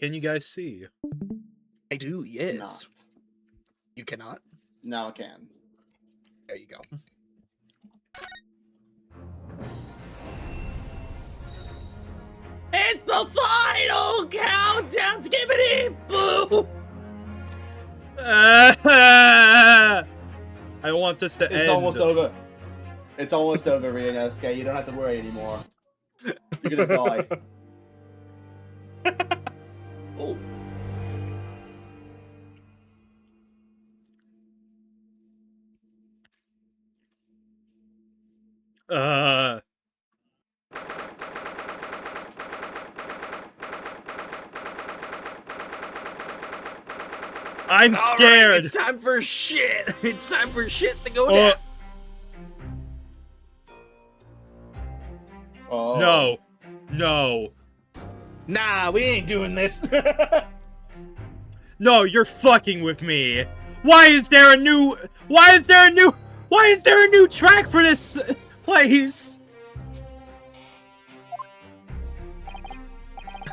Can you guys see? I do, yes. Not. You cannot? Now I can. There you go. It's the final countdown, skibbity boo! I want this to end. It's almost over. It's almost over, Ryunosuke. You don't have to worry anymore. You're gonna die. Oh. I'm All scared. right, it's time for shit. It's time for shit to go down. Oh. No. No. Nah, we ain't doing this. No, you're fucking with me. Why is there a new track for this place?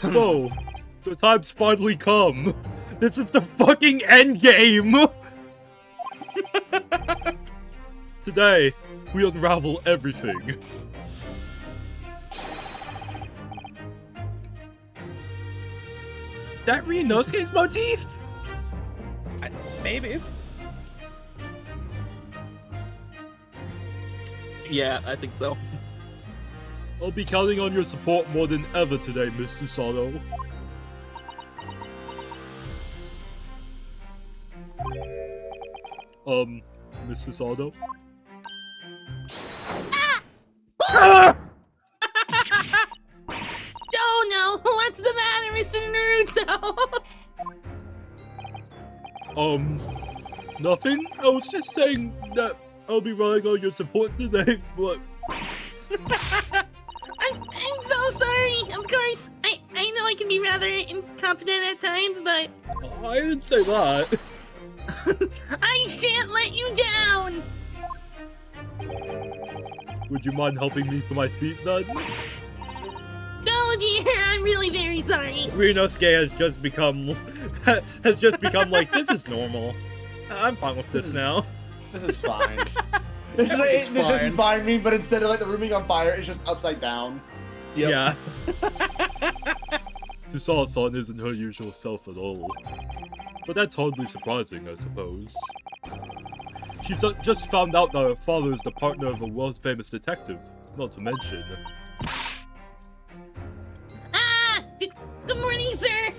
So, the time's finally come. This is the fucking end game. Today, we unravel everything. Is that Ryunosuke's motif? Maybe. Yeah, I think so. I'll be counting on your support more than ever today, Miss Susato. Miss Susato? Ah! Oh no! What's the matter, Mr. Naruto? Nothing. I was just saying that I'll be relying on your support today, but... I'm so sorry! Of course, I know I can be rather incompetent at times, but... I didn't say that. I shan't let you down! Would you mind helping me to my feet, then? No, dear, I'm really very sorry. Ryunosuke has just become like, this is normal. I'm fine with this now. This is fine. This is fine, but instead of like the room being on fire, it's just upside down. Yep. Yeah. Susato-san isn't her usual self at all. But that's hardly surprising, I suppose. She's just found out that her father is the partner of a world-famous detective, not to mention... Ah! Good morning, sir!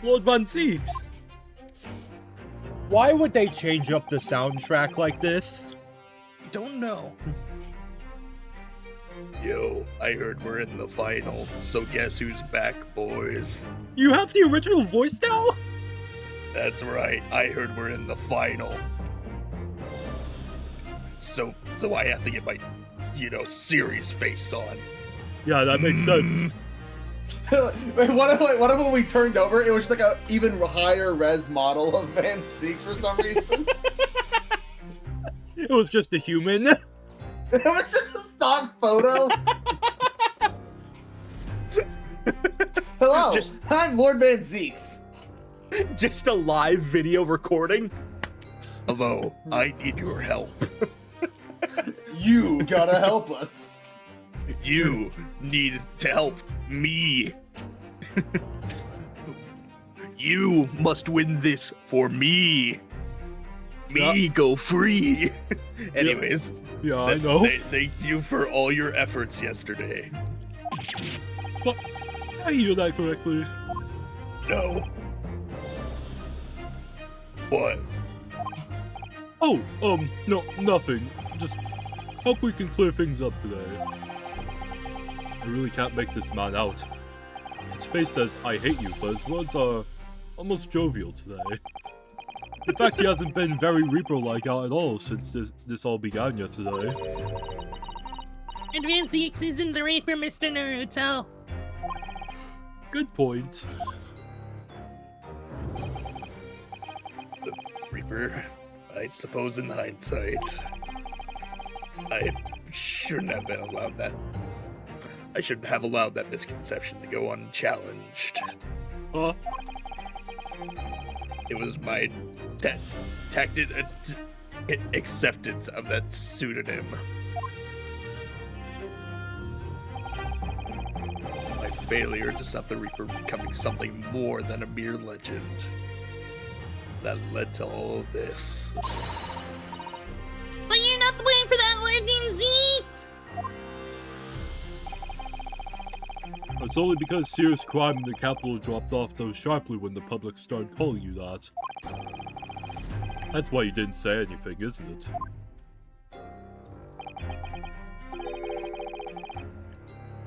Lord Von Zieks! Why would they change up the soundtrack like this? Don't know. Yo, I heard we're in the final, so guess who's back, boys? You have the original voice now? That's right, I heard we're in the final. So I have to get my, serious face on. Yeah, that makes sense. Wait, what if when we turned over, it was just like a even higher res model of Van Zieks for some reason? It was just a human. It was just a stock photo. Hello, I'm Lord Van Zieks. Just a live video recording? Hello, I need your help. You gotta help us. You need to help me. You must win this for me. Me go free. Anyways. Yeah, I know. Thank you for all your efforts yesterday. What? Did I hear that correctly? No. What? Oh, no, nothing. Just hope we can clear things up today. I really can't make this man out. His face says, I hate you, but his words are almost jovial today. In fact, he hasn't been very Reaper-like out at all since this all began yesterday. And Van Zieks isn't the Reaper, Mr. Naruto. Good point. The Reaper, I suppose in hindsight, I shouldn't have been allowed that I should have allowed that misconception to go unchallenged. Huh? It was my tacit acceptance of that pseudonym. My failure to stop the Reaper becoming something more than a mere legend. That led to all of this. But you're not the blame for that, Lord Zeeks! It's only because serious crime in the capital dropped off so sharply when the public started calling you that. That's why you didn't say anything, isn't it?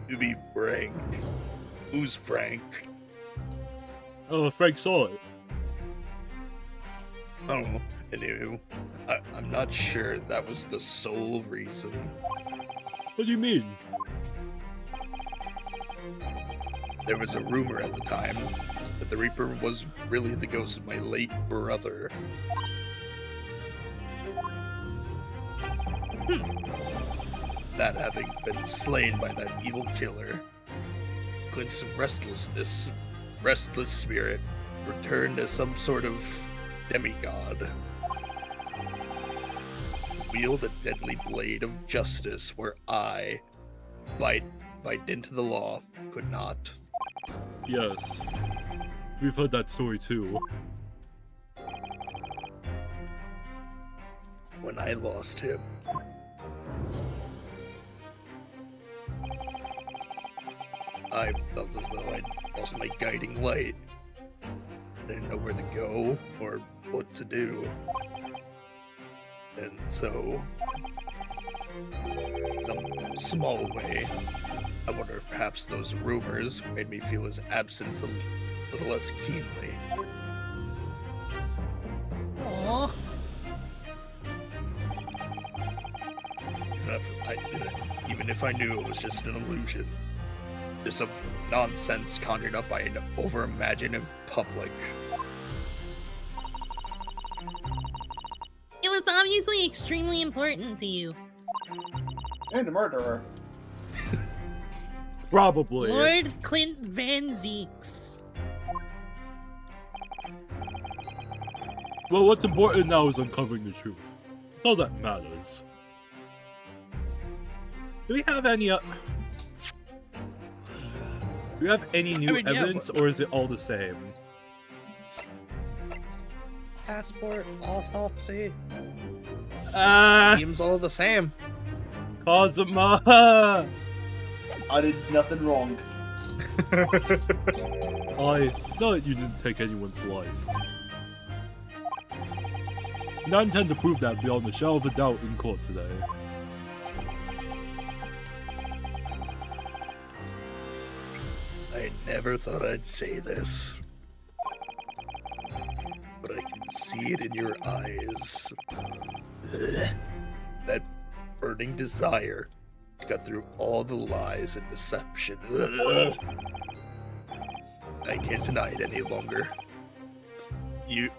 To be frank. Who's Frank? Oh, Frank saw it. Oh, anywho, I'm not sure that was the sole reason. What do you mean? There was a rumor at the time that the Reaper was really the ghost of my late brother. That having been slain by that evil killer, Clint's restless spirit returned as some sort of demigod. Wield a deadly blade of justice where I, by dint of the law, could not. Yes. We've heard that story too. When I lost him, I felt as though I'd lost my guiding light. I didn't know where to go or what to do. And so, in some small way, I wonder if perhaps those rumors made me feel his absence a little less keenly. Aww. Even if I knew it was just an illusion. Just some nonsense conjured up by an over-imaginative public. It was obviously extremely important to you. And a murderer. Probably. Lord Clint Van Zeeks. Well, what's important now is uncovering the truth. That's all that matters. Do we have any, do you have any new evidence, or is it all the same? Passport, autopsy. Ah, Seems all the same. Kazuma! I did nothing wrong. I thought you didn't take anyone's life. And I intend to prove that beyond a shadow of a doubt in court today. I never thought I'd say this, but I can see it in your eyes. Ugh. That burning desire to cut through all the lies and deception. Ugh. I can't deny it any longer. You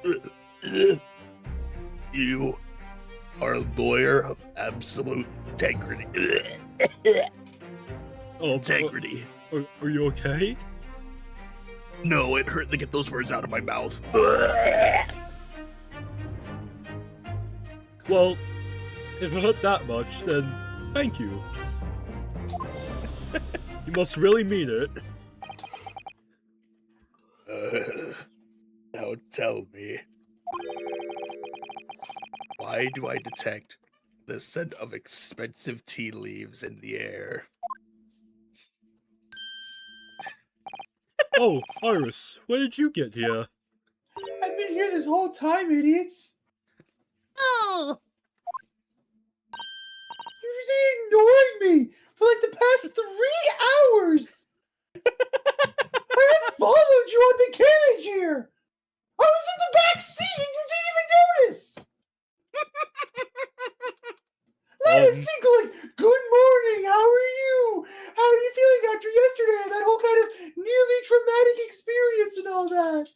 are a lawyer of absolute integrity. Oh, Integrity. are you okay? No, it hurt to get those words out of my mouth. Well, if it hurt that much, then thank you. You must really mean it. Now tell me, why do I detect the scent of expensive tea leaves in the air? Oh, Iris, when did you get here? I've been here this whole time, idiots. Oh! You've just ignored me for like the past 3 hours. I followed you on the carriage here. I was in the back seat and you didn't even notice. Not a single like, good morning, how are you? How are you feeling after yesterday and that whole kind of nearly traumatic experience and all that?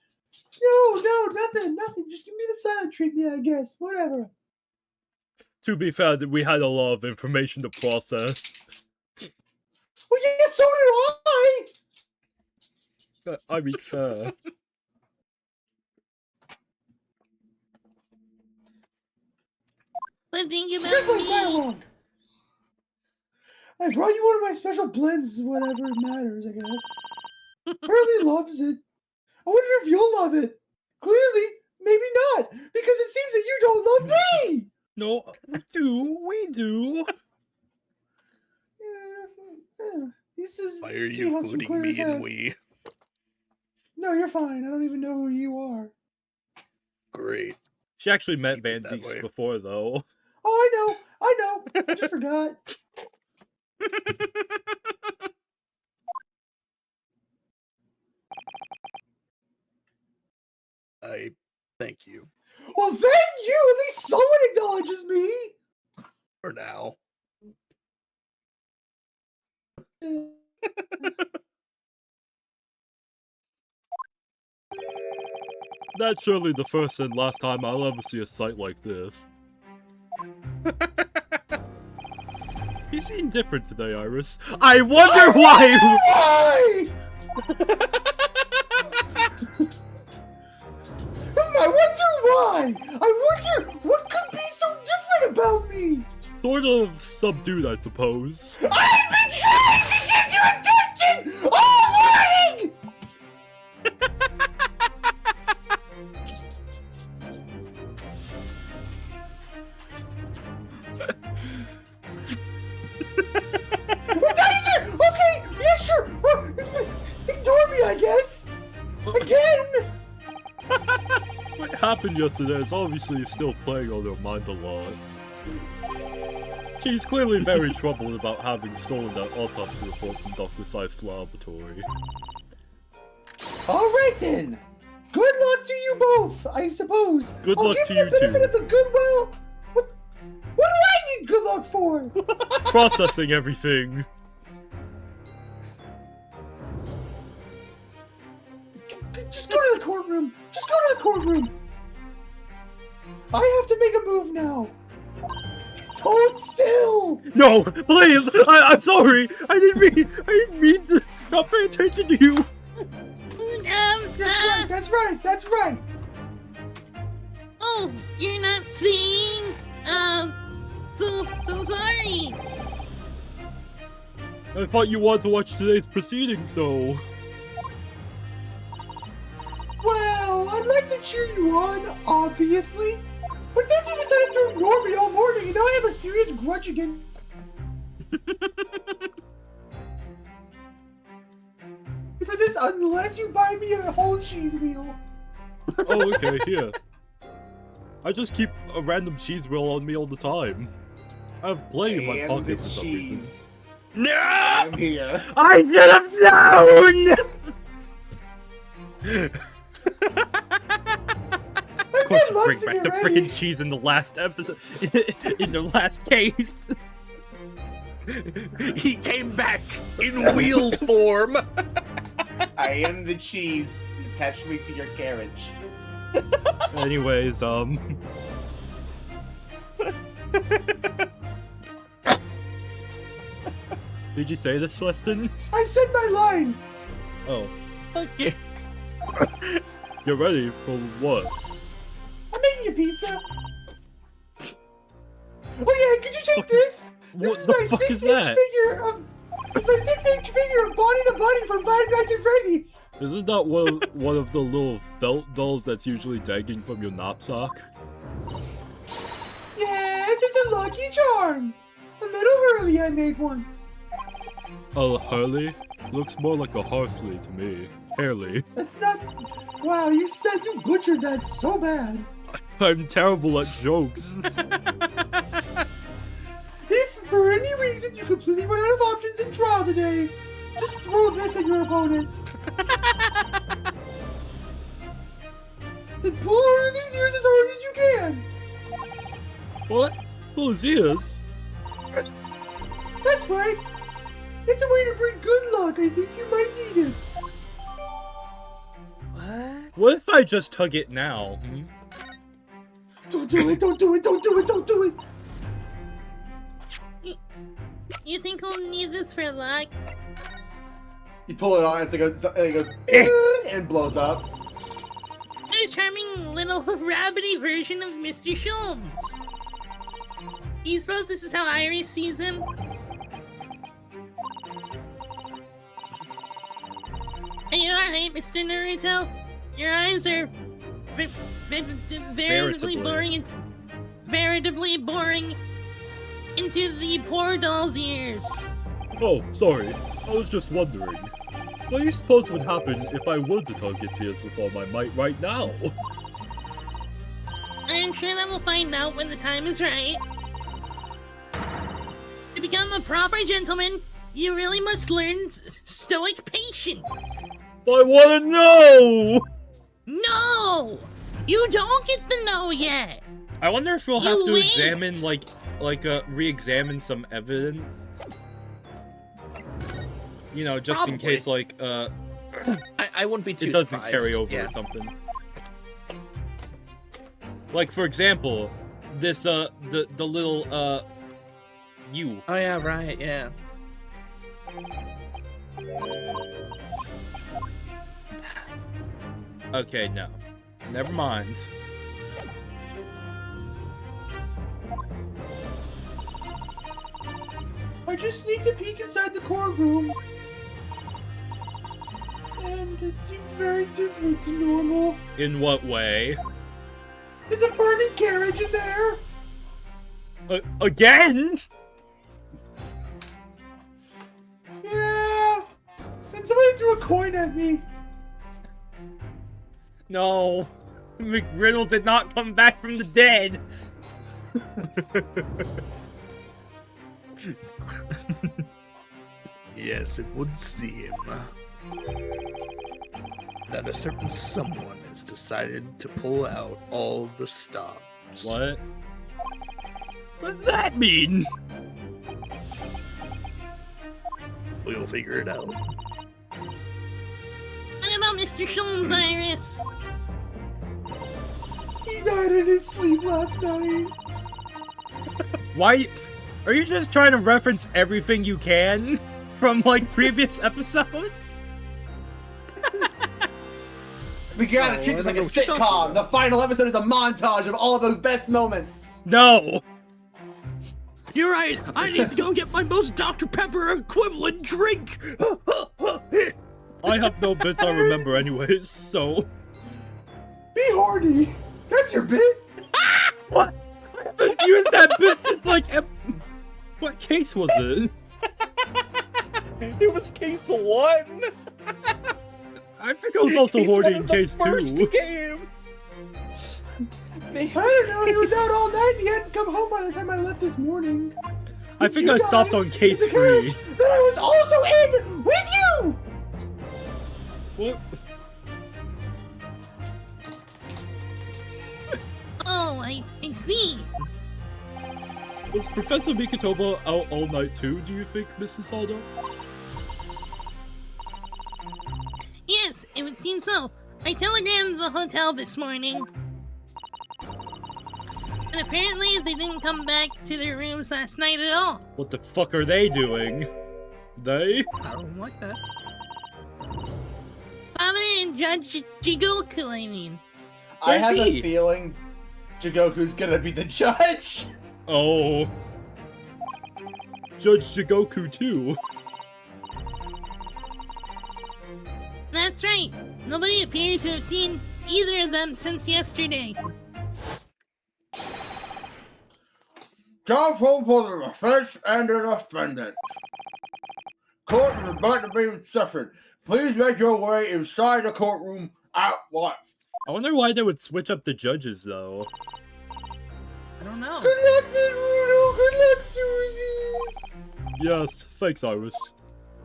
No, nothing. Just give me the silent treatment, I guess. Whatever. To be fair, we had a lot of information to process. Well, yeah, so I mean, fair. But think Here's about my me. dialogue. I brought you one of my special blends, whatever it matters, I guess. Hurley loves it. I wonder if you'll love it. Clearly, maybe not, because it seems that you don't love me! No, we do. This is Why are you putting me in we? No, you're fine. I don't even know who you are. Great. She actually met Keep it Van that Deeks way. before, though. Oh, I know. I just forgot. I thank you Well, thank you! At least someone acknowledges me! for now. That's surely the first and last time I'll ever see a sight like this. You seem different today, Iris. I wonder why! Why? I wonder why! I wonder what could be so different about me! Sort of subdued, I suppose. I've been trying to get your attention all morning! Okay, yeah, sure. Ignore me, I guess. Again. What happened yesterday is obviously still playing on her mind a lot. She's clearly very troubled about having stolen that autopsy report from Dr. Sife's laboratory. All right then. Good luck to you both, I suppose. Good luck to I'll you give you the benefit too. of the goodwill. What do I need good luck for? Processing everything. Just go to the courtroom. Just go to the courtroom. I have to make a move now. Hold still. No, please! I'm sorry! I didn't mean to not pay attention to you! That's right. Oh, you're not seeing. So sorry. I thought you wanted to watch today's proceedings, though. Well, I'd like to cheer you on, obviously. But then you decided to ignore me all morning, and now I have a serious grudge again. For this, unless you buy me a whole cheese wheel. Oh, okay, here. I just keep a random cheese wheel on me all the time. I have plenty in my And pocket the for some reason. cheese. No! I'm here. I should have known! Of course, you bring back the freaking cheese in the last episode, in the last case. He came back in wheel form. I am the cheese. Attach me to your carriage. Anyways, did you say this, Weston? I said my line. Oh, Okay. you're ready for what? I'm making you pizza. Oh yeah, could you check this? This What is the my fuck is 6-inch that? figure of. It's my 6-inch figure of Bonnie the Bunny from Five Nights at Freddy's. Isn't that one of the little felt dolls that's usually dangling from your knapsack? Yes, it's a lucky charm. A little Hurley I made once. A Hurley? Looks more like a Horsley to me. Hairley. That's not. Wow, you said you butchered that so bad. I'm terrible at jokes. If for any reason you completely run out of options in trial today, just throw this at your opponent. Then pull Hurley's ears as hard as you can. What? Whose ears? That's right. It's a way to bring good luck. I think you might need it. What if I just hug it now? Hmm? Don't do it. Don't do it. Don't do it. Don't do it. You think we'll need this for luck? You pull it on, it goes and blows up. A charming little rabbity version of Mr. Schultz. Do you suppose this is how Iris sees him? Are you alright, Mr. Naruto? Your eyes are veritably boring into the poor doll's ears. Oh, sorry. I was just wondering. What do you suppose would happen if I were to tug its ears with all my might right now? I am sure that we'll find out when the time is right. To become a proper gentleman, you really must learn stoic patience. I wanna know! No! You don't get the no yet! I wonder if we'll have You to wait. examine, re-examine some evidence. You know, just in Probably. case, like, I wouldn't be too it doesn't surprised. carry over Yeah. or something. Like, for example, this, the little, you. Oh yeah, right, yeah. Okay, no. Never mind. I just sneaked a peek inside the courtroom. And it seemed very different to normal. In what way? There's a burning carriage in there. Again? Yeah. And somebody threw a coin at me. No. McGriddle did not come back from the dead. Yes, it would seem that a certain someone has decided to pull out all the stops. What? What does that mean? We'll figure it out. What about Mr. Schultz, Iris? He died in his sleep last night. Why? Are you just trying to reference everything you can from, like, previous episodes? We gotta treat this like a sitcom. The final episode is a montage of all the best moments. No! You're right. I need to go get my most Dr. Pepper equivalent drink. I have no bits I remember anyways, so... Be horny. That's your bit. What? I haven't used that bit since, like, what case was it? It was case 1. I think I was also horny in case 2. Game. I don't know. He was out all night and he hadn't come home by the time I left this morning. I With think you I stopped guys on case in the carriage 3. That I was also in with you. What? Oh, I see. Was Professor Mikotoba out all night too, do you think, Mrs. Aldo? Yes, it would seem so. I telegrammed the hotel this morning. And apparently they didn't come back to their rooms last night at all. What the fuck are they doing? They? I don't like that. Father and Judge Jigoku, I mean. I Where's have he? a feeling Jigoku's gonna be the judge. Oh. Judge Jigoku too. That's right. Nobody appears to have seen either of them since yesterday. Counsel for the defense and the defendant. Court is about to be in session. Please make your way inside the courtroom at once. I wonder why they would switch up the judges though. I don't know. Good luck, Naruto. Good luck, Susie. Yes, thanks, Iris.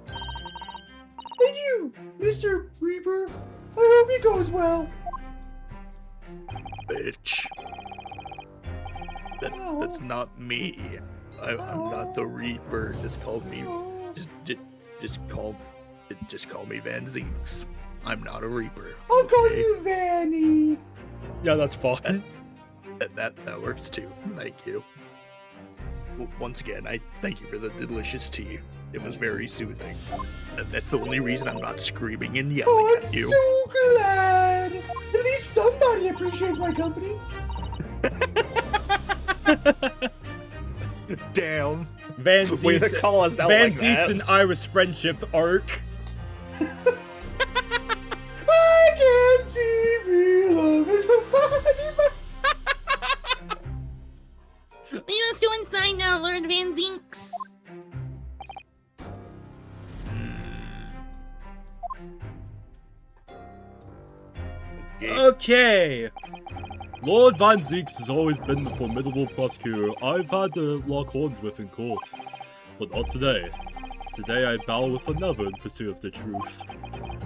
And you, Mr. Reaper. I hope it goes well. Bitch. That's not me. I'm not the Reaper. Just call me. Just call me Van Zinks. I'm not a Reaper. I'll call okay? you Vanny. Yeah, that's fine. That works too. Thank you. Once again, I thank you for the delicious tea. It was very soothing. That's the only reason I'm not screaming and yelling Oh, I'm at you. so glad. At least somebody appreciates my company. Damn. Van Way to Zeke's, call us out Van like Zeke's that. and Iris friendship arc. I can't see real love in nobody. Let's go inside now, Lord Van Zinks. Okay. Lord Van Zeeks has always been the formidable prosecutor I've had to lock horns with in court. But not today. Today I bow with another in pursuit of the truth.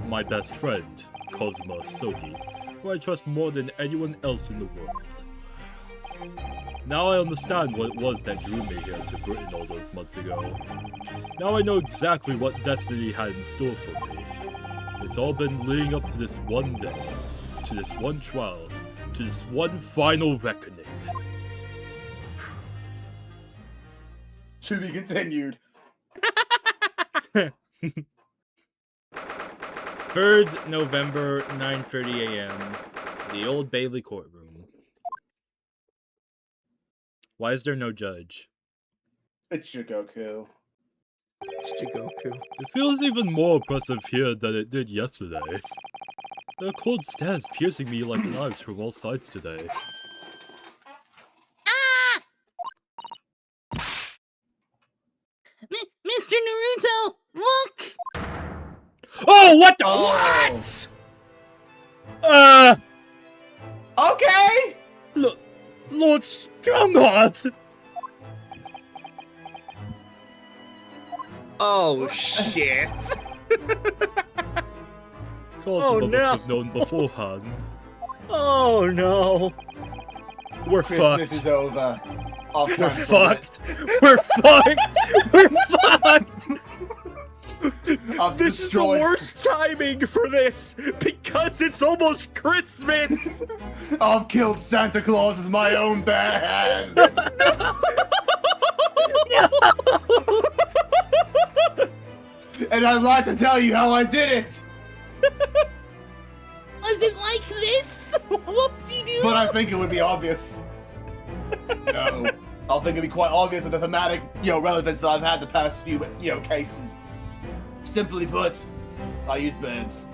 My best friend, Kozma Soki, who I trust more than anyone else in the world. Now I understand what it was that drew me here to Britain all those months ago. Now I know exactly what destiny had in store for me. It's all been leading up to this one day, to this one trial, to this one final reckoning. To be continued. 3rd November, 9:30 a.m. The Old Bailey courtroom. Why is there no judge? It's Jigoku. It's Jigoku. It feels even more oppressive here than it did yesterday. There are cold stares piercing me like knives from all sides today. Ah! Mr. Naruto, look! Oh, what the— What? Okay! Lord Strongheart! Oh, shit. Cosmo no. must have known beforehand. Oh, no. We're Christmas fucked. is over. I'll We're cancel it. fucked. We're fucked. We're fucked. I've This is the destroyed- worst timing for this because it's almost Christmas. I've killed Santa Claus with my own bare hands. And I'd like to tell you how I did it. Was it like this? Whoop-de-doo! But I think it would be obvious. No. I think it'd be quite obvious with the thematic, relevance that I've had the past few, cases. Simply put, I use birds.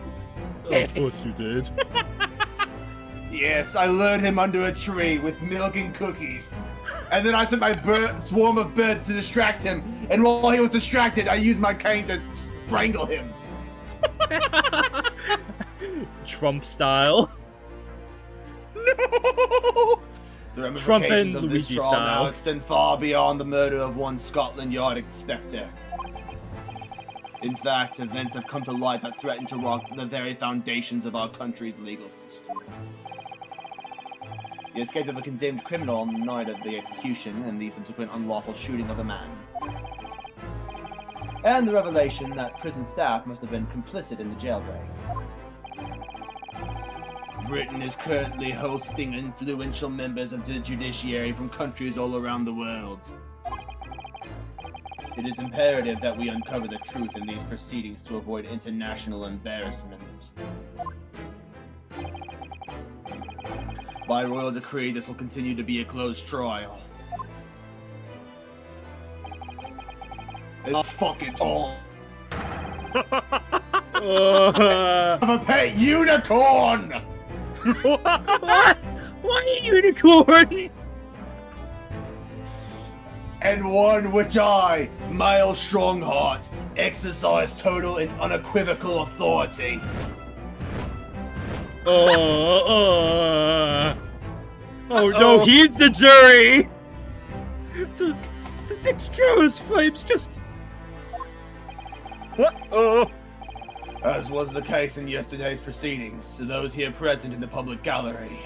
Of course you did. Yes, I lured him under a tree with milk and cookies. And then I sent my swarm of birds to distract him. And while he was distracted, I used my cane to strangle him. Trump style. No. The ramifications Trump and of this Luigi trial style. now extend far beyond the murder of one Scotland Yard inspector. In fact, events have come to light that threaten to rock the very foundations of our country's legal system. The escape of a condemned criminal on the night of the execution and the subsequent unlawful shooting of a man. And the revelation that prison staff must have been complicit in the jailbreak. Britain is currently hosting influential members of the judiciary from countries all around the world. It is imperative that we uncover the truth in these proceedings to avoid international embarrassment. By royal decree, this will continue to be a closed trial. It's fucking all. Of a pet unicorn! What? Why a unicorn? And one which I, Miles Strongheart, exercise total and unequivocal authority. Oh no, he's the jury! The 6 jurors' flames just... What? As was the case in yesterday's proceedings, to those here present in the public gallery.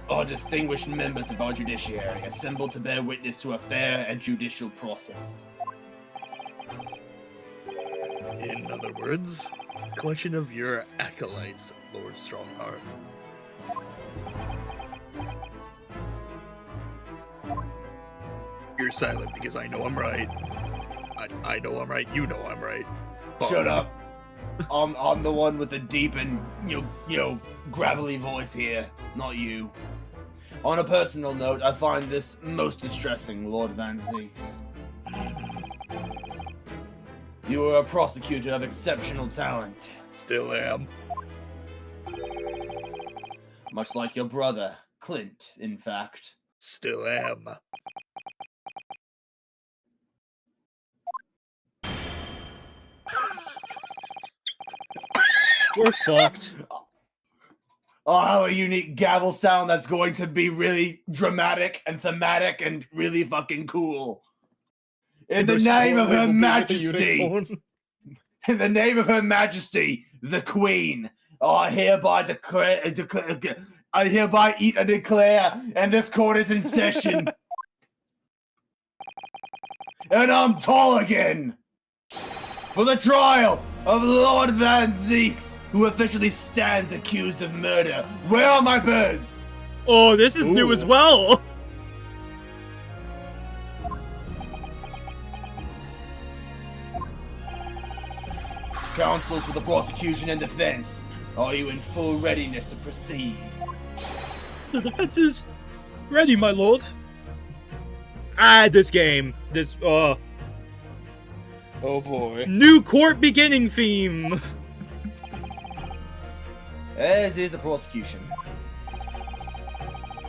Are distinguished members of our judiciary assembled to bear witness to a fair and judicial process. In other words, a collection of your acolytes, Lord Strongheart. You're silent because I know I'm right. I know I'm right. You know I'm right. Shut up. I'm the one with the deep and gravelly voice here, not you. On a personal note, I find this most distressing, Lord Van Zeeks. You are a prosecutor of exceptional talent. Still am. Much like your brother, Clint, in fact. Still am. We're fucked. Oh, how a unique gavel sound that's going to be really dramatic and thematic and really fucking cool. In the name of Her Majesty, in the name of Her Majesty, the Queen, I hereby eat and declare, and this court is in session. And I'm tall again for the trial of Lord Van Zeeks, who officially stands accused of murder. Where are my birds? Oh, this is new as well. Counsels for the prosecution and defense, are you in full readiness to proceed? The defense is ready, my lord. This game. Oh boy. New court beginning theme. As is the prosecution.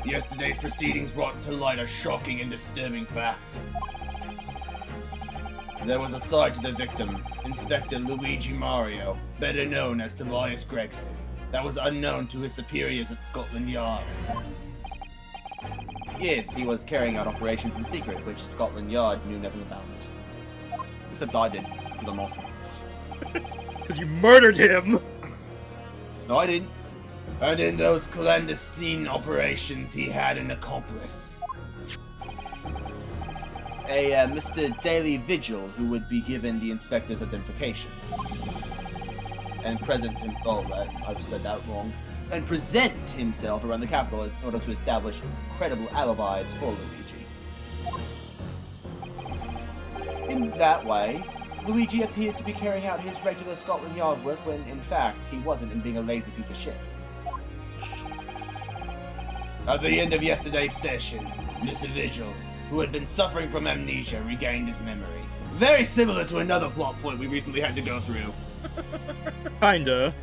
Yesterday's proceedings brought to light a shocking and disturbing fact. There was a side to the victim, Inspector Luigi Mario, better known as Tobias Gregson, that was unknown to his superiors at Scotland Yard. Yes, he was carrying out operations in secret, which Scotland Yard knew nothing about. Except I did, because I'm awesome. Because you murdered him! No, I didn't. And in those clandestine operations, he had an accomplice. A Mr. Daily Vigil, who would be given the inspector's identification. And I've said that wrong. And present himself around the capital in order to establish credible alibis for Luigi. In that way, Luigi appeared to be carrying out his regular Scotland Yard work when, in fact, he wasn't and being a lazy piece of shit. At the end of yesterday's session, Mr. Vigil, who had been suffering from amnesia, regained his memory. Very similar to another plot point we recently had to go through. Kinda.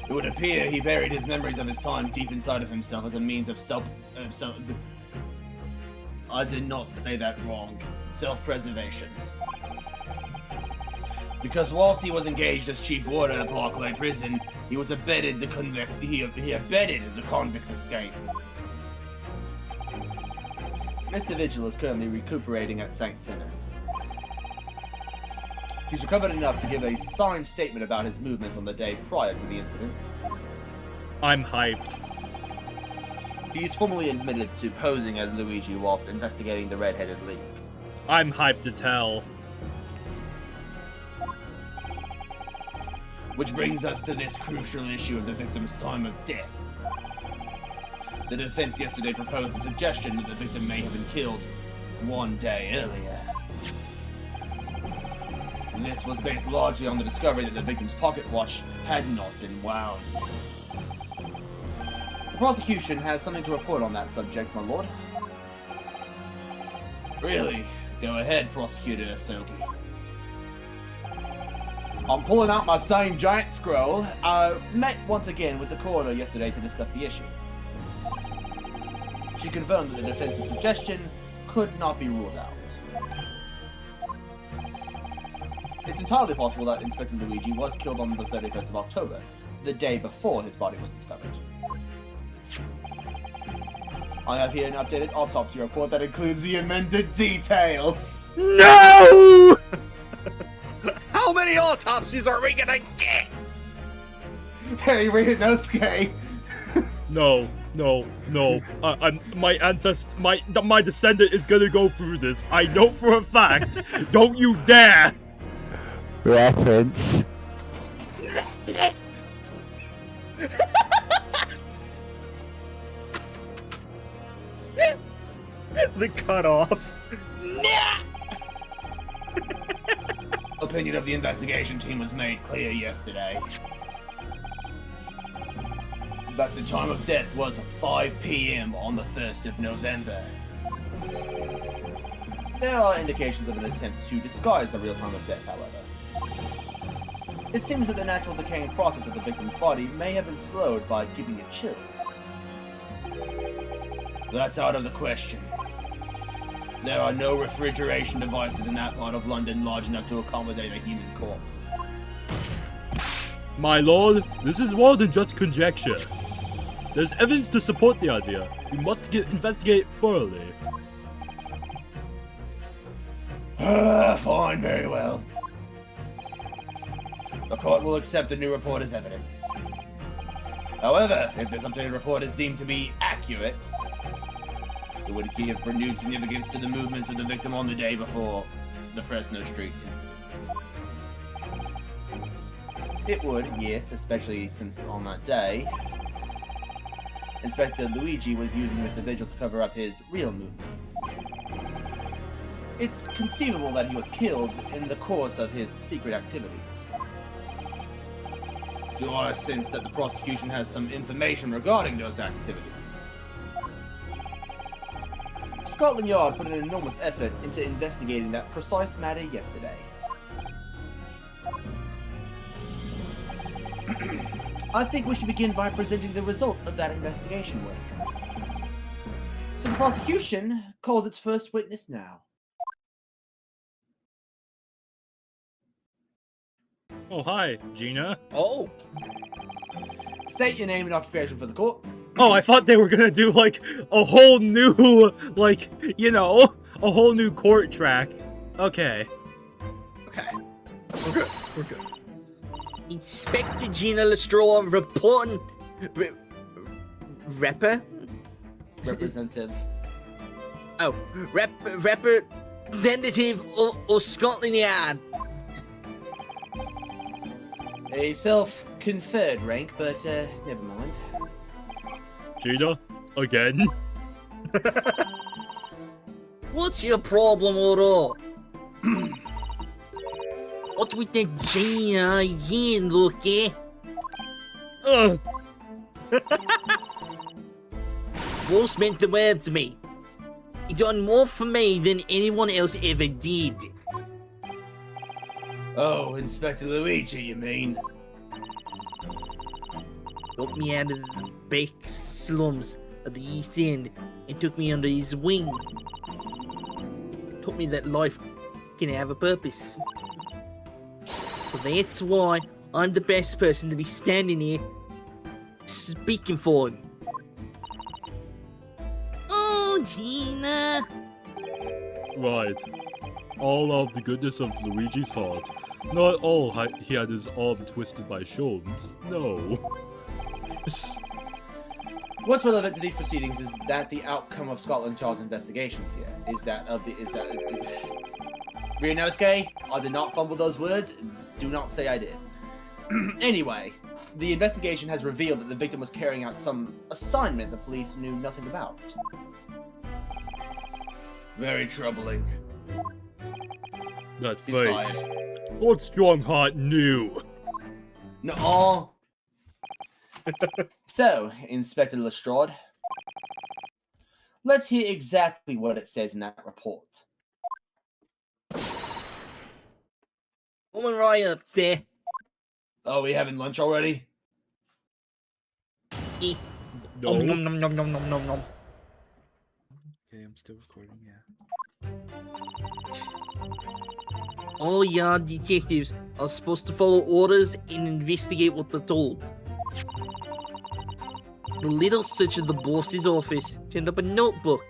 It would appear he buried his memories of his time deep inside of himself as a means of I did not say that wrong. Self-preservation. Because whilst he was engaged as chief warder at Parkley Prison, he was abetted he abetted the convict's escape. Mr. Vigil is currently recuperating at St. Sinas. He's recovered enough to give a signed statement about his movements on the day prior to the incident. I'm hyped. He's formally admitted to posing as Luigi whilst investigating the Red-Headed League. I'm hyped to tell. Which brings us to this crucial issue of the victim's time of death. The defense yesterday proposed a suggestion that the victim may have been killed one day earlier. This was based largely on the discovery that the victim's pocket watch had not been wound. The prosecution has something to report on that subject, my lord. Really? Go ahead, Prosecutor Asogi. I'm pulling out my same giant scroll. I met once again with the coroner yesterday to discuss the issue. She confirmed that the defense's suggestion could not be ruled out. It's entirely possible that Inspector Luigi was killed on the 31st of October, the day before his body was discovered. I have here an updated autopsy report that includes the amended details. No! How many autopsies are we gonna get? Hey, Ryunosuke. No. My descendant is gonna go through this. I know for a fact. Don't you dare! Reference. The cutoff. Opinion of the investigation team was made clear yesterday. That the time of death was 5 p.m. on the 1st of November. There are indications of an attempt to disguise the real time of death, however. It seems that the natural decaying process of the victim's body may have been slowed by keeping it chilled. That's out of the question. There are no refrigeration devices in that part of London large enough to accommodate a human corpse. My lord, this is more than just conjecture. There's evidence to support the idea. We must investigate thoroughly. Fine, very well. The court will accept the new report as evidence. However, if the updated report is deemed to be accurate, it would give renewed significance to the movements of the victim on the day before the Fresno Street incident. It would, yes, especially since on that day, Inspector Luigi was using Mr. Vigil to cover up his real movements. It's conceivable that he was killed in the course of his secret activities. Do I sense that the prosecution has some information regarding those activities? Scotland Yard put an enormous effort into investigating that precise matter yesterday. I think we should begin by presenting the results of that investigation work. So the prosecution calls its first witness now. Oh, hi, Gina. Oh, State your name and occupation for the court. Oh, I thought they were gonna do, like, a whole new, like, you know, a whole new court track. Okay. okay. We're good. We're good. Inspector Gina Lestraw reporting... Rapper? Representative. Oh, representative of Scotland Yard. A self-conferred rank, but never mind. Gina? Again? What's your problem, Oro? What's with the Gina again, Loki? Ugh. Boss meant the world to me. He done more for me than anyone else ever did. Oh, Inspector Luigi, you mean? Got me out of the back slums of the East End and took me under his wing. Taught me that life can have a purpose. Well, that's why I'm the best person to be standing here speaking for him. Oh, Gina. Right. All of the goodness of Luigi's heart. Not all he had his arm twisted by Sholmes. No. What's relevant to these proceedings is that the outcome of Scotland Yard's investigations here Ryunosuke, I did not fumble those words. Do not say I did. Anyway, the investigation has revealed that the victim was carrying out some assignment the police knew nothing about. Very troubling. That He's face. fired. Lord Strongheart knew. No. So, Inspector Lestrade, let's hear exactly what it says in that report. Woman right up there. Oh, we having lunch already? Eh. No. Nom, nom, nom, nom, nom, nom, nom. Okay, I'm still recording, yeah. All yard detectives are supposed to follow orders and investigate what they're told. The little search of the boss's office turned up a notebook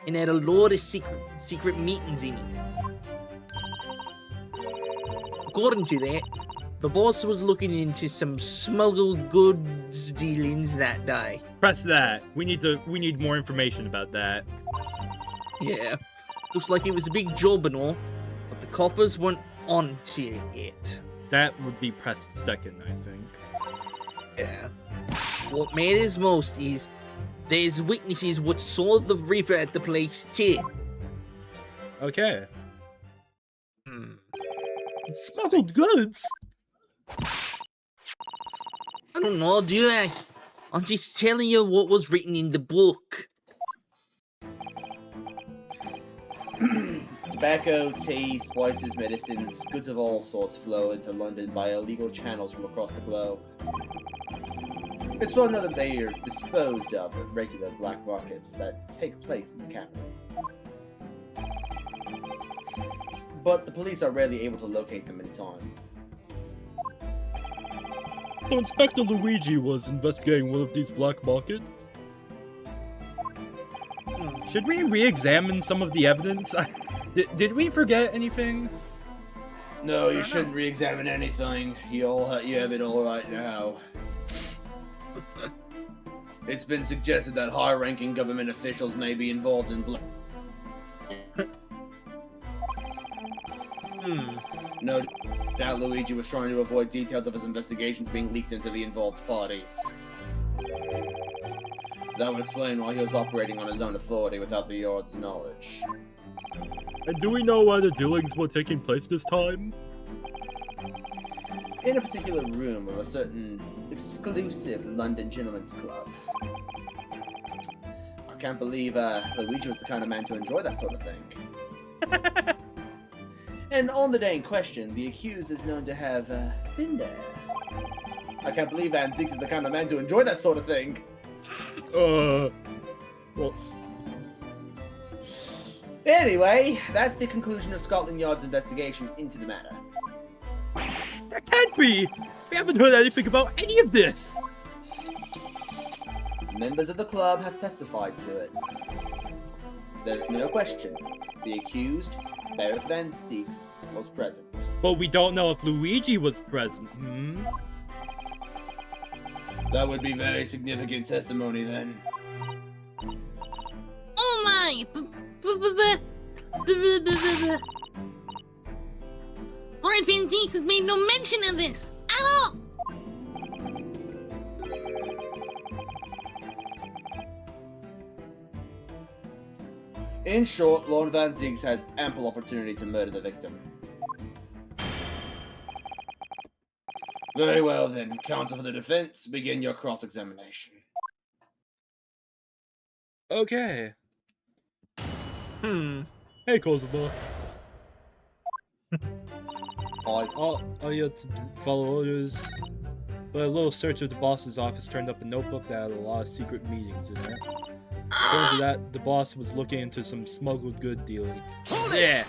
and had a lot of secret meetings in it. According to that, the boss was looking into some smuggled goods dealings that day. Press that. We need more information about that. Yeah, looks like it was a big job and all, but the coppers weren't on to it. That would be pressed second, I think. Yeah. What matters most is there's witnesses what saw the Reaper at the place too. Okay. Smuggled goods? I don't know, do I? I'm just telling you what was written in the book. Tobacco, tea, spices, medicines, goods of all sorts flow into London by illegal channels from across the globe. It's well known that they are disposed of at regular black markets that take place in the capital. But the police are rarely able to locate them in time. So Inspector Luigi was investigating one of these black markets? Should we re-examine some of the evidence? Did we forget anything? No, you shouldn't re-examine anything. You have it all right now. It's been suggested that high-ranking government officials may be involved in No doubt Luigi was trying to avoid details of his investigations being leaked into the involved parties. That would explain why he was operating on his own authority without the Yard's knowledge. And do we know where the dealings were taking place this time? In a particular room of a certain exclusive London gentleman's club. I can't believe Luigi was the kind of man to enjoy that sort of thing. And on the day in question, the accused is known to have been there. I can't believe Van Zieks is the kind of man to enjoy that sort of thing. Well... Anyway, that's the conclusion of Scotland Yard's investigation into the matter. That can't be! We haven't heard anything about any of this! Members of the club have testified to it. There's no question. The accused, Barrett Van Zieks, was present. But we don't know if Luigi was present, That would be very significant testimony then. Oh my! Lord Van Zieks has made no mention of this at all! In short, Lord Van Zieks had ample opportunity to murder the victim. Very well then, counsel for the defense, begin your cross-examination. Okay. Hey, Cosmo. All you had to follow orders. But a little search of the boss's office turned up a notebook that had a lot of secret meetings in it. According to that, the boss was looking into some smuggled good dealing. Yeah.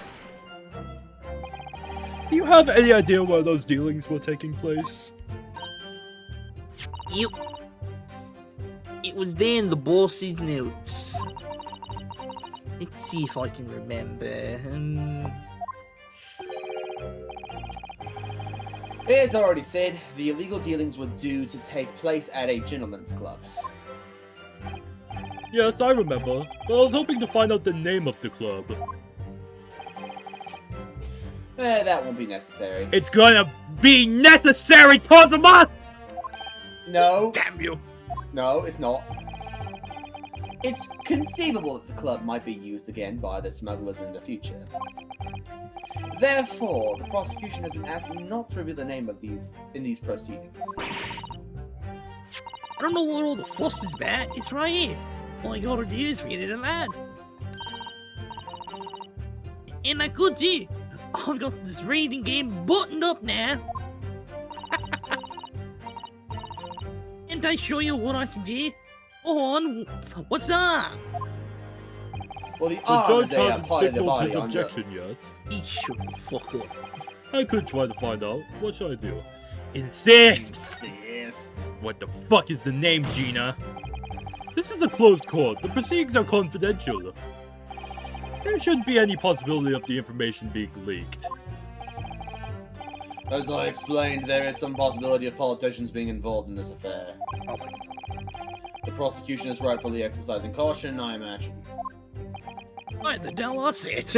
Do you have any idea where those dealings were taking place? It was there in the boss's notes. Let's see if I can remember. As already said, the illegal dealings were due to take place at a gentleman's club. Yes, I remember. But I was hoping to find out the name of the club. That won't be necessary. It's gonna be necessary, Cosmo! No. Damn you! No, it's not. It's conceivable that the club might be used again by the smugglers in the future. Therefore, the prosecution has been asked not to reveal the name of these proceedings. I don't know what all the fuss is about. It's right here. All I gotta do is read it aloud. And I could too. I've got this reading game buttoned up now. And I show you what I can do? On what's that? Well, the The arm judge is a hasn't part of the signaled body his on the... objection yet. He shut the fuck up. I could try to find out. What should I do? Insist! What the fuck is the name, Gina? This is a closed court. The proceedings are confidential. There shouldn't be any possibility of the information being leaked. As I explained, there is some possibility of politicians being involved in this affair. The prosecution is rightfully exercising caution, I imagine. Why the hell that's it?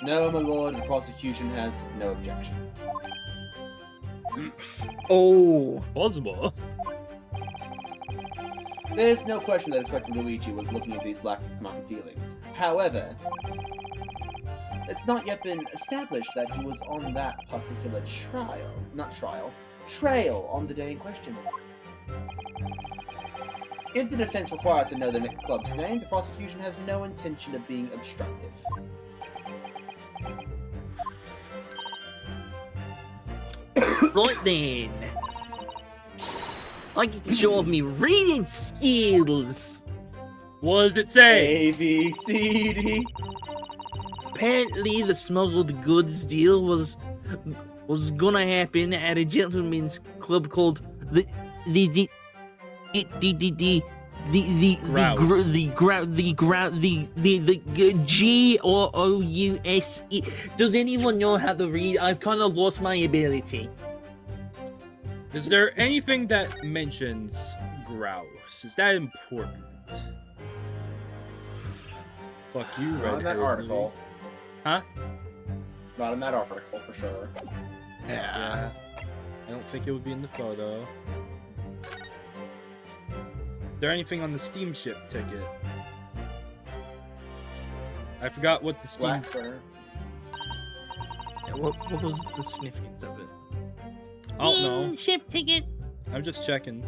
No, my lord, the prosecution has no objection. Oh. Cosmo? There's no question that Inspector Luigi was looking into these black market dealings. However, it's not yet been established that he was on that particular trail on the day in question. If the defense requires to know the club's name, the prosecution has no intention of being obstructive. Right then. I get to show off me reading skills. What does it say? A, B, C, D. Apparently, the smuggled goods deal was gonna happen at a gentleman's club called the Grouse. Does anyone know how to read? I've kind of lost my ability. Is there anything that mentions grouse? Is that important? Fuck you, Not red in that article. Huh? Not in that article, for sure. Yeah. I don't think it would be in the photo. Is there anything on the steamship ticket? I forgot what the steam... Blackburn. Yeah, what was the significance of it? I don't know. Ship ticket. I'm just checking.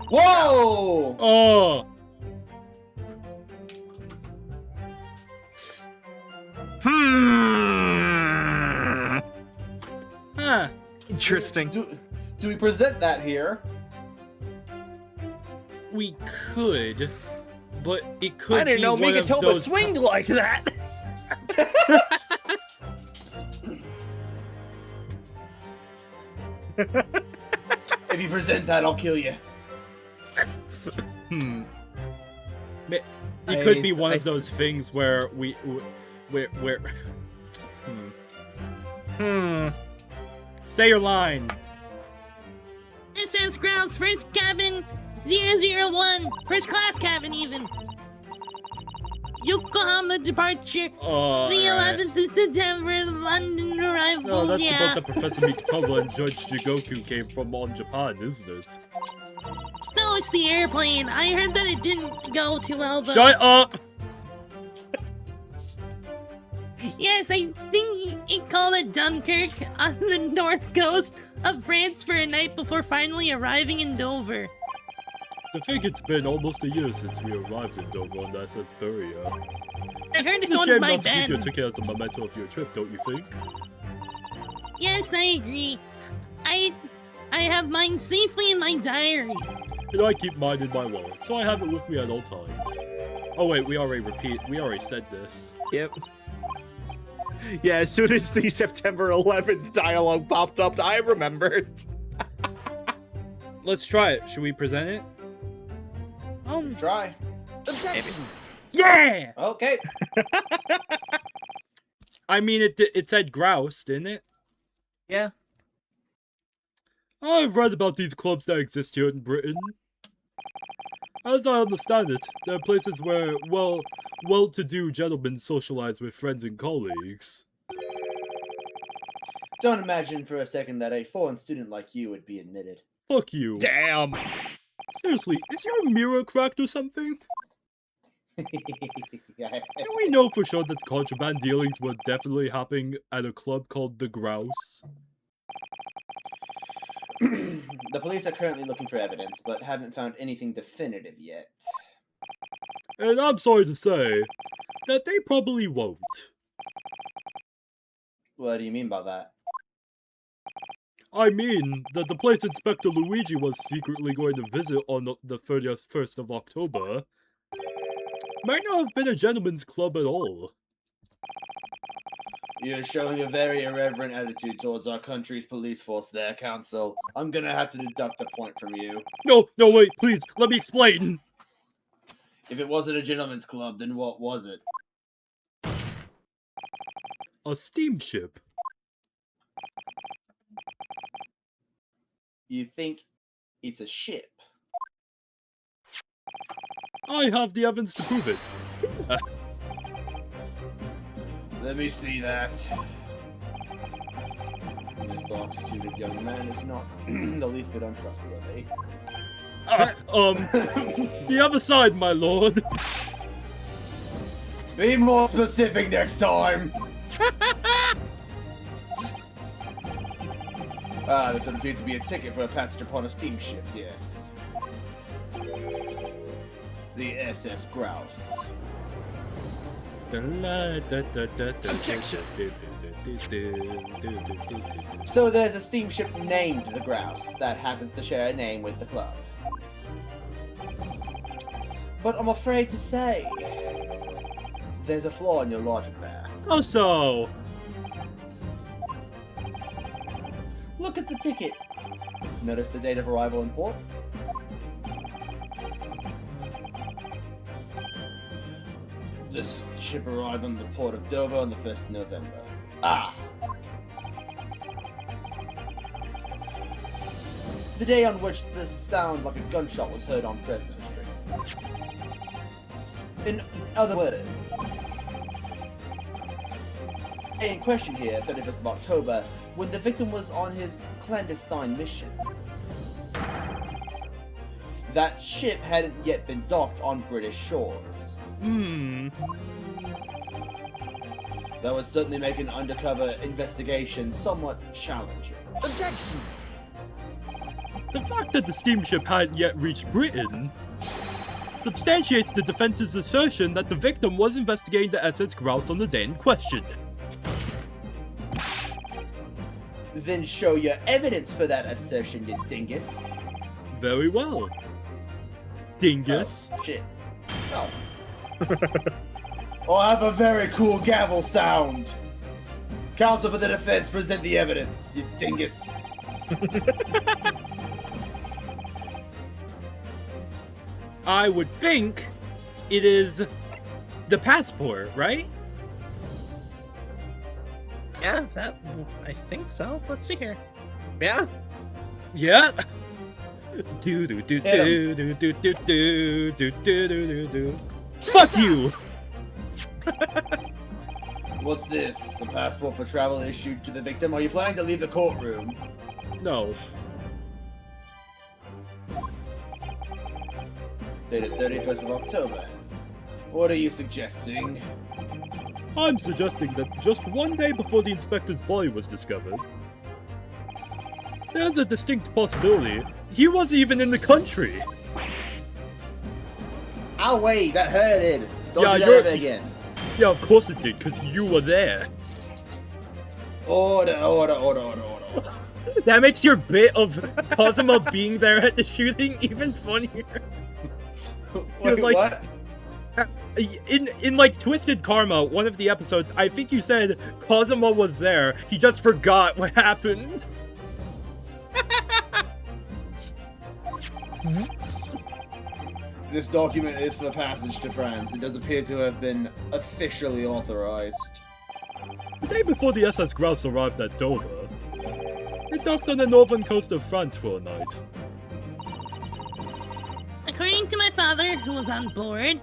Whoa! Oh! Huh. Interesting. Do we present that here? We could, but it could I didn't be know one of Mikatoba those swinged like that. If you present that, I'll kill you. It could be one of those things where where Say your line. SS Grounds, first cabin, 001, first class cabin even. Yokohama departure, Oh, the alright. 11th of September, London arrival, No, that's yeah. about the Professor Mikatoba and Judge Jigoku came from on Japan, isn't it? No, it's the airplane. I heard that it didn't go too well, but... Shut up! Yes, I think it called at Dunkirk on the north coast of France for a night before finally arriving in Dover. I think it's been almost a year since we arrived in Dover on the SS Buria. I heard It's it's a owned shame by not to keep your Ben. ticket as a memento of your trip, don't you think? Yes, I agree. I have mine safely in my diary. And I keep mine in my wallet, so I have it with me at all times. Oh wait, we already said this. Yep. Yeah, as soon as the September 11th dialogue popped up, I remembered. Let's try it. Should we present it? Try. Yeah! Okay. I mean, it said grouse, didn't it? Yeah. I've read about these clubs that exist here in Britain. As I understand it, they're places where, well-to-do gentlemen socialize with friends and colleagues. Don't imagine for a second that a foreign student like you would be admitted. Fuck you. Damn. Seriously, is your mirror cracked or something? Yeah. Do we know for sure that contraband dealings were definitely happening at a club called the Grouse? The police are currently looking for evidence, but haven't found anything definitive yet. And I'm sorry to say that they probably won't. What do you mean by that? I mean that the place Inspector Luigi was secretly going to visit on the 31st of October might not have been a gentleman's club at all. You're showing a very irreverent attitude towards our country's police force there, Counsel. I'm gonna have to deduct a point from you. No, wait, please, let me explain. If it wasn't a gentleman's club, then what was it? A steamship. You think it's a ship? I have the evidence to prove it. Let me see that. This dark-suited young man is not the least bit untrustworthy. The other side, my lord. Be more specific next time. This would appear to be a ticket for a passage upon a steamship, yes. The SS Grouse. Objection. So there's a steamship named the Grouse that happens to share a name with the club. But I'm afraid to say, there's a flaw in your logic there. Oh, so. Look at the ticket. Notice the date of arrival in port? This ship arrived on the port of Dover on the 1st of November. Ah! The day on which the sound like a gunshot was heard on Fresno Street. In other words, the day in question here, 31st of October, when the victim was on his clandestine mission. That ship hadn't yet been docked on British shores. That would certainly make an undercover investigation somewhat challenging. Objection. The fact that the steamship hadn't yet reached Britain substantiates the defense's assertion that the victim was investigating the SS Grouse on the day in question. Then show your evidence for that assertion, you dingus. Very well. Dingus. Oh, shit. Oh. I have a very cool gavel sound. Counsel for the defense, present the evidence, you dingus. I would think it is the passport, right? Yeah, I think so. Let's see here. Yeah. Yeah. Do do do do do do do do do do do do. Fuck you. What's this? A passport for travel issued to the victim? Are you planning to leave the courtroom? No. Dated 31st of October. What are you suggesting? I'm suggesting that just one day before the inspector's body was discovered, there's a distinct possibility he wasn't even in the country. Oh wait, that hurted. Don't Yeah, do that you're- ever again. Yeah, of course it did, because you were there. Order. That makes your bit of Kazuma being there at the shooting even funnier. Wait, like- what? In like Twisted Karma, one of the episodes, I think you said Kazuma was there. He just forgot what happened. This document is for passage to France. It does appear to have been officially authorized. The day before the SS Grouse arrived at Dover, it docked on the northern coast of France for a night. According to my father, who was on board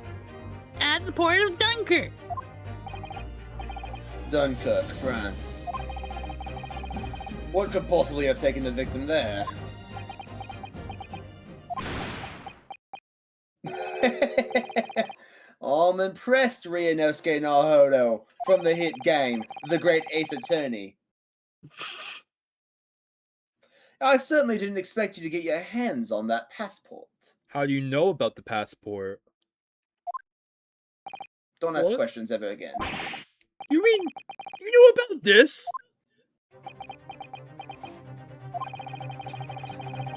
at the port of Dunkirk. Dunkirk, France. What could possibly have taken the victim there? I'm impressed, Ryunosuke Naruhodo, from the hit game, The Great Ace Attorney. I certainly didn't expect you to get your hands on that passport. How do you know about the passport? Don't ask What? questions ever again. You mean you knew about this?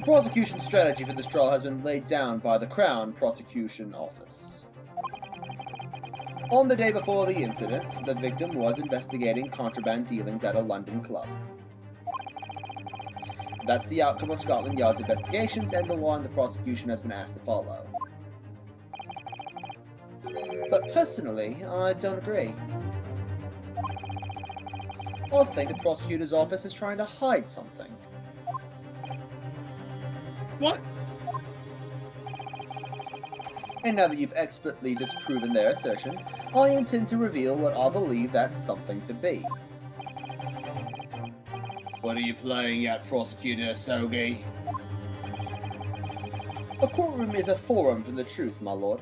Prosecution strategy for this trial has been laid down by the Crown Prosecution Office. On the day before the incident, the victim was investigating contraband dealings at a London club. That's the outcome of Scotland Yard's investigations and the line the prosecution has been asked to follow. But personally, I don't agree. I think the prosecutor's office is trying to hide something. What? And now that you've expertly disproven their assertion, I intend to reveal what I believe that something to be. What are you playing at, Prosecutor Sogi? A courtroom is a forum for the truth, my lord.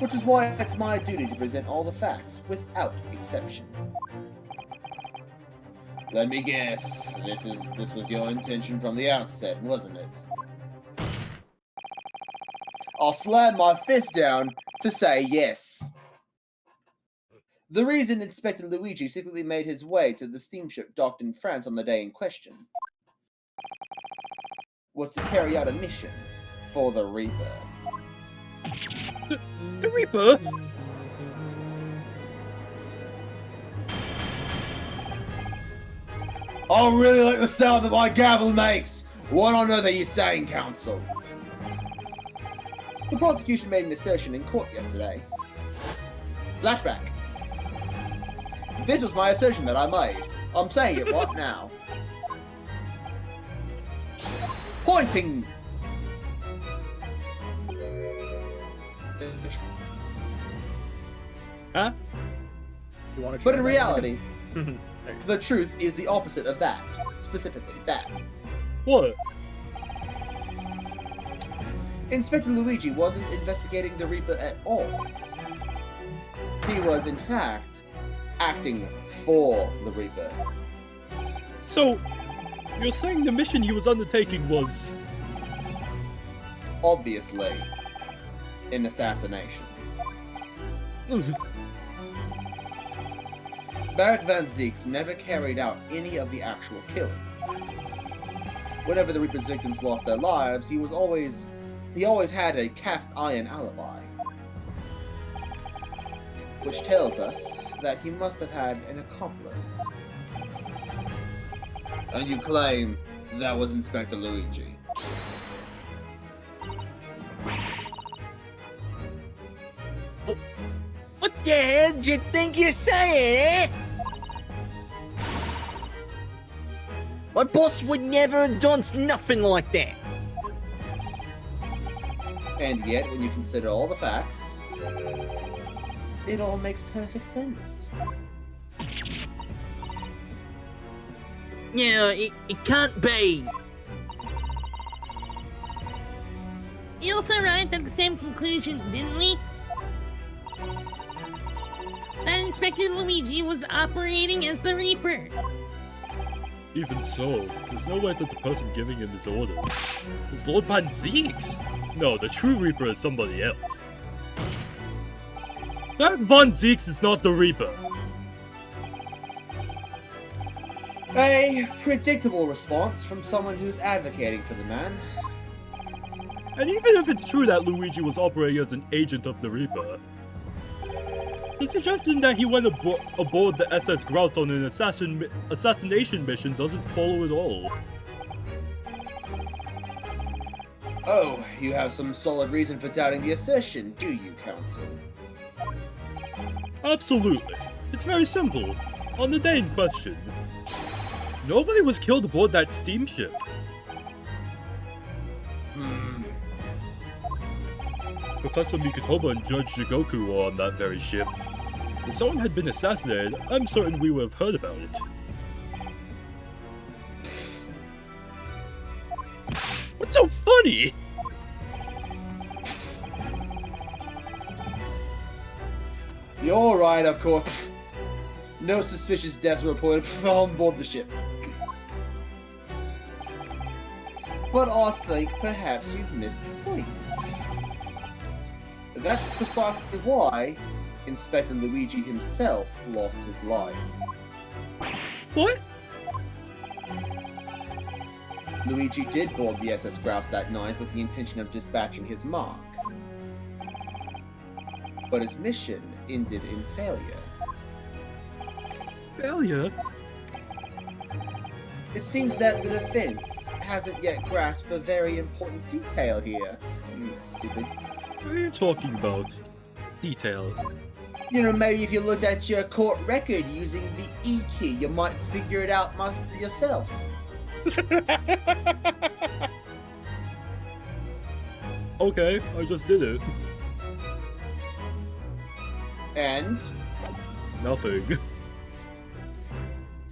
which is why it's my duty to present all the facts without exception. Let me guess, this was your intention from the outset, wasn't it? I'll slam my fist down to say yes. The reason Inspector Luigi secretly made his way to the steamship docked in France on the day in question was to carry out a mission for the Reaper. The Reaper? I really like the sound that my gavel makes. What on earth are you saying, Counsel? The prosecution made an assertion in court yesterday. Flashback. This was my assertion that I made. I'm saying it right now. Pointing. Huh? You want to But in reality, the truth is the opposite of that. Specifically, that. What? Inspector Luigi wasn't investigating the Reaper at all. He was, in fact, acting for the Reaper. So, you're saying the mission he was undertaking was... Obviously, an assassination. Barrett Van Zeeks never carried out any of the actual killings. Whenever the Reaper's victims lost their lives, he always had a cast iron alibi. Which tells us that he must have had an accomplice. And you claim that was Inspector Luigi. What the hell do you think you're saying, eh? My boss would never have done nothing like that. And yet, when you consider all the facts, it all makes perfect sense. Yeah, it can't be. We also arrived at the same conclusion, didn't we? That Inspector Luigi was operating as the Reaper. Even so, there's no way that the person giving him his orders is Lord Van Zeeks. No, the true Reaper is somebody else. That Van Zeeks is not the Reaper. A predictable response from someone who's advocating for the man. And even if it's true that Luigi was operating as an agent of the Reaper, the suggestion that he went aboard the SS Grouse on an assassination mission doesn't follow at all. Oh, you have some solid reason for doubting the assertion, do you, Counsel? Absolutely. It's very simple. On the day in question, nobody was killed aboard that steamship. Professor Mikotoba and Judge Jigoku were on that very ship. If someone had been assassinated, I'm certain we would have heard about it. What's so funny? You're right, of course. No suspicious deaths were reported on board the ship. But I think perhaps you've missed the point. That's precisely why Inspector Luigi himself lost his life. What? Luigi did board the SS Grouse that night with the intention of dispatching his mark. But his mission ended in failure. Failure? It seems that the defense hasn't yet grasped a very important detail here. You stupid. What are you talking about? Detail. You know, maybe if you looked at your court record using the E key, you might figure it out yourself. Okay, I just did it. And? Nothing.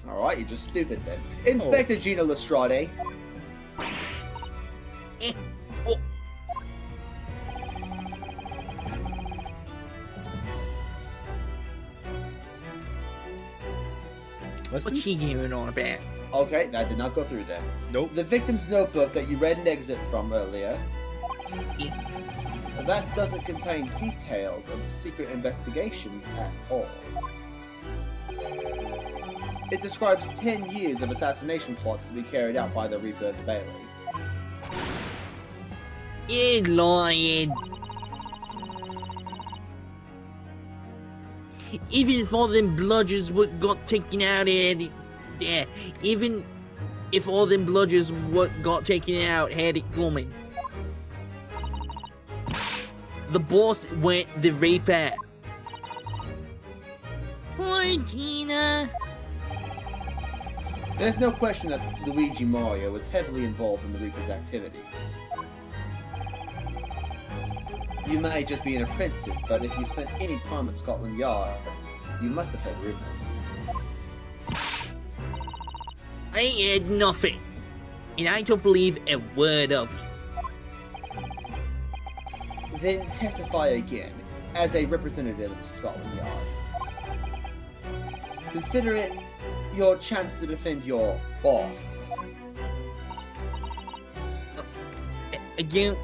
Alright, you're just stupid then. Inspector Gino Lestrade. What's What's he going on about? Okay, that did not go through then. Nope. The victim's notebook that you read an exit from earlier. Yeah. That doesn't contain details of secret investigations at all. It describes 10 years of assassination plots to be carried out by the Reaper of the Bailey. You're lying. Even if all them bludgers what got taken out had even if all them bludgers what got taken out had it coming. The boss went the Reaper. Poor Gina. There's no question that Luigi Mario was heavily involved in the Reaper's activities. You may just be an apprentice, but if you spent any time at Scotland Yard, you must have heard rumors. I ain't heard nothing, and I don't believe a word of it. Then testify again, as a representative of Scotland Yard. Consider it your chance to defend your boss. Again,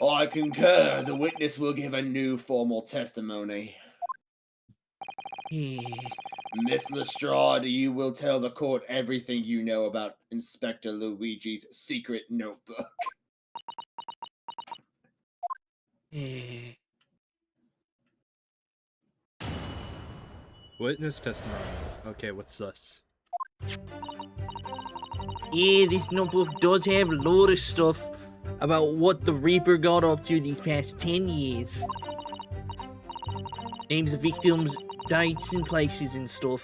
I concur. The witness will give a new formal testimony. Miss Lestrade, you will tell the court everything you know about Inspector Luigi's secret notebook. Witness testimony. Okay, what's this? Yeah, this notebook does have a lot of stuff about what the Reaper got up to these past 10 years. Names of victims, dates and places and stuff.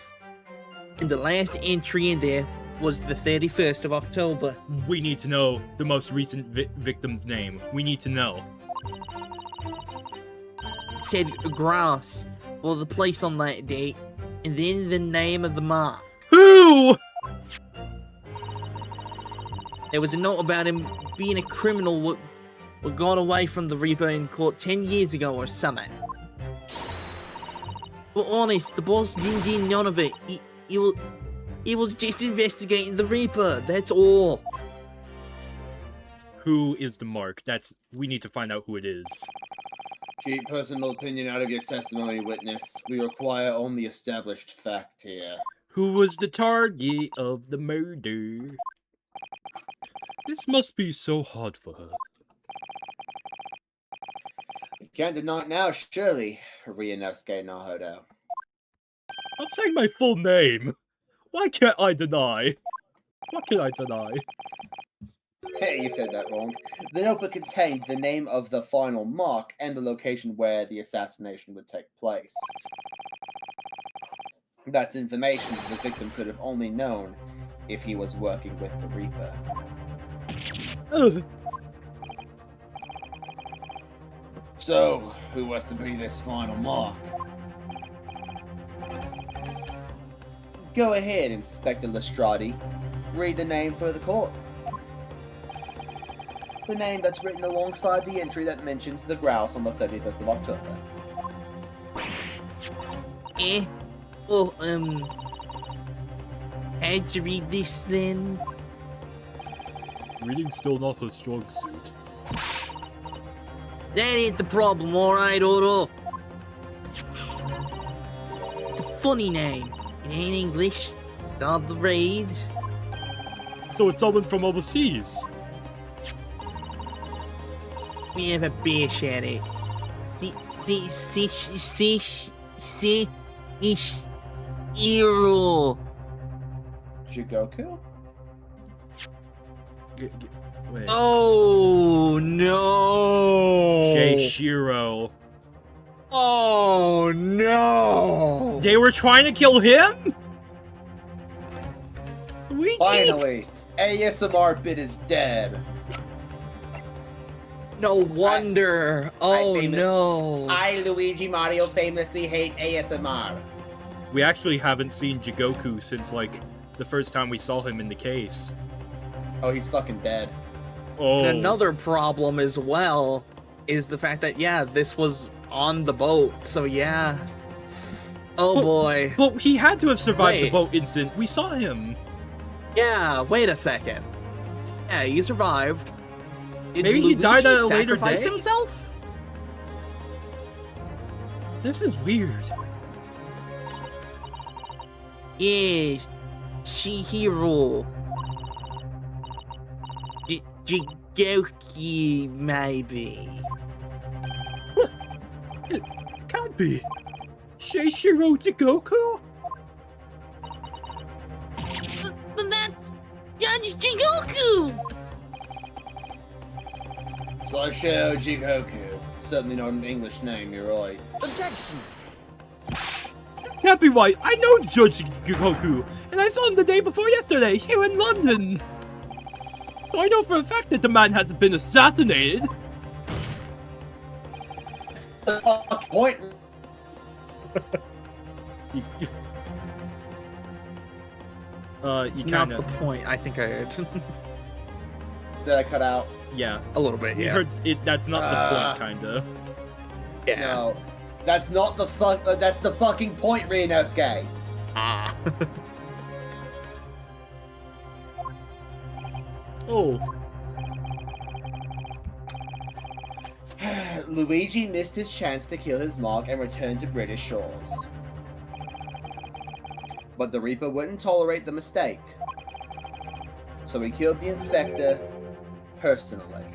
And the last entry in there was the 31st of October. We need to know the most recent victim's name. We need to know. It said grass for the place on that date, and then the name of the mark. Who? There was a note about him being a criminal what got away from the Reaper in court 10 years ago or something. But honest, the boss didn't do none of it. He was just investigating the Reaper, that's all. Who is the mark? We need to find out who it is. Keep personal opinion out of your testimony, witness. We require only established fact here. Who was the target of the murder? This must be so hard for her. You can't deny it now, surely, Ryunosuke Naruhodo. I'm saying my full name. Why can't I deny? What can I deny? Hey, you said that wrong. The notebook contained the name of the final mark and the location where the assassination would take place. That's information the victim could have only known if he was working with the Reaper. Ugh. So, who was to be this final mark? Go ahead, Inspector Lestrade. Read the name for the court. The name that's written alongside the entry that mentions the grouse on the 31st of October. Well, how'd you read this then? Reading's still not her strong suit. That ain't the problem, alright, Oro? It's a funny name. It ain't English. It's on the raid. So it's someone from overseas. We have a bash at it. Hero. Jigoku? Wait. Oh no! Seishiro. Oh no! They were trying to kill him? We Finally, ASMR bit is dead. No wonder. Oh no! I, Luigi Mario, famously hate ASMR. We actually haven't seen Jigoku since, like, the first time we saw him in the case. Oh, he's fucking dead. Oh. And another problem as well is the fact that, yeah, this was on the boat, so yeah. Oh But- boy. But he had to have survived the Wait. boat incident. We saw him. Yeah, wait a second. Yeah, he survived. Did Maybe he died at Luigi a later sacrifice day? himself? This is weird. Yes, Shihiro. Jigoku, maybe. It can't be. Seishiro Jigoku? But that's Judge Jigoku! Slideshow Jigoku. Certainly not an English name, you're right. Objection. Can't be right. I know Judge Jigoku, and I saw him the day before yesterday here in London. So I know for a fact that the man hasn't been assassinated. The fuck point? You It's not the point. I think I heard. Did I cut out? yeah. A little bit, We yeah. heard it. That's not the point, kinda. Yeah. No. That's not the fuck. That's the fucking point, Ryunosuke. Ah. Oh, Luigi missed his chance to kill his mark and return to British shores. But the Reaper wouldn't tolerate the mistake. So he killed the inspector personally.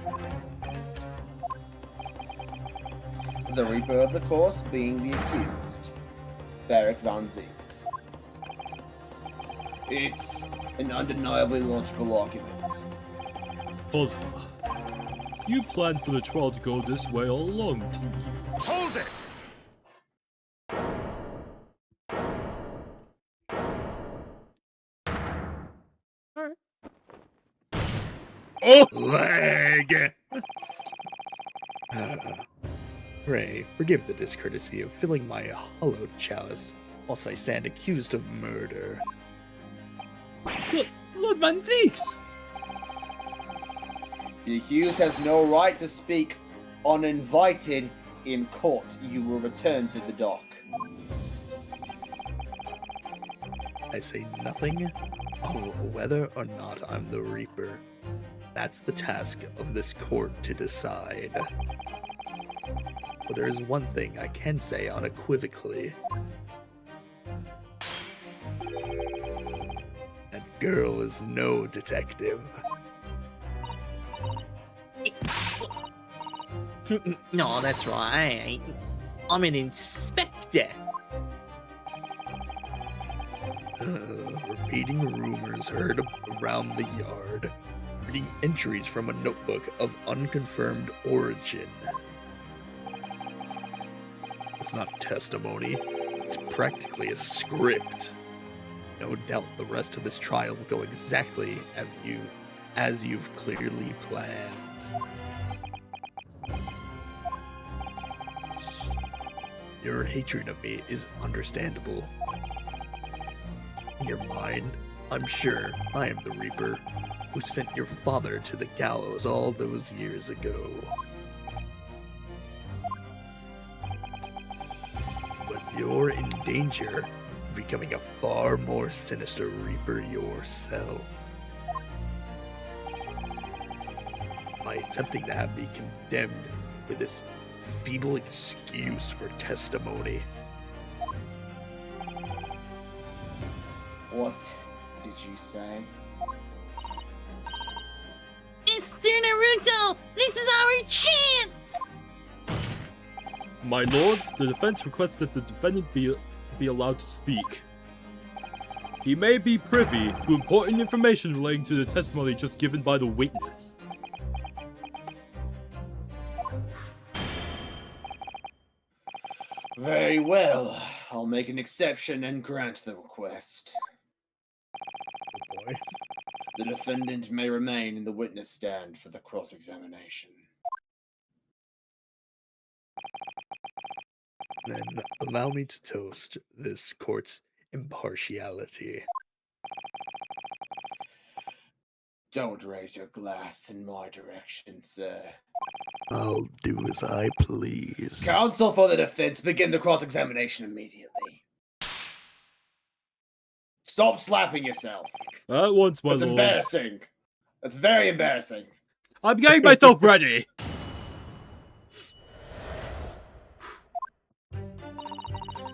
The Reaper of the course being the accused, Barrack Van Zieks. It's an undeniably logical argument. Hosma. You planned for the trial to go this way all along, didn't you? Hold it! Oh! Leg! Pray, forgive the discourtesy of filling my hollowed chalice whilst I stand accused of murder. Lord Van Zieks! The accused has no right to speak uninvited in court. You will return to the dock. I say nothing of whether or not I'm the Reaper. That's the task of this court to decide. But there is one thing I can say unequivocally. That girl is no detective. No, that's right. I ain't. I'm an inspector. Repeating rumors heard around the yard. Reading entries from a notebook of unconfirmed origin. It's not testimony. It's practically a script. No doubt the rest of this trial will go exactly as you've clearly planned. Your hatred of me is understandable. In your mind, I'm sure I am the Reaper who sent your father to the gallows all those years ago. But you're in danger of becoming a far more sinister Reaper yourself. By attempting to have me condemned with this feeble excuse for testimony. What did you say? Mr. Naruto, this is our chance! My lord, the defense requests that the defendant be allowed to speak. He may be privy to important information relating to the testimony just given by the witness. Very well. I'll make an exception and grant the request. Oh boy. The defendant may remain in the witness stand for the cross-examination. Then allow me to toast this court's impartiality. Don't raise your glass in my direction, sir. I'll do as I please. Counsel for the defense, begin the cross-examination immediately. Stop slapping yourself. Once, my That's lord. embarrassing. That's very embarrassing. I'm getting myself ready.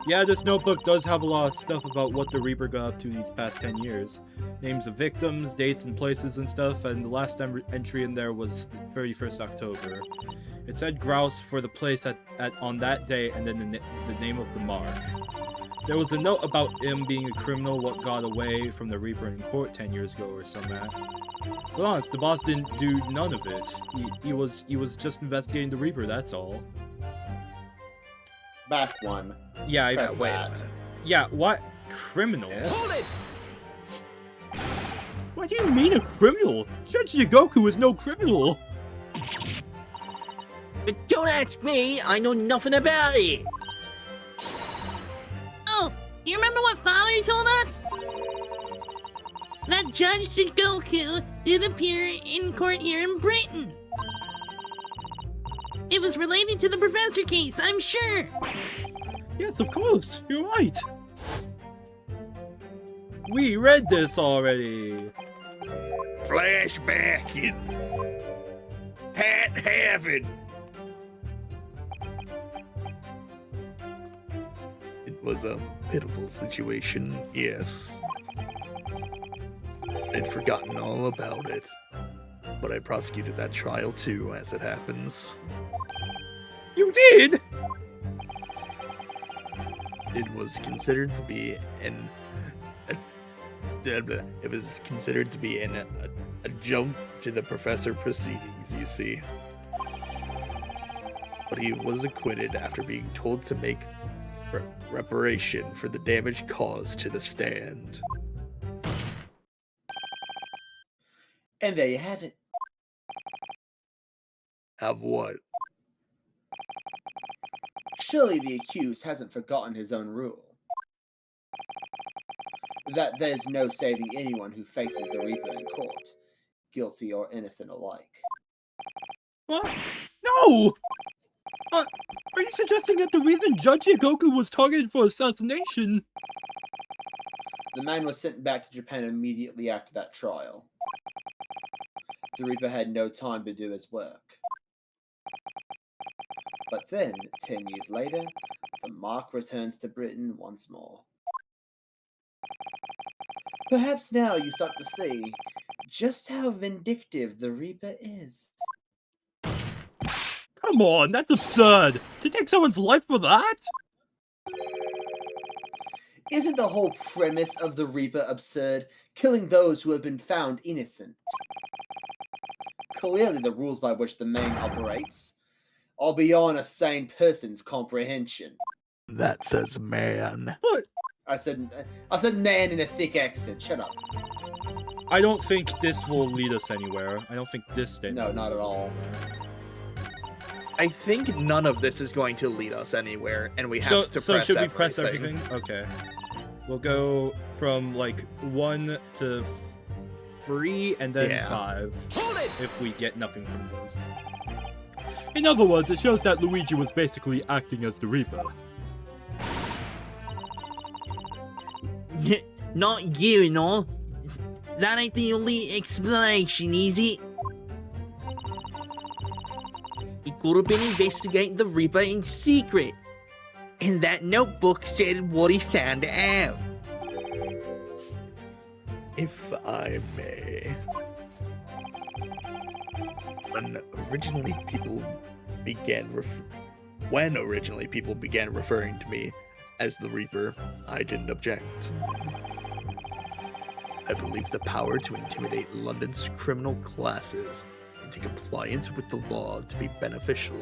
Yeah, this notebook does have a lot of stuff about what the Reaper got up to these past 10 years. Names of victims, dates and places and stuff, and the last entry in there was the 31st October. It said grouse for the place on that day and then the name of the mark. There was a note about him being a criminal, what got away from the Reaper in court 10 years ago or something. But honest, the boss didn't do none of it. He was just investigating the Reaper, that's all. Back one. Yeah, Press wait a that. minute. Yeah, what? Criminal? Hold it! What do you mean a criminal? Judge Jigoku is no criminal! But don't ask me, I know nothing about it. Oh, you remember what Father told us? That Judge Jigoku did appear in court here in Britain. It was related to the professor case, I'm sure. Yes, of course, you're right. We read this already. Flashback in Hat Heaven. It was a pitiful situation, yes. I'd forgotten all about it. But I prosecuted that trial too, as it happens. You did? It was considered to be an adjunct to the professor proceedings, you see. But he was acquitted after being told to make reparation for the damage caused to the stand. And there you have it. Have what? Surely the accused hasn't forgotten his own rule. That there's no saving anyone who faces the Reaper in court, guilty or innocent alike. What? No! Are you suggesting that the reason Judge Jigoku was targeted for assassination? The man was sent back to Japan immediately after that trial. The Reaper had no time to do his work. But then, 10 years later, the mark returns to Britain once more. Perhaps now you start to see just how vindictive the Reaper is. Come on, that's absurd! To take someone's life for that? Isn't the whole premise of the Reaper absurd, killing those who have been found innocent? Clearly the rules by which the man operates are beyond a sane person's comprehension. That says man. What? I said man in a thick accent. Shut up. I don't think this will lead us anywhere. I don't think this statement. No, not at all. I think none of this is going to lead us anywhere, and we have to So press should we everything. press everything? Okay. We'll go from like 1 to 3 and then Yeah. 5. If we get nothing from those. In other words, it shows that Luigi was basically acting as the Reaper. Not you and all. That ain't the only explanation, is it? He could have been investigating the Reaper in secret. And that notebook said what he found out. If I may. When originally people began referring to me as the Reaper, I didn't object. I believe the power to intimidate London's criminal classes into compliance with the law to be beneficial.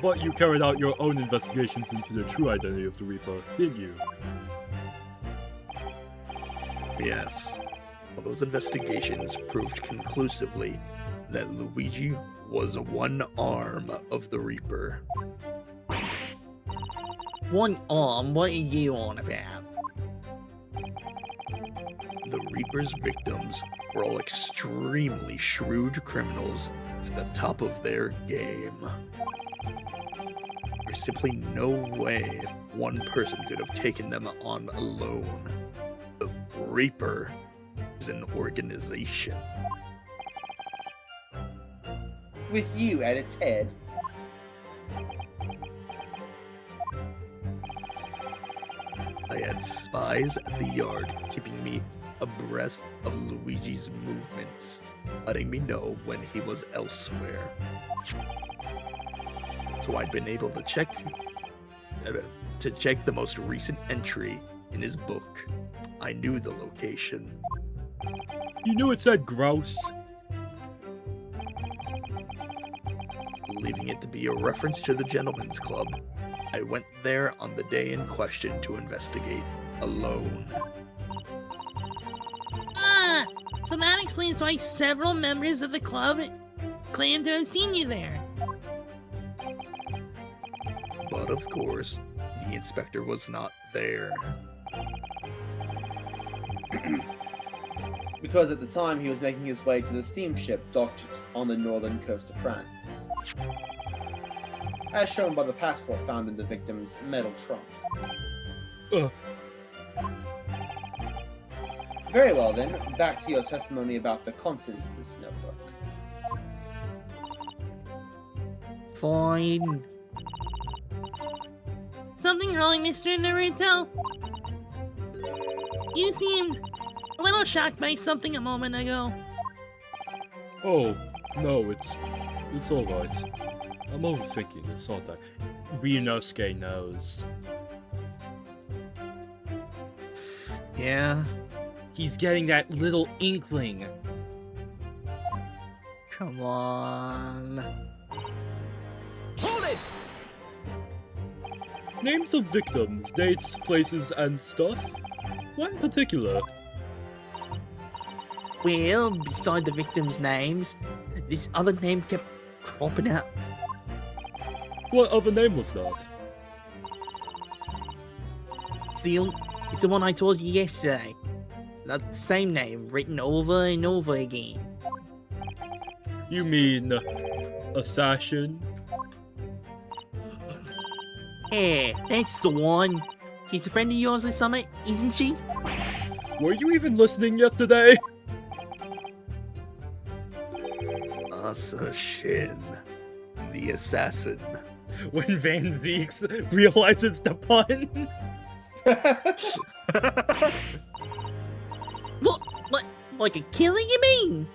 But you carried out your own investigations into the true identity of the Reaper, didn't you? Yes. Well, those investigations proved conclusively that Luigi was one arm of the Reaper. One arm, what are you on about? The Reaper's victims were all extremely shrewd criminals at the top of their game. There's simply no way one person could have taken them on alone. Reaper is an organization. With you at its head. I had spies at the yard keeping me abreast of Luigi's movements, letting me know when he was elsewhere. So I'd been able to check the most recent entry in his book. I knew the location. You knew it said grouse. Believing it to be a reference to the Gentleman's Club, I went there on the day in question to investigate, alone. Ah, so that explains why several members of the club claim to have seen you there. But of course, the inspector was not there. Because at the time he was making his way to the steamship docked on the northern coast of France. As shown by the passport found in the victim's metal trunk. Ugh. Very well then, back to your testimony about the contents of this notebook. Fine. Something wrong, Mr. Naruto? You seemed a little shocked by something a moment ago. Oh, no, it's alright. I'm overthinking this, aren't I? Ryunosuke knows. Yeah. He's getting that little inkling. Come on. Hold it! Names of victims, dates, places, and stuff? What in particular? Well, beside the victims' names, this other name kept cropping up. What other name was that? It's the one I told you yesterday. That same name written over and over again. You mean... assassin? Yeah, that's the one. She's a friend of yours or something, isn't she? Were you even listening yesterday? Assassin, the assassin. When Van Zeeks realizes the pun? What? Like a killer, you mean?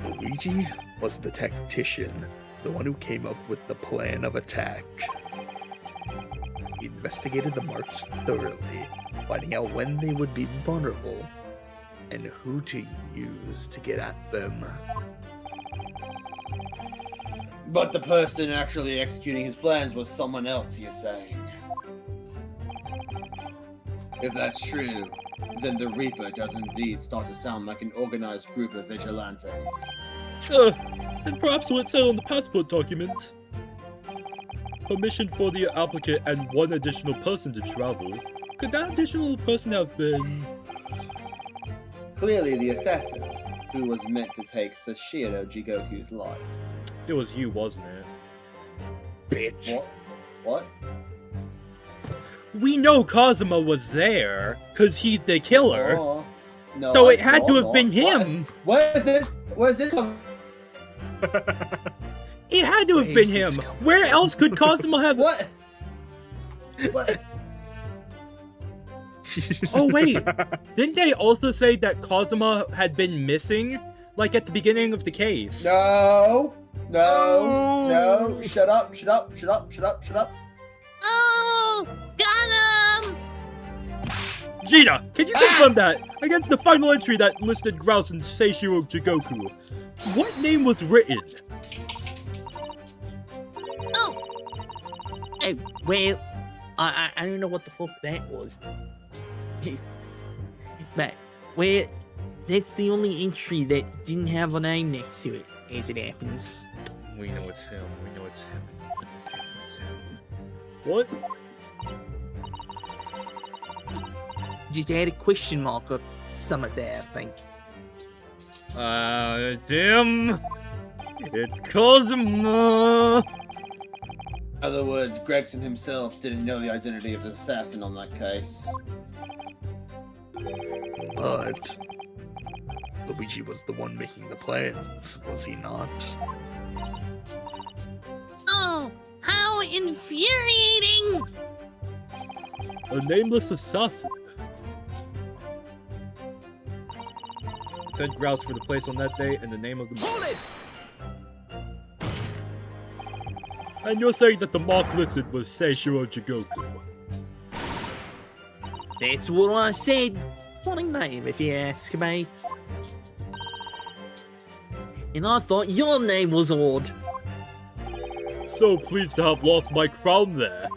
Luigi was the tactician, the one who came up with the plan of attack. He investigated the marks thoroughly, finding out when they would be vulnerable and who to use to get at them. But the person actually executing his plans was someone else, you're saying? If that's true, then the Reaper does indeed start to sound like an organized group of vigilantes. And perhaps what it said on the passport document. Permission for the applicant and one additional person to travel. Could that additional person have been... Clearly the assassin, who was meant to take Sashiro Jigoku's life. It was you, wasn't it? Bitch. What? We know Kazuma was there, cause he's the killer. Oh, no, So I it had to don't have been know. him. What is this? What is this? It had to have Where been is this him. coming Where from? else could Kazuma have... What? What? Oh wait, didn't they also say that Kazuma had been missing? Like at the beginning of the case? No. Oh. No. Shut up. Oh, got him! Gina, can you confirm that? Against the final entry that listed Grouse and Seishiro Jigoku, what name was written? Oh, Hey, well, I don't know what the fuck that was. But, well, that's the only entry that didn't have a name next to it, as it happens. We know it's him. It's him. What? Just add a question mark or something there, I think. Damn. It's Kazuma. In other words, Gregson himself didn't know the identity of the assassin on that case. But Luigi was the one making the plans, was he not? Oh, how infuriating! A nameless assassin. 10 grouse for the place on that day and the name of the mark. And you're saying that the mark listed was Seishiro Jigoku. That's what I said. Funny name, if you ask me. And I thought your name was odd. So pleased to have lost my crown there.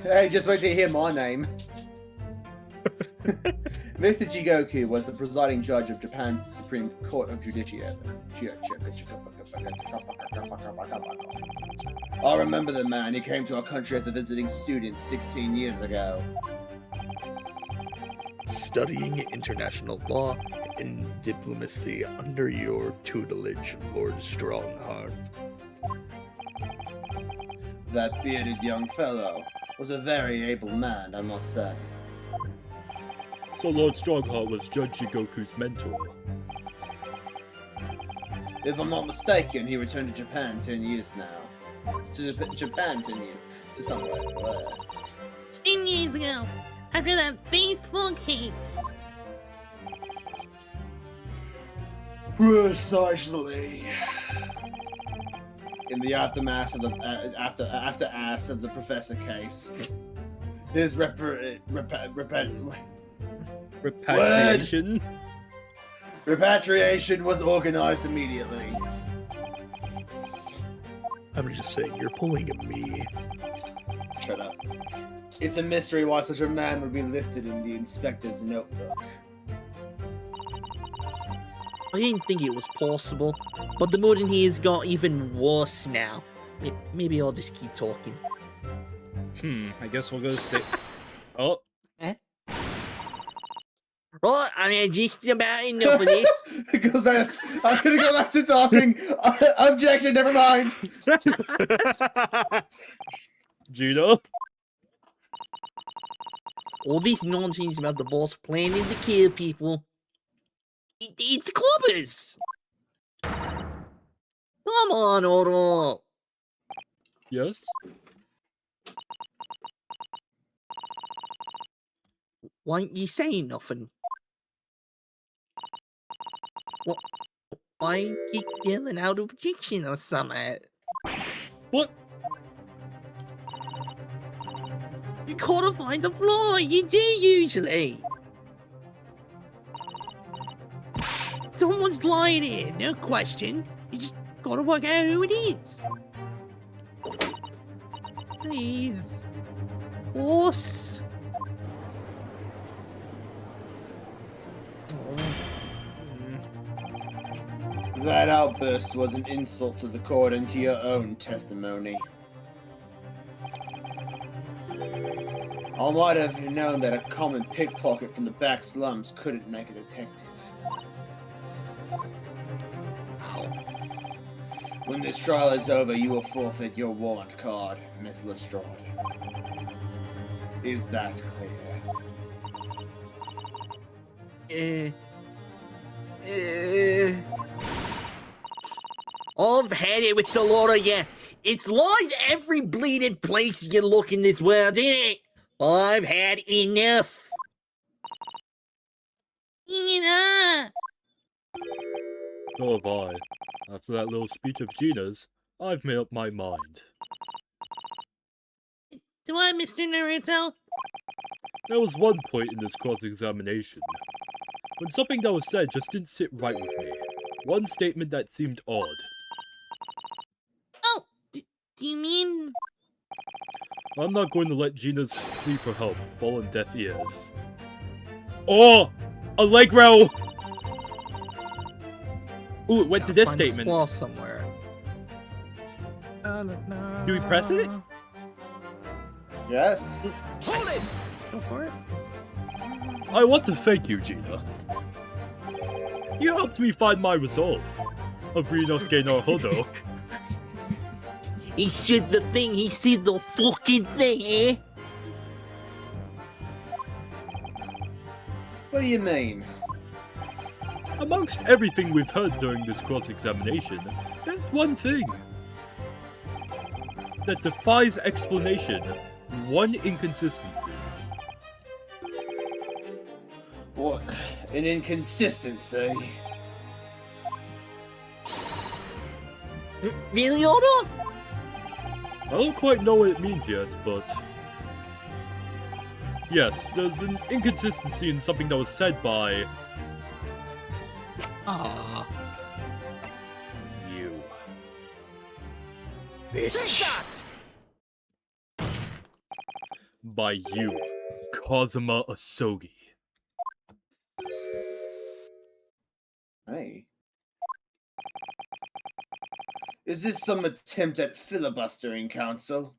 Hey, just wait till you hear my name. Mr. Jigoku was the presiding judge of Japan's Supreme Court of Judiciary. I remember the man. He came to our country as a visiting student 16 years ago. Studying international law and diplomacy under your tutelage, Lord Strongheart. That bearded young fellow was a very able man, I must say. So Lord Strongheart was Judge Jigoku's mentor. If I'm not mistaken, he returned to Japan 10 years now. To Japan 10 years. To somewhere. 10 years ago, after that faithful case. Precisely. In the aftermath of the after of the professor case, his repatriation was organized immediately. I'm just saying, you're pulling at me. Shut up. It's a mystery why such a man would be listed in the inspector's notebook. I didn't think it was possible, but the mood in here has got even worse now. Maybe I'll just keep talking. I guess we'll go say. Oh. Right, I had just about enough of this. I'm gonna go back to talking. Objection, never mind. Gina? All this nonsense about the boss planning to kill people. It's clubbers! Come on, Oro. Yes? Why aren't you saying nothing? What? Why ain't you yelling out objection or something? What? You gotta find the flaw, you do usually. Someone's lying here, no question. You just gotta work out who it is. Please. Horse. That outburst was an insult to the court and to your own testimony. I might have known that a common pickpocket from the back slums couldn't make a detective. When this trial is over, you will forfeit your warrant card, Miss Lestrade. Is that clear? I've had it with the lot of you. It's lies every bleeding place you look in this world, ain't it? I've had enough. Yeah. So have I. After that little speech of Gina's, I've made up my mind. Do what, Mr. Naruto? There was one point in this cross-examination when something that was said just didn't sit right with me. One statement that seemed odd. Oh, do you mean? I'm not going to let Gina's plea for help fall on deaf ears. Oh! Allegro! Ooh, it went to this statement. Flaw somewhere. Do we press it? Yes. Hold it. Go for it. I want to thank you, Gina. You helped me find my resolve of Ryunosuke Naruhodo. He said the thing. He said the fucking thing, eh? What do you mean? Amongst everything we've heard during this cross-examination, there's one thing that defies explanation. One inconsistency. What? An inconsistency? Really, Odo? I don't quite know what it means yet, but... yes, there's an inconsistency in something that was said by... Ah, you. bitch. By you, Kazuma Asogi. Hey. Is this some attempt at filibustering, Counsel?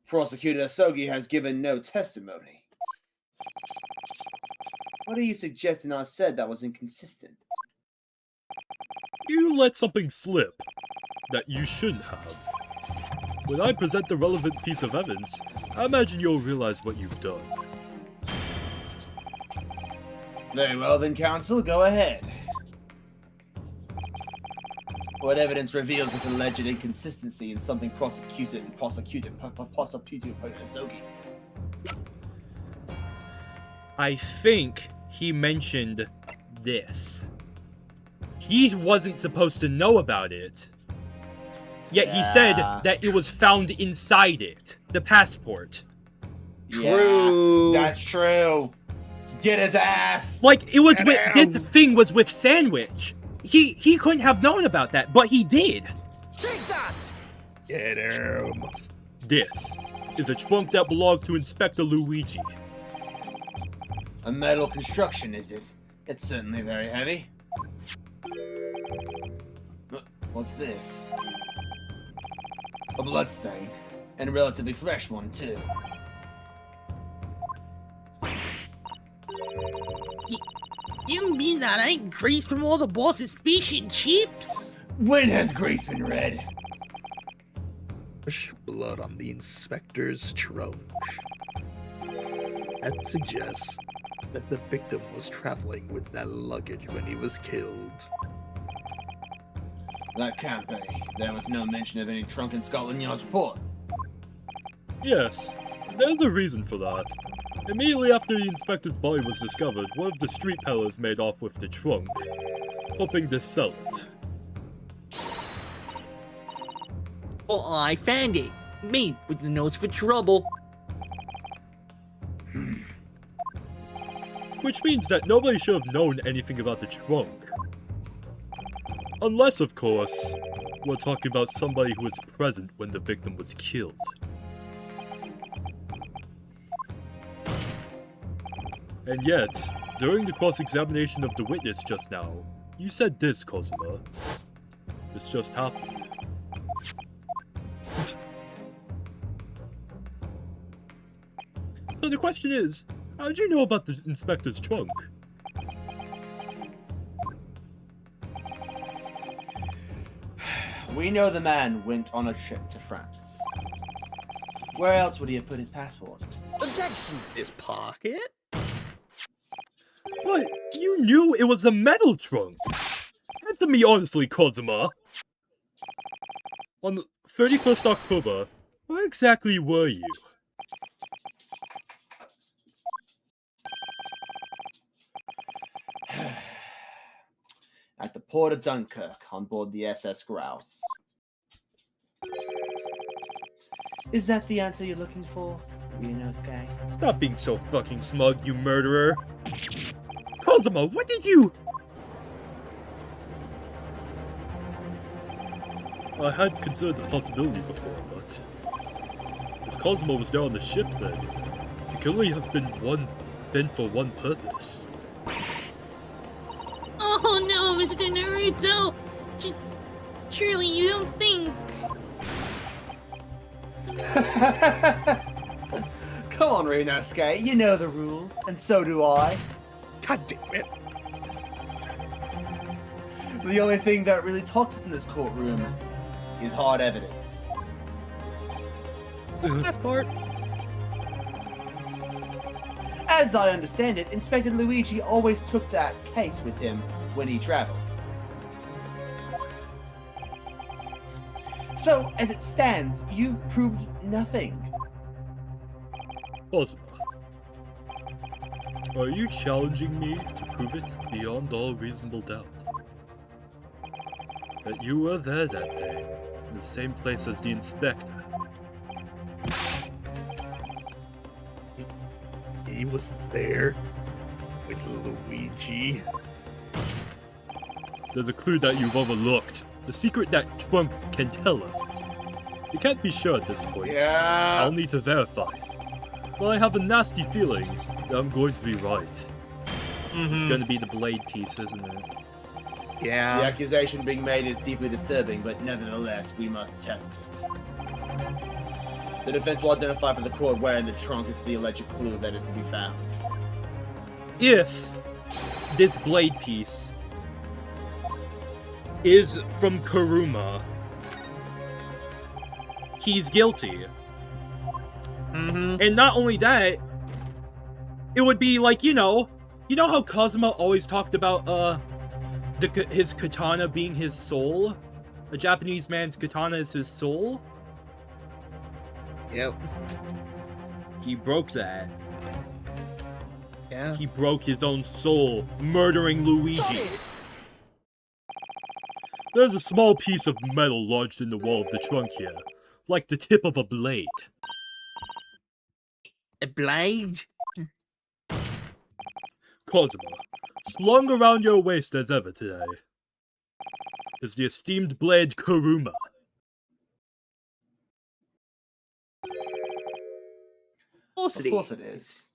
Prosecutor Asogi has given no testimony. What are you suggesting I said that was inconsistent? You let something slip that you shouldn't have. When I present the relevant piece of evidence, I imagine you'll realize what you've done. Very well then, Counsel, go ahead. What evidence reveals this alleged inconsistency in something prosecuted Asogi? I think he mentioned this. He wasn't supposed to know about it. Yet he said that it was found inside it. The passport. True. Yeah, that's true. Get his ass. Like, it was with, this thing was with Sandwich. He couldn't have known about that, but he did. Take that! Get him. This is a trunk that belonged to Inspector Luigi. A metal construction, is it? It's certainly very heavy. What's this? A bloodstain. And a relatively fresh one, too. You mean that ain't grease from all the boss's fish and chips? When has grease been red? Fresh blood on the inspector's trunk. That suggests that the victim was traveling with that luggage when he was killed. That can't be. There was no mention of any trunk in Scotland Yard's report. Yes, there's a reason for that. Immediately after the inspector's body was discovered, one of the street peddlers made off with the trunk, hoping to sell it. Well, I found it. Me, with the notes for trouble. Which means that nobody should have known anything about the trunk. Unless, of course, we're talking about somebody who was present when the victim was killed. And yet, during the cross-examination of the witness just now, you said this, Kazuma. This just happened. So the question is, how did you know about the inspector's trunk? We know the man went on a trip to France. Where else would he have put his passport? Objection! His pocket? But you knew it was a metal trunk! Answer me honestly, Kazuma. On the 31st October, where exactly were you? At the port of Dunkirk, on board the SS Grouse. Is that the answer you're looking for, Ryunosuke? Stop being so fucking smug, you murderer. Kazuma, what did you... I had considered the possibility before, but... if Kazuma was there on the ship, then... it could only have been for one purpose. Oh no, Mr. Naruto! Surely you don't think... Come on, Ryunosuke, you know the rules, and so do I. God damn it. The only thing that really talks in this courtroom is hard evidence. Passport. As I understand it, Inspector Luigi always took that case with him when he traveled. So, as it stands, you've proved nothing. Cosmo, are you challenging me to prove it beyond all reasonable doubt? That you were there that day, in the same place as the inspector. He was there with Luigi. There's a clue that you've overlooked. The secret that Trunk can tell us. You can't be sure at this point. Yeah. I'll need to verify. But I have a nasty feeling that I'm going to be right. It's going to be the blade piece, isn't it? Yeah. The accusation being made is deeply disturbing, but nevertheless, we must test it. The defense will identify for the court where in the trunk is the alleged clue that is to be found. If this blade piece is from Karuma, he's guilty. And not only that, it would be like, you know how Kazuma always talked about his katana being his soul? A Japanese man's katana is his soul? Yep. He broke that. Yeah. He broke his own soul, murdering Luigi. There's a small piece of metal lodged in the wall of the trunk here, like the tip of a blade. A blade? Kazuma, slung around your waist as ever today, is the esteemed blade Karuma. Of course it is.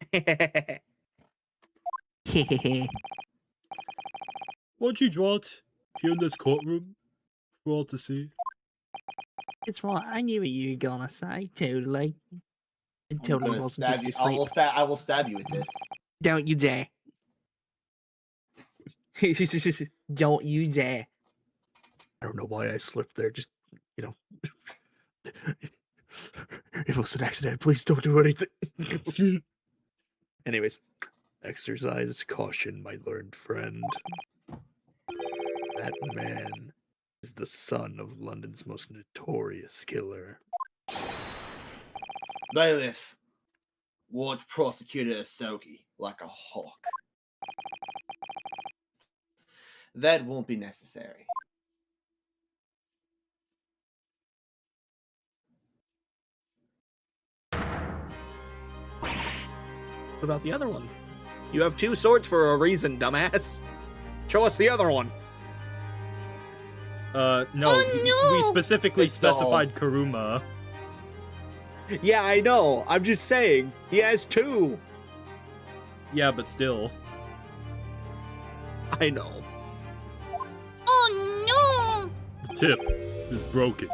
Won't you draw it here in this courtroom for all to see? It's right. I knew what you were gonna say. Totally. It I'm totally gonna wasn't stab just you. a sleep. I will stab you with this. Don't you dare. Don't you dare. I don't know why I slipped there. Just, it was an accident. Please don't do anything. Anyways, exercise caution, my learned friend. That man is the son of London's most notorious killer. Bailiff, watch Prosecutor Asogi like a hawk. That won't be necessary. What about the other one? You have two swords for a reason, dumbass. Show us the other one. No, Oh, we no! specifically It's the- specified Karuma. Yeah, I know. I'm just saying. He has two. Yeah, but still. I know. Oh The tip is broken.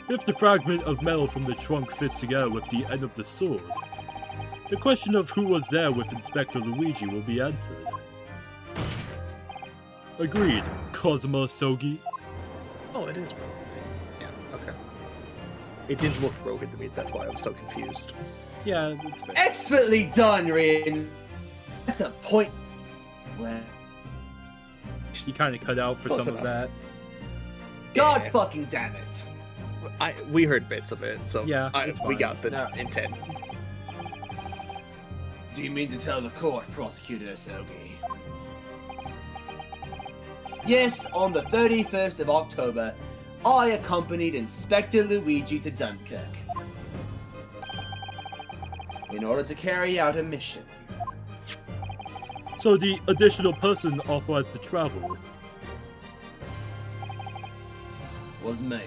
If the fragment of metal from the trunk fits together with the end of the sword, the question of who was there with Inspector Luigi will be answered. Agreed, Kazuma Sogi. Oh, it is broken. Yeah, okay. It didn't look broken to me. That's why I was so confused. Yeah, that's fair. Expertly done, Rin. That's a point. Well, He kind of cut out for Close some of enough. that. God Yeah. fucking damn it. We heard bits of it, so Yeah, it's we fine. got the No. intent. Do you mean to tell the court, Prosecutor Asogi? Yes, on the 31st of October, I accompanied Inspector Luigi to Dunkirk in order to carry out a mission. So the additional person authorized to travel. Was me.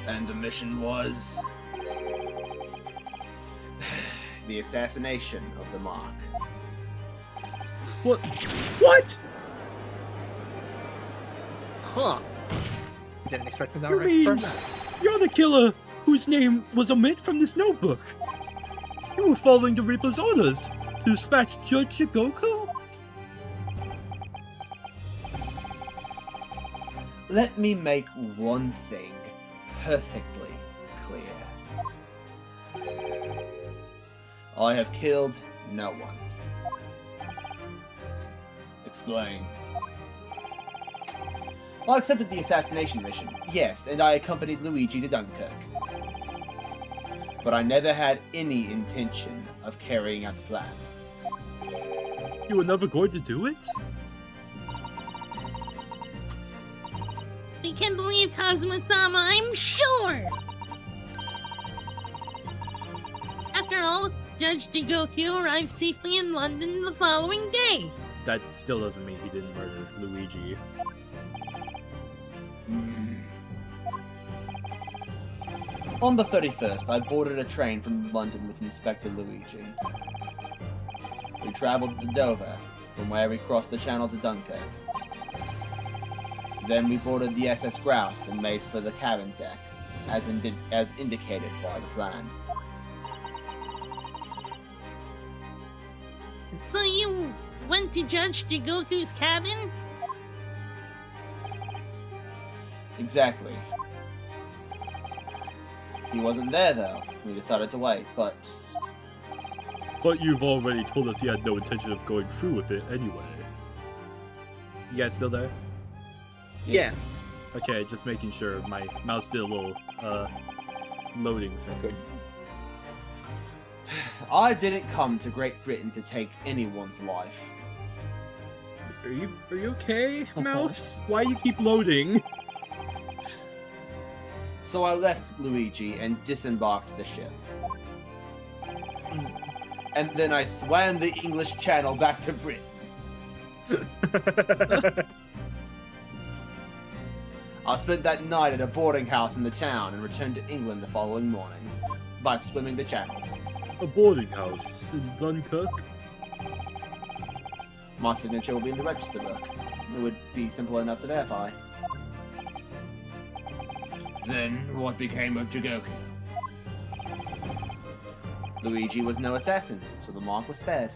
And the mission was the assassination of the Mark. What? What? Huh. Didn't expect me that You right mean- from that. You're the killer whose name was omitted from this notebook. You were following the Reaper's orders to dispatch Judge Jigoku? Let me make one thing perfectly clear. I have killed no one. Explain. I accepted the assassination mission, yes, and I accompanied Luigi to Dunkirk. But I never had any intention of carrying out the plan. You were never going to do it? I can't believe Kazuma-sama, I'm sure! After all, Judge Jigoku arrived safely in London the following day. That still doesn't mean he didn't murder Luigi. On the 31st, I boarded a train from London with Inspector Luigi. We travelled to Dover, from where we crossed the Channel to Dunkirk. Then we boarded the SS Grouse and made for the cabin deck, as indicated by the plan. So you went to Judge Jigoku's cabin? Exactly. He wasn't there though. We decided to wait, but But you've already told us you had no intention of going through with it anyway. You guys still there? Yeah. Okay, just making sure. My mouse did a little, loading thing. Good. I didn't come to Great Britain to take anyone's life. Are you okay, mouse? Why you keep loading? So I left Luigi and disembarked the ship. And then I swam the English Channel back to Britain. I spent that night at a boarding house in the town and returned to England the following morning by swimming the channel. A boarding house in Dunkirk? My signature will be in the register book. It would be simple enough to verify. Then, what became of Jigoku? Luigi was no assassin, so the mark was spared.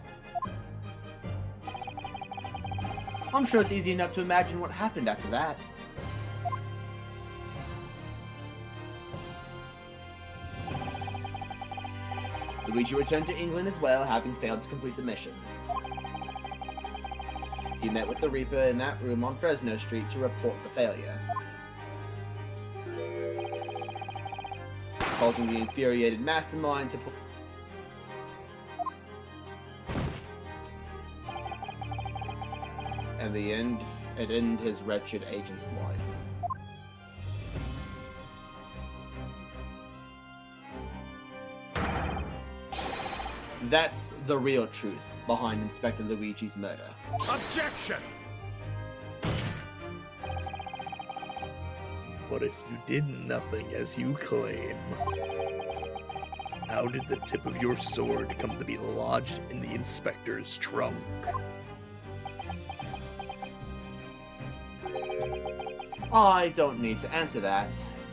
I'm sure it's easy enough to imagine what happened after that. Luigi returned to England as well, having failed to complete the mission. He met with the Reaper in that room on Fresno Street to report the failure, causing the infuriated mastermind to put and it ended his wretched agent's life. That's the real truth behind Inspector Luigi's murder. Objection! But if you did nothing as you claim, how did the tip of your sword come to be lodged in the inspector's trunk? I don't need to answer that.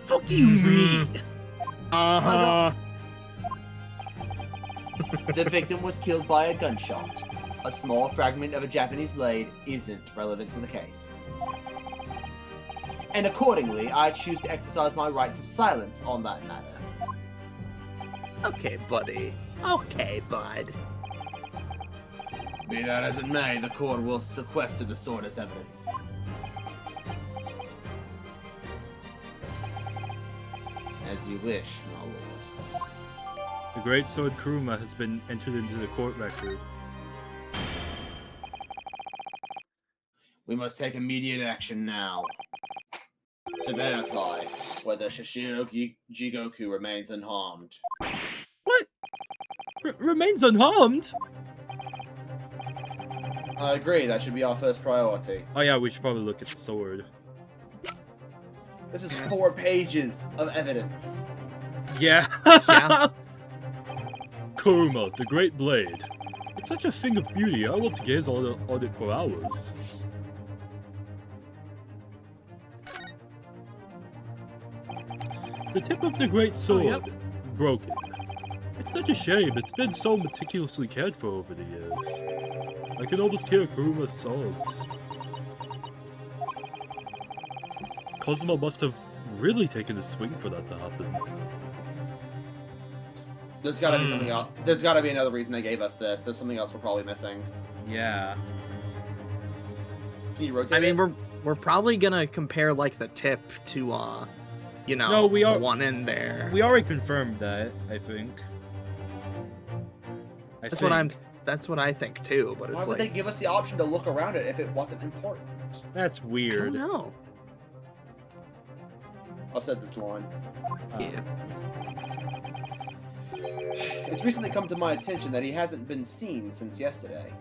Fuck you, Reed. The victim was killed by a gunshot. A small fragment of a Japanese blade isn't relevant to the case. And accordingly, I choose to exercise my right to silence on that matter. Okay, buddy. Okay, bud. Be that as it may, the court will sequester the sword as evidence. As you wish, my lord. The great sword Karuma has been entered into the court record. We must take immediate action now to verify whether Shishiro Jigoku remains unharmed. What? Remains unharmed? I agree, that should be our first priority. Oh yeah, we should probably look at the sword. This is 4 pages of evidence. Yeah. Yeah. Karuma, the great blade. It's such a thing of beauty, I want to gaze on it for hours. The tip of the great sword, broken. It's such a shame, it's been so meticulously cared for over the years. I can almost hear Karuma's sobs. Kazuma must have really taken a swing for that to happen. There's gotta be something else. There's gotta be another reason they gave us this. There's something else we're probably missing. Yeah. Can you rotate I mean, it? we're probably gonna compare like the tip to you know, No, we are- the one in there. We already confirmed that, I think. That's what I think too, but Why it's would like they give us the option to look around it if it wasn't important? That's I don't weird. know. I said this line. Yeah. It's recently come to my attention that he hasn't been seen since yesterday.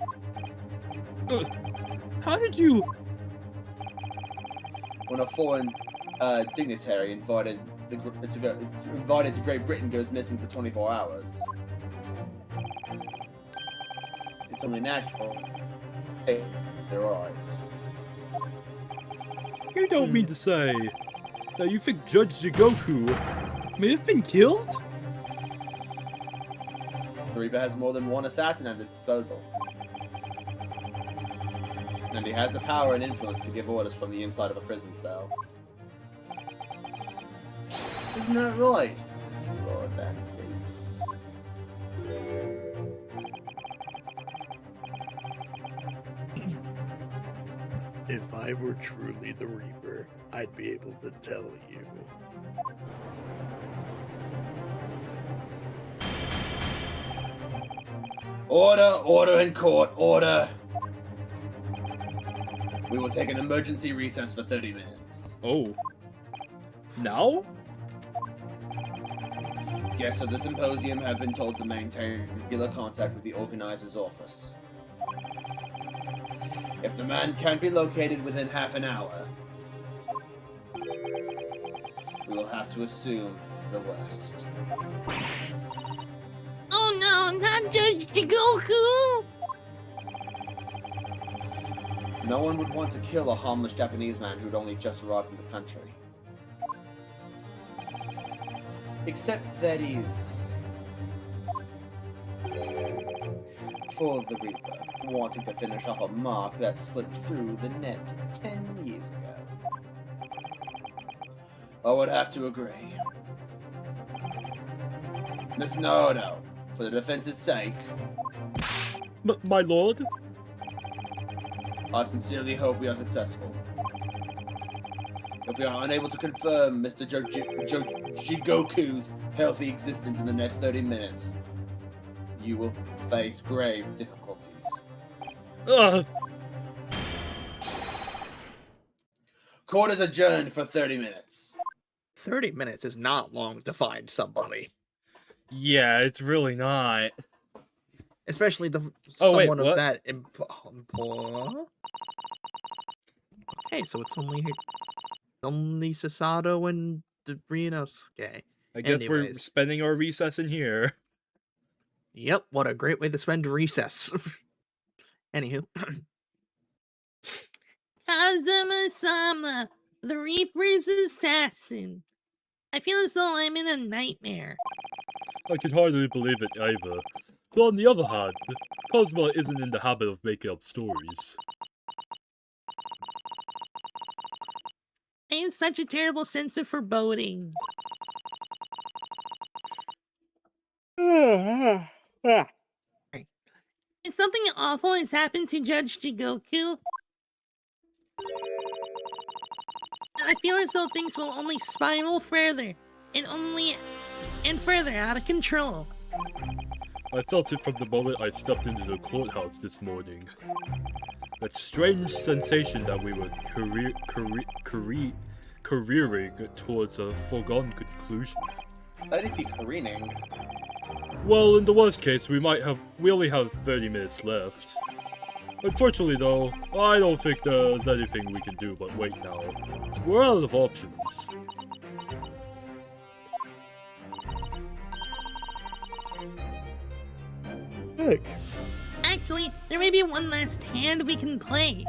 How did you? When a foreign dignitary invited to Great Britain goes missing for 24 hours. It's only natural. Hey, their eyes. You don't mean to say that you think Judge Jigoku may have been killed? The Reaper has more than one assassin at his disposal. And he has the power and influence to give orders from the inside of a prison cell. Isn't that right, Lord Vanseeks? If I were truly the Reaper, I'd be able to tell you. Order, order in court, order! We will take an emergency recess for 30 minutes. Oh. Now? Guests of the symposium have been told to maintain regular contact with the organizer's office. If the man can't be located within half an hour, we will have to assume the worst. Oh no, not Judge Jigoku! No one would want to kill a harmless Japanese man who'd only just arrived in the country. Except that he's... for the Reaper, wanting to finish off a mark that slipped through the net 10 years ago. I would have to agree. Mr. Naruhodo, for the defense's sake, My lord? I sincerely hope we are successful. If we are unable to confirm Mr. Jigoku's healthy existence in the next 30 minutes, you will face grave difficulties. Court is adjourned for 30 minutes. 30 minutes is not long to find somebody. Yeah, it's really not. Especially Oh, wait, someone what? of that Okay, so it's only Sasato and the Ryunosuke. I guess we're Anyways. spending our recess in here. Yep, what a great way to spend recess. Anywho. Kazuma-sama, the Reaper's assassin. I feel as though I'm in a nightmare. I can hardly believe it either. But on the other hand, Cosmo isn't in the habit of making up stories. I have such a terrible sense of foreboding. If something awful has happened to Judge Jigoku, I feel as though things will only spiral further and further out of control. I felt it from the moment I stepped into the courthouse this morning. That strange sensation that we were careering towards a foregone conclusion. That is be careening. Well, in the worst case, we only have 30 minutes left. Unfortunately though, I don't think there's anything we can do but wait now. We're out of options. Heck, Actually, there may be one last hand we can play.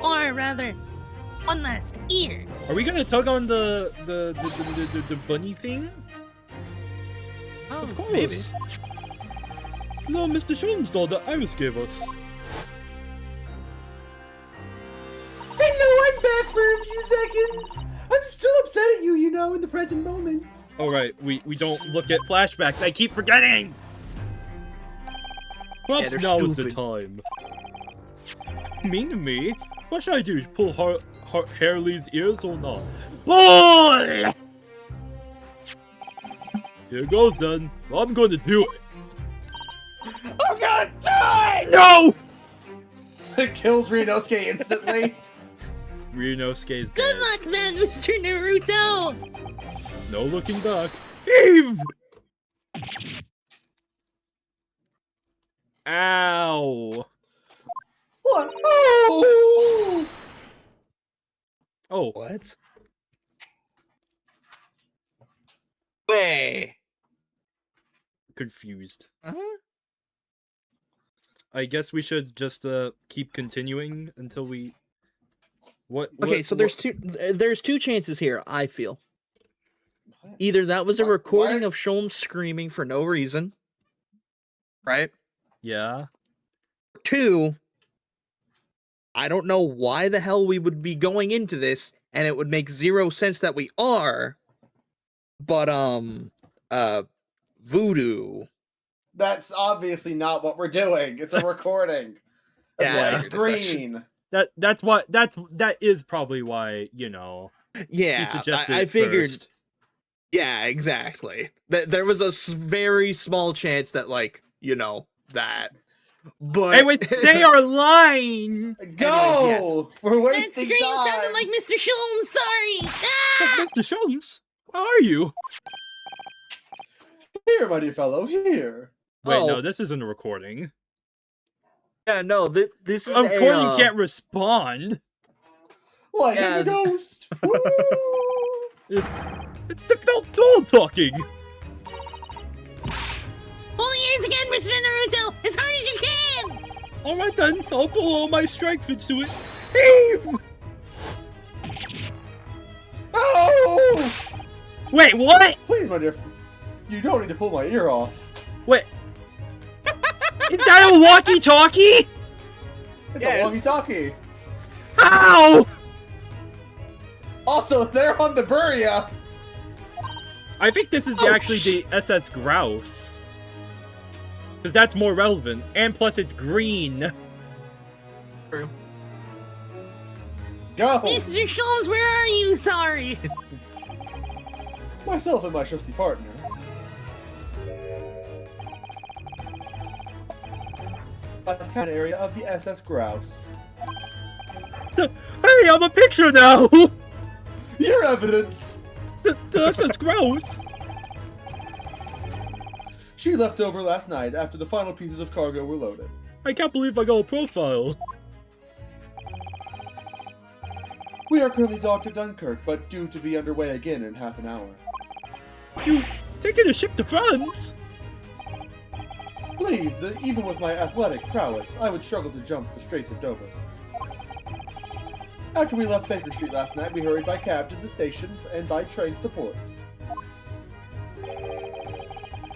Or rather, one last ear. Are we gonna tug on the bunny thing? Oh, Of course. maybe. No, Mr. Shulman's doll that Iris gave us. Hello, I'm back for a few seconds. I'm still upset at you, in the present moment. Alright, we don't look at flashbacks. I keep forgetting! Perhaps they're now is the stupid. time. Mean to me? What should I do? Pull Harley's ears or not? Pull! Here goes then. I'm going to do it. I'm gonna die! No! It kills Ryunosuke instantly. Ryunosuke's Good dead. luck then, Mr. Naruto! No looking back. Eve! Ow! What? Oh! Oh, What? Way. confused. Uh-huh. I guess we should just keep continuing until we. Okay, so there's two chances here. I feel either that was a Why- recording why- of Sholmes screaming for no reason, right? Yeah. Two, I don't know why the hell we would be going into this, and it would make zero sense that we are. But voodoo. That's obviously not what we're doing. It's a recording. That's Yeah, why it's green. That is probably why, you know. He Yeah, suggested I it figured. first. Yeah, exactly. There was a very small chance that, like, you know, that. But Hey, wait, say our line! Go! Anyways, We're That wasting scream time. sounded like Mr. Sholmes, sorry! Ah! Mr. Sholmes, where are you? Here, my dear fellow, here. Wait, Oh. no, this isn't a recording. yeah, no, this is A recording a, can't respond. What? Yeah, You're the ghost. Woo! It's the felt doll talking. Hold your hands again, Mr. Naruto, as hard as you can! Alright then, I'll put all my strength into it. Heave! Oh! Wait, what? Please, my dear. You don't need to pull my ear off. Wait. Is that a walkie-talkie? It's Yes. a walkie-talkie. How? Also, they're on the Buria. I think this is actually the SS Grouse. Because that's more relevant. And plus it's green. Go. Mr. Sholmes, where are you? Sorry! Myself and my trusty partner. That's kind of area of the SS Grouse. Hey, I'm a picture now! Your evidence. The SS Grouse! She left over last night after the final pieces of cargo were loaded. I can't believe I got a profile. We are currently docked at Dunkirk, but due to be underway again in half an hour. You've taken a ship to France? Please, even with my athletic prowess, I would struggle to jump the Straits of Dover. After we left Baker Street last night, we hurried by cab to the station and by train to the port.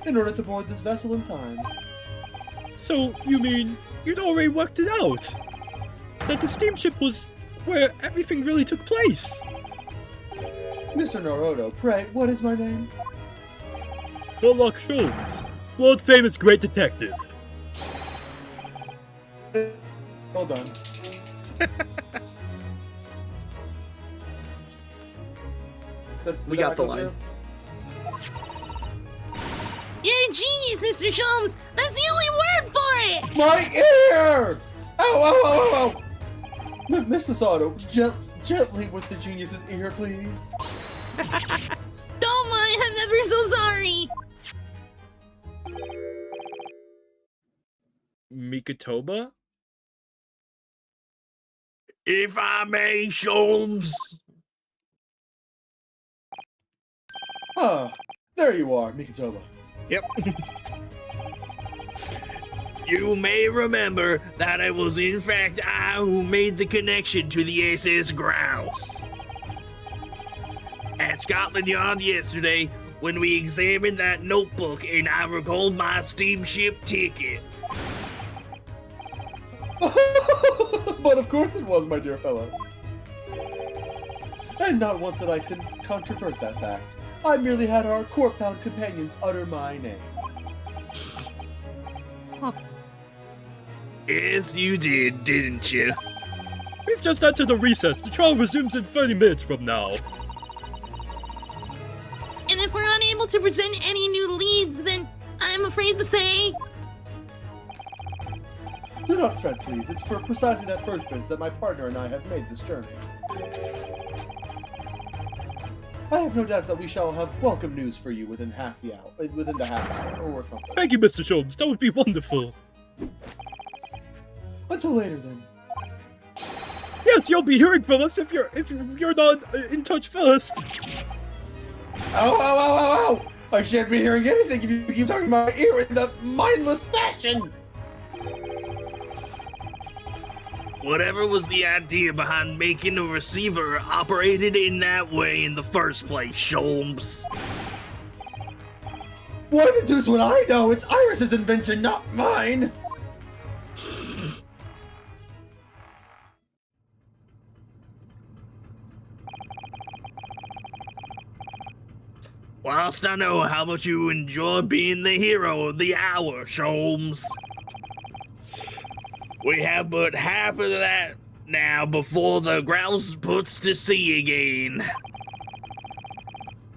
In order to board this vessel in time. So, you mean you'd already worked it out? That the steamship was where everything really took place? Mr. Naruhodo, pray, what is my name? Sherlock Holmes, world-famous great detective. Well done. We got the line. You're a genius, Mr. Sholmes! That's the only word for it! My ear! Ow, ow, ow, ow, ow! Mr. Sato, gently with the genius's ear, please. Don't mind, I'm ever so sorry! Mikotoba? If I may, Sholmes. Ah, there you are, Mikotoba. Yep. You may remember that it was in fact I who made the connection to the SS Grouse. At Scotland Yard yesterday, when we examined that notebook and I recalled my steamship ticket. But of course it was, my dear fellow. And not once that I could controvert that fact. I merely had our corp-bound companions utter my name. Yes, you did, didn't you? We've just entered a recess. The trial resumes in 30 minutes from now. And if we're unable to present any new leads, then I'm afraid to say... Do not fret, please. It's for precisely that purpose that my partner and I have made this journey. I have no doubts that we shall have welcome news for you within the half hour, or something. Thank you, Mr. Sholmes. That would be wonderful. Until later, then. Yes, you'll be hearing from us if you're not in touch first. Ow! I shan't be hearing anything if you keep talking about my ear in that mindless fashion! Whatever was the idea behind making the receiver operated in that way in the first place, Sholmes? Why the deuce would I know? It's Iris's invention, not mine! Whilst I know how much you enjoy being the hero of the hour, Sholmes, we have but half of that now before the grouse puts to sea again.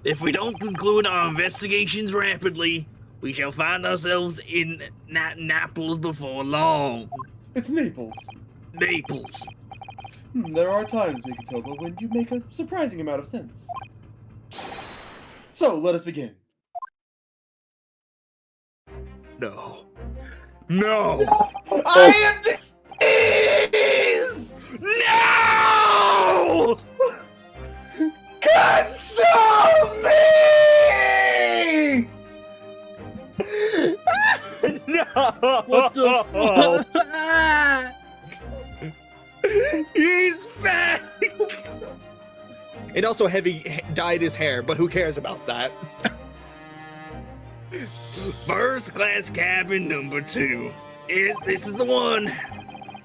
If we don't conclude our investigations rapidly, we shall find ourselves in Naples before long. It's Naples. Naples. There are times, Mikitoba, when you make a surprising amount of sense. So, let us begin. No. No! I am disease! No! Console me! No! What the He's back! And also Heavy dyed his hair, but who cares about that? First class cabin number 2. This is the one.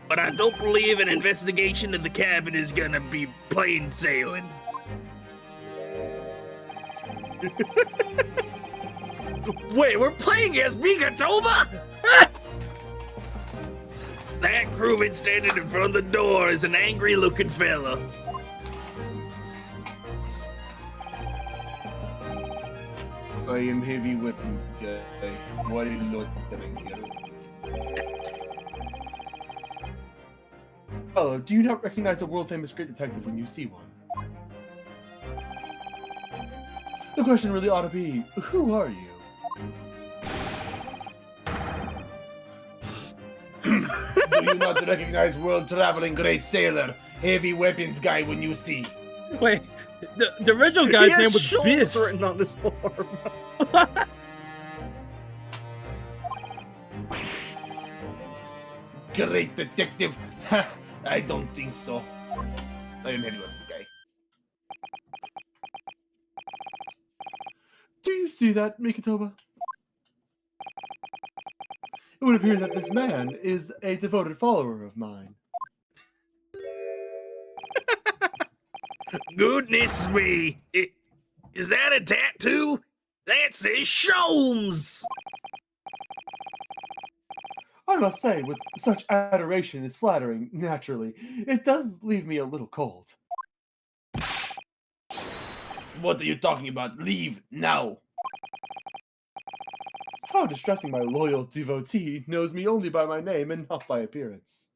But I don't believe an investigation of the cabin is gonna be plain sailing. Wait, we're playing as Mikitoba? That crewman standing in front of the door is an angry looking fella. I am Heavy Weapons Guy. What are you loitering here? Hello, do you not recognize a world-famous great detective when you see one? The question really ought to be, who are you? Do you not recognize world-traveling great sailor, Heavy Weapons Guy when you see? Wait, the original guy's He name has was Sholmes Biff. written on his arm. Great detective? Ha! I don't think so. I am Heavy Weapons Guy. Do you see that, Mikitoba? It would appear that this man is a devoted follower of mine. Goodness me! Is that a tattoo? That says Sholmes! I must say, with such adoration is flattering, naturally. It does leave me a little cold. What are you talking about? Leave now! How distressing my loyal devotee knows me only by my name and not by appearance.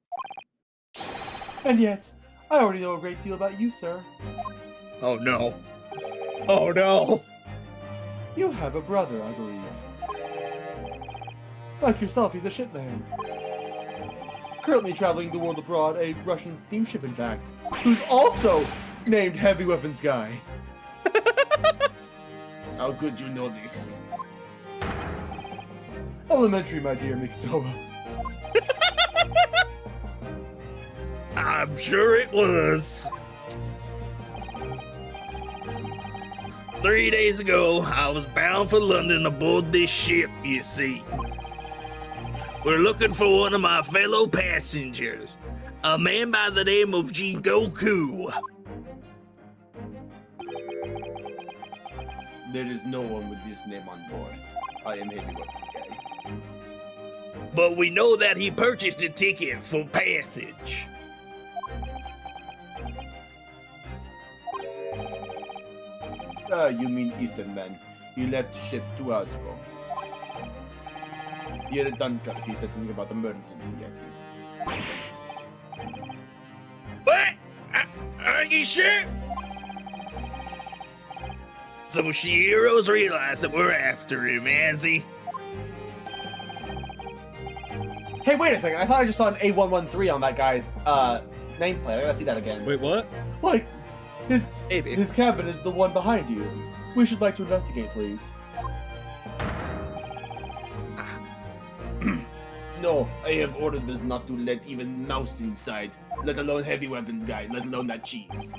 And yet, I already know a great deal about you, sir. Oh no. Oh no! You have a brother, I believe. Like yourself, he's a shipman. Currently traveling the world abroad, a Russian steamship, in fact, who's also named Heavy Weapons Guy. How could you know this? Elementary, my dear Mikitoba. I'm sure it was. 3 days ago, I was bound for London aboard this ship, you see. We're looking for one of my fellow passengers, a man by the name of Jigoku. There is no one with this name on board. I am heavy weapons guy. But we know that he purchased a ticket for passage. You mean Eastern man. He left the ship 2 hours ago. He had a Dunkirk. He said something about emergency. What? Are you sure? So Shiro's realized that we're after him, has he? Hey, wait a second. I thought I just saw an A113 on that guy's nameplate. I gotta see that again. Wait, what? Like, Maybe. his cabin is the one behind you. We should like to investigate, please. No, I have ordered us not to let even mouse inside, let alone heavy weapons guy, let alone that cheese.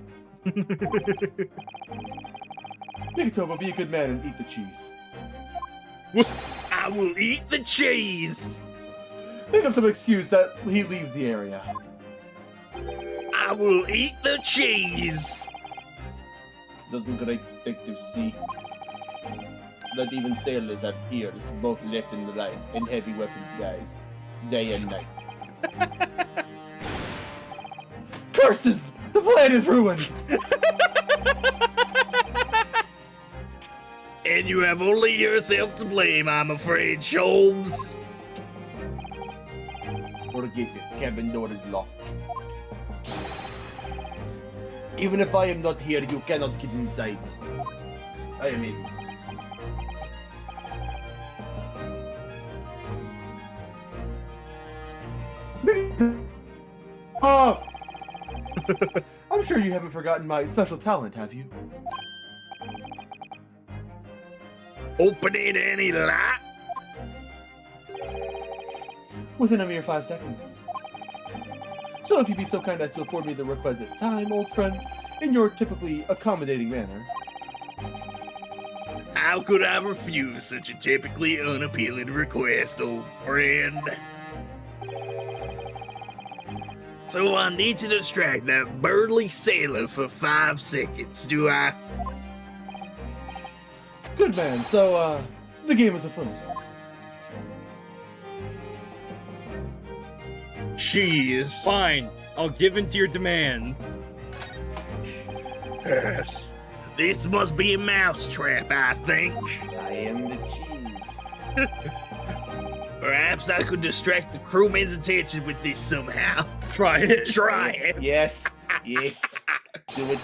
Nikitoba, be a good man and eat the cheese. I will eat the cheese. Think of some excuse that he leaves the area. I will eat the cheese. Doesn't great detective see that even sailors have ears, both left and right, and heavy weapons guys, day and night? Curses! The plan is ruined! And you have only yourself to blame, I'm afraid, Sholmes. Forget it, cabin door is locked. Even if I am not here, you cannot get inside. I am in. Oh! I'm sure you haven't forgotten my special talent, have you? Opening any lock? Within a mere 5 seconds. So if you'd be so kind as to afford me the requisite time, old friend, in your typically accommodating manner. How could I refuse such a typically unappealing request, old friend? So I need to distract that burly sailor for 5 seconds, do I? Good man, so, the game is afoot. She is Fine. I'll give in to your demands. Yes. This must be a mousetrap, I think. I am the cheese. Perhaps I could distract the crewman's attention with this somehow. Try it. Try it. Yes, yes. Do it.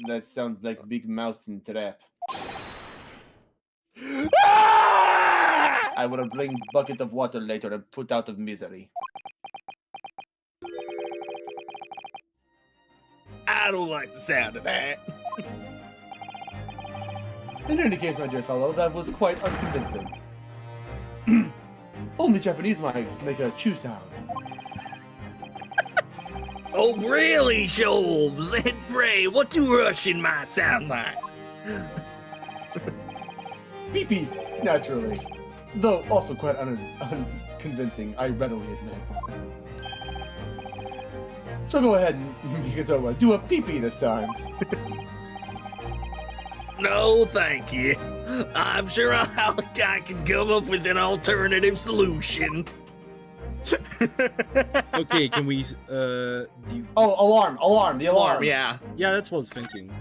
That sounds like Big Mouse and Trap. I will bring bucket of water later and put out of misery. I don't like the sound of that. In any case, my dear fellow, that was quite unconvincing. Only Japanese mice make a chew sound. Oh, really, Sholmes? And pray, what do Russian might sound like? Pee-pee, naturally. Though also quite unconvincing, I readily admit. So go ahead and Mikazoma, do a pee-pee this time. No, thank you. I'm sure I can come up with an alternative solution. Okay, can we, do you... Oh, alarm, the alarm. Yeah. Yeah, that's what I was thinking.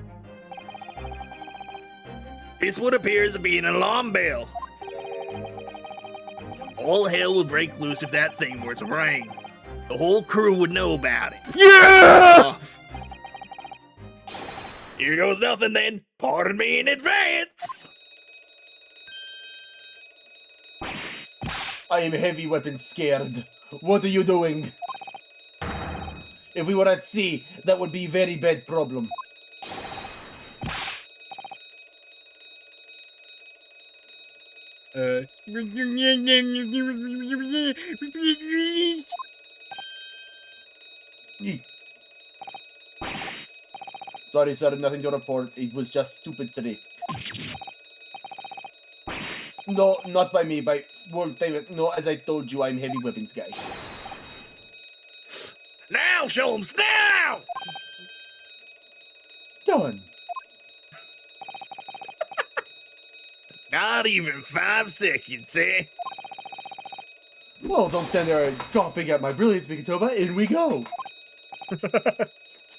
This would appear to be an alarm bell. All hell would break loose if that thing were to ring. The whole crew would know about it. Yeah! Here goes nothing then. Pardon me in advance. I am heavy weapon scared. What are you doing? If we were at sea, that would be very bad problem. Sorry, sir, nothing to report. It was just stupid trick. No, not by me, by World Famous. No, as I told you, I'm heavy weapons guy. Now, Sholmes, now! Done. Not even 5 seconds, eh? Well, don't stand there gawping at my brilliance, Mikitoba. In we go.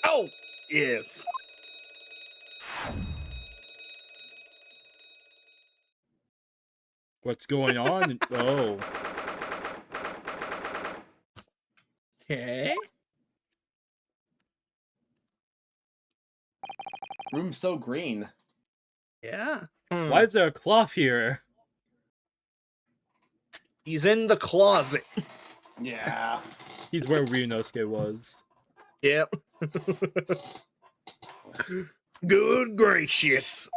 Oh, yes. What's going on? Oh. Okay. Room's so green. Yeah. Why is there a cloth here? He's in the closet. Yeah. He's where Ryunosuke was. Yep. Good gracious.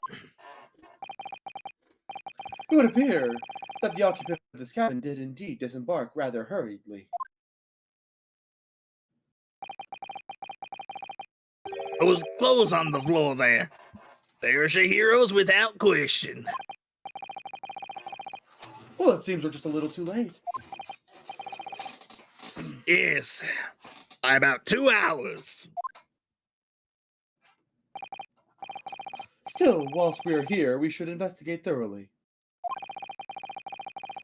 It would appear that the occupant of this cabin did indeed disembark rather hurriedly. Those clothes on the floor there. There's your heroes without question. Well, it seems we're just a little too late. Yes. By about 2 hours. Still, whilst we are here, we should investigate thoroughly.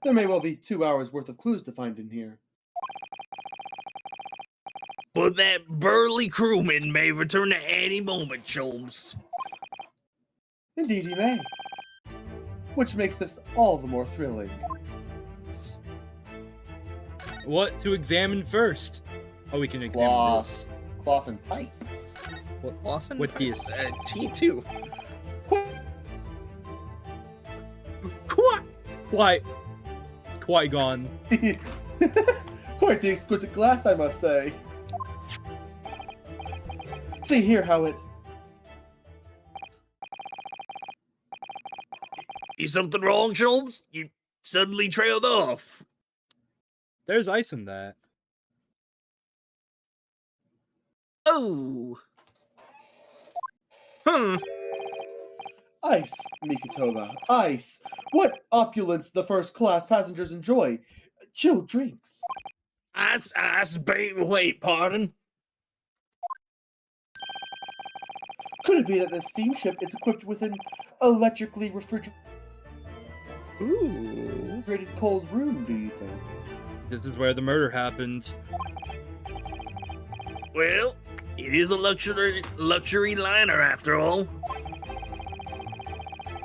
There may well be 2 hours worth of clues to find in here. But that burly crewman may return at any moment, Sholmes. Indeed he may. Which makes this all the more thrilling. What to examine first? Oh, we can examine Cloth. Cloth and pipe. What often? With this. T2. Quite Qui-Gon. Quite the exquisite glass, I must say. See here how it... Is something wrong, Sholmes? You suddenly trailed off. There's ice in that. Oh. Ice, Mikitoba. Ice. What opulence the first-class passengers enjoy. Chilled drinks. Ice, wait, pardon? Could it be that this steamship is equipped with an electrically refrigerated cold room, do you think? This is where the murder happened. Well, it is a luxury liner after all.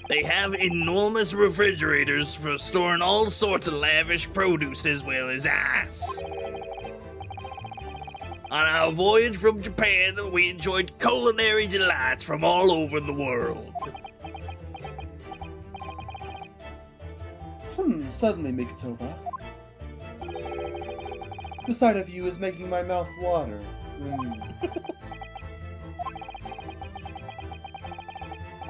They have enormous refrigerators for storing all sorts of lavish produce as well as ice. On our voyage from Japan, we enjoyed culinary delights from all over the world. Suddenly, Mikitoba. The sight of you is making my mouth water.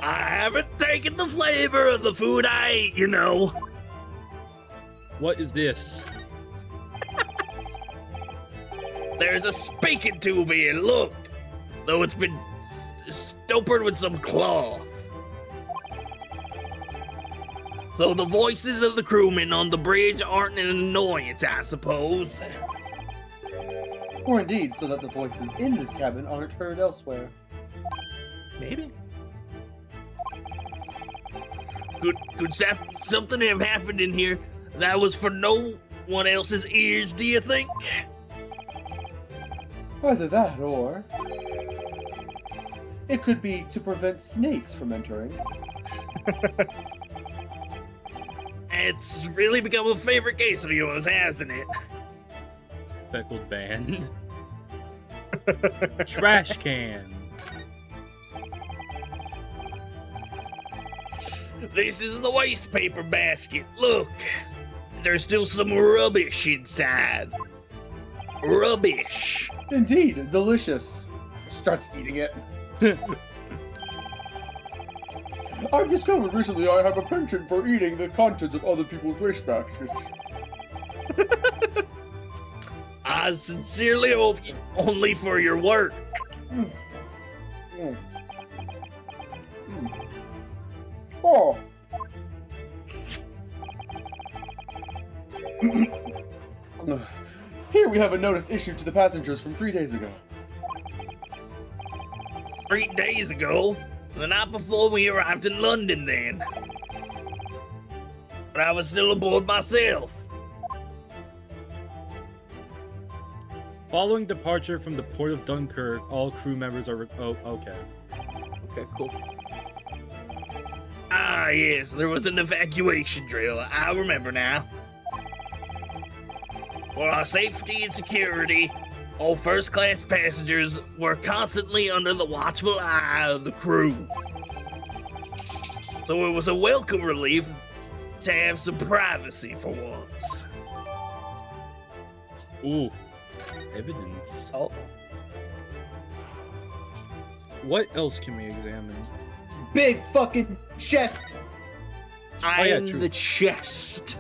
I haven't taken the flavor of the food I ate, you know. What is this? There's a speaking tube here, look. Though it's been stoppered with some cloth. So the voices of the crewmen on the bridge aren't an annoyance, I suppose. Or indeed, so that the voices in this cabin aren't heard elsewhere. Maybe. Could something have happened in here that was for no one else's ears, do you think? Either that, or... it could be to prevent snakes from entering. It's really become a favorite case of yours, hasn't it? Speckled band. Trash can. This is the waste paper basket. Look, there's still some rubbish inside. Rubbish. Indeed, delicious. Starts eating it. I've discovered recently I have a penchant for eating the contents of other people's waste baskets. I sincerely hope only for your work. Oh. Here we have a notice issued to the passengers from 3 days ago. 3 days ago, the night before we arrived in London then. But I was still aboard myself. Following departure from the port of Dunkirk, all crew members are. Oh, okay. Okay, cool. Ah, yes, there was an evacuation drill. I remember now. For our safety and security, all first-class passengers were constantly under the watchful eye of the crew. So it was a welcome relief to have some privacy for once. Ooh, evidence. Oh. What else can we examine? Big fucking chest. I yeah, am true. the chest.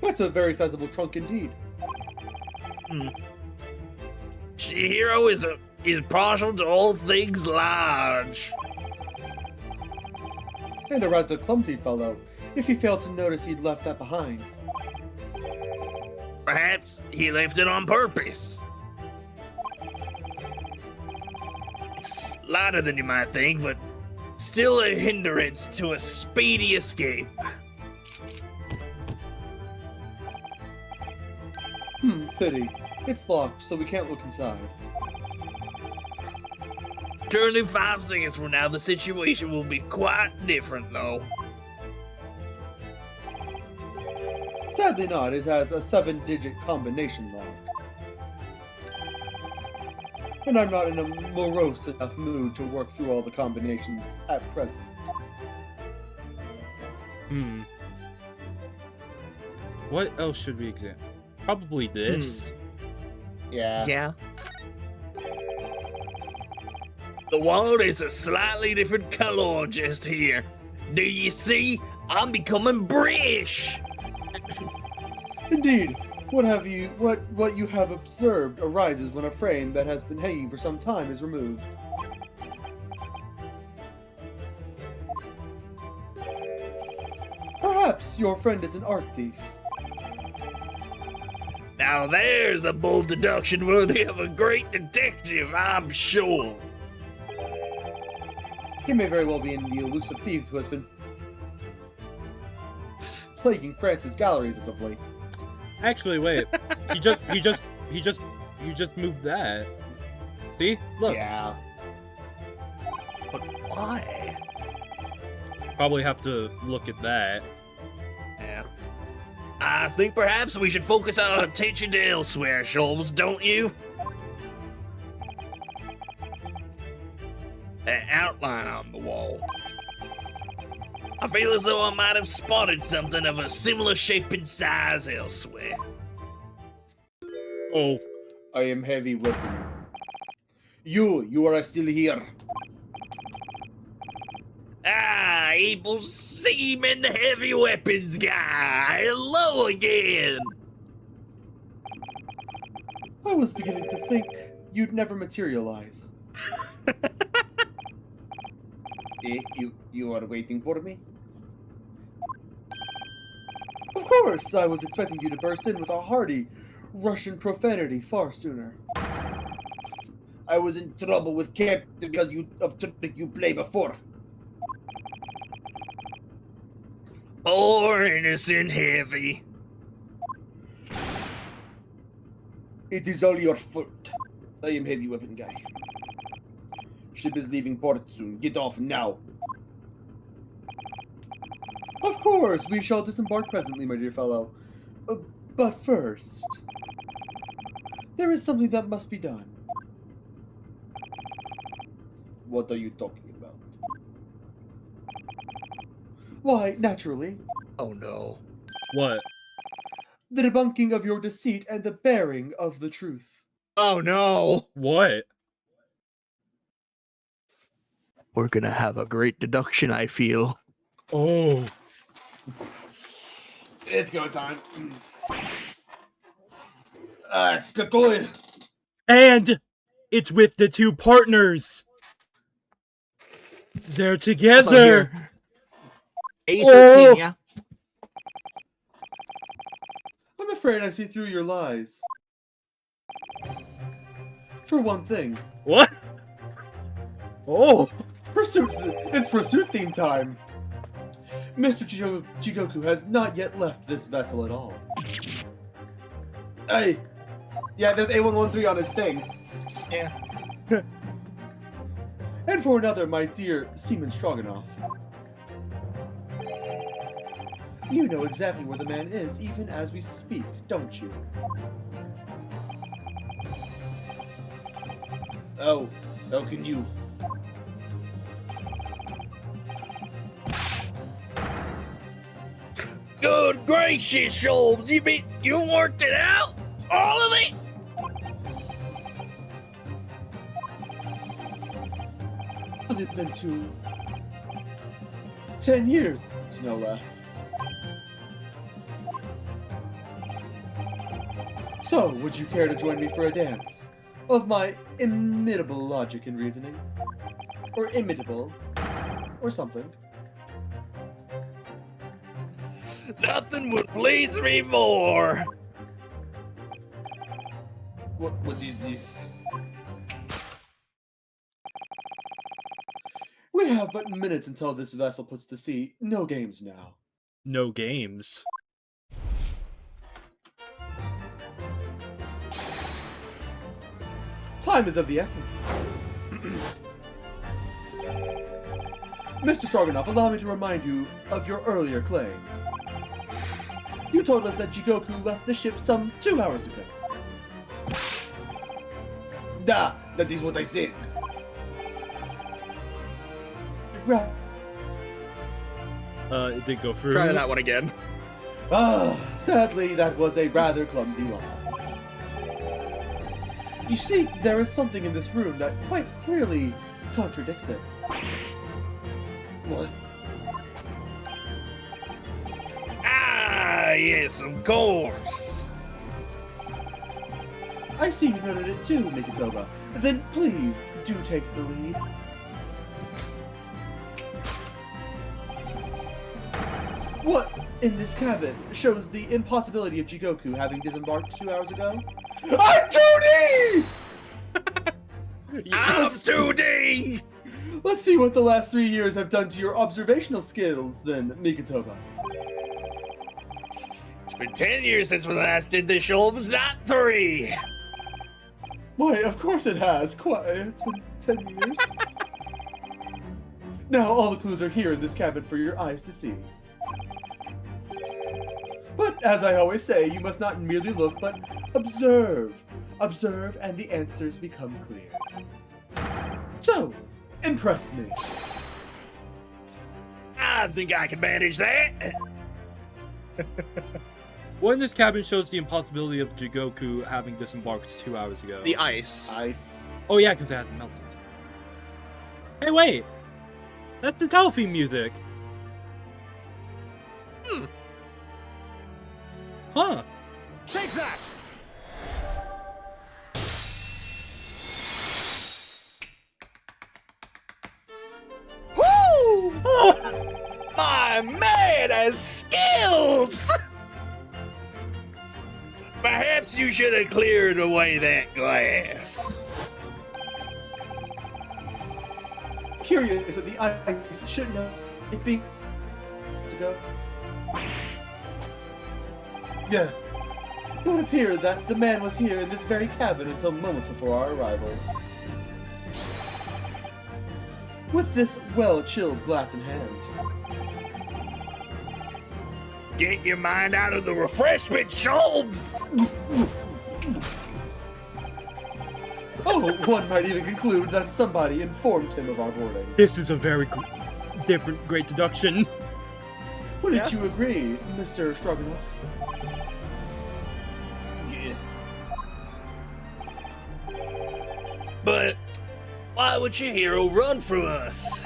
That's a very sizable trunk indeed. Chihiro is partial to all things large. And a rather clumsy fellow, if he failed to notice he'd left that behind. Perhaps he left it on purpose. It's lighter than you might think, but still a hindrance to a speedy escape. Pity. It's locked, so we can't look inside. Surely 5 seconds from now, the situation will be quite different, though. Sadly not, it has a 7-digit combination lock. And I'm not in a morose enough mood to work through all the combinations at present. What else should we examine? Probably this. Yeah. Yeah. The wall is a slightly different color just here. Do you see? I'm becoming British. Indeed. What you have observed arises when a frame that has been hanging for some time is removed. Perhaps your friend is an art thief. Now there's a bold deduction worthy of a great detective, I'm sure. He may very well be in the elusive thief who has been plaguing France's galleries as of late. Actually, wait. He just moved that. See? Look. Yeah. But why? Probably have to look at that. Yeah. I think perhaps we should focus our attention to elsewhere, Sholmes, don't you? That outline on the wall. I feel as though I might have spotted something of a similar shape and size elsewhere. Oh. I am heavy weapon. You are still here. Ah, able seaman heavy weapons guy. Hello again. I was beginning to think you'd never materialize. You are waiting for me? Of course, I was expecting you to burst in with a hearty Russian profanity far sooner. I was in trouble with Captain because of trick you play before. Poor innocent heavy. It is all your fault. I am heavy weapon guy. Ship is leaving port soon. Get off now. Of course, we shall disembark presently, my dear fellow. But first, there is something that must be done. What are you talking about? Why, naturally, Oh no. What? the debunking of your deceit and the bearing of the truth. Oh no. What? We're gonna have a great deduction, I feel. Oh. It's go time. Go in. And it's with the two partners. They're What's on together. here? A13, Oh. yeah? I'm afraid I see through your lies. For one thing, What? Oh! it's pursuit theme time. Mr. Jigoku has not yet left this vessel at all. Hey! Yeah, there's A113 on his thing. Yeah. And for another, my dear Seaman Stroganoff. You know exactly where the man is, even as we speak, don't you? Oh, can you? Good gracious, Sholmes, you worked it out? All of it? It's been 10 years, no less. So, would you care to join me for a dance? Of my imitable logic and reasoning? Or imitable? Or something? Nothing would please me more. What is this? We have but minutes until this vessel puts to sea. No games now. No games. Time is of the essence. Mr. Stroganoff, allow me to remind you of your earlier claim. You told us that Jigoku left the ship some 2 hours ago. Da, that is what I said. Right. It did go through. Try that one again. Sadly, that was a rather clumsy lie. You see, there is something in this room that quite clearly contradicts it. What? Ah, yes, of course. I see you noted it too, Mikitoba. Then please, do take the lead. What in this cabin shows the impossibility of Jigoku having disembarked 2 hours ago? I'm 2D! I'm 2D! Let's see what the last 3 years have done to your observational skills, then, Mikitoba. It's been 10 years since we last did this, Sholmes, not 3. Why, of course it has. It's been 10 years. Now all the clues are here in this cabin for your eyes to see. But as I always say, you must not merely look, but observe. Observe, and the answers become clear. So, impress me. I think I can manage that. What in this cabin shows the impossibility of Jigoku having disembarked 2 hours ago? The ice. Ice. Oh yeah, because it hadn't melted. Hey, wait! That's the telephone music! Huh. Take that! Woo! My man has skills! Perhaps you should have cleared away that glass. Curious that the ice should know it being to go. Yeah. It would appear that the man was here in this very cabin until moments before our arrival. With this well-chilled glass in hand. Get your mind out of the refreshment, Sholmes! Oh, one might even conclude that somebody informed him of our boarding. This is a very different great deduction. Wouldn't you agree, Mr. Stroganoff? Yeah. But why would your hero run from us?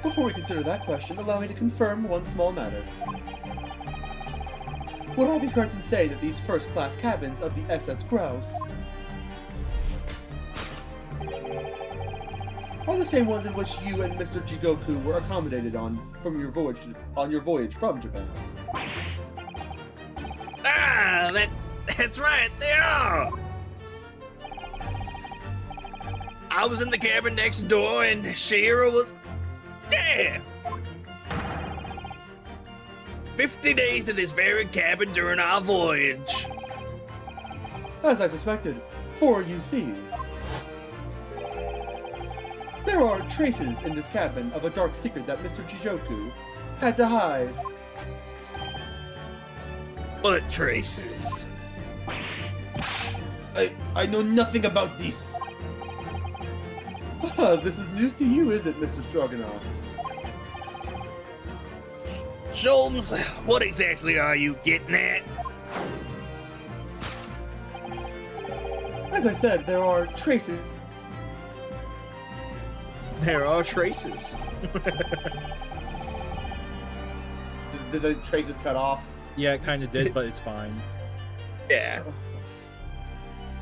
Before we consider that question, allow me to confirm one small matter. Would I be correct in saying that these first-class cabins of the SS Grouse are the same ones in which you and Mr. Jigoku were accommodated on your voyage from Japan? Ah, that's right, they are! I was in the cabin next door and Shira was there. 50 days to this very cabin during our voyage. As I suspected, for you see, there are traces in this cabin of a dark secret that Mr. Jigoku had to hide. What traces? I know nothing about this. This is news to you, is it, Mr. Stroganoff? Sholmes, what exactly are you getting at? As I said, there are traces. There are traces. Did the traces cut off? Yeah, it kind of did, but it's fine. Yeah.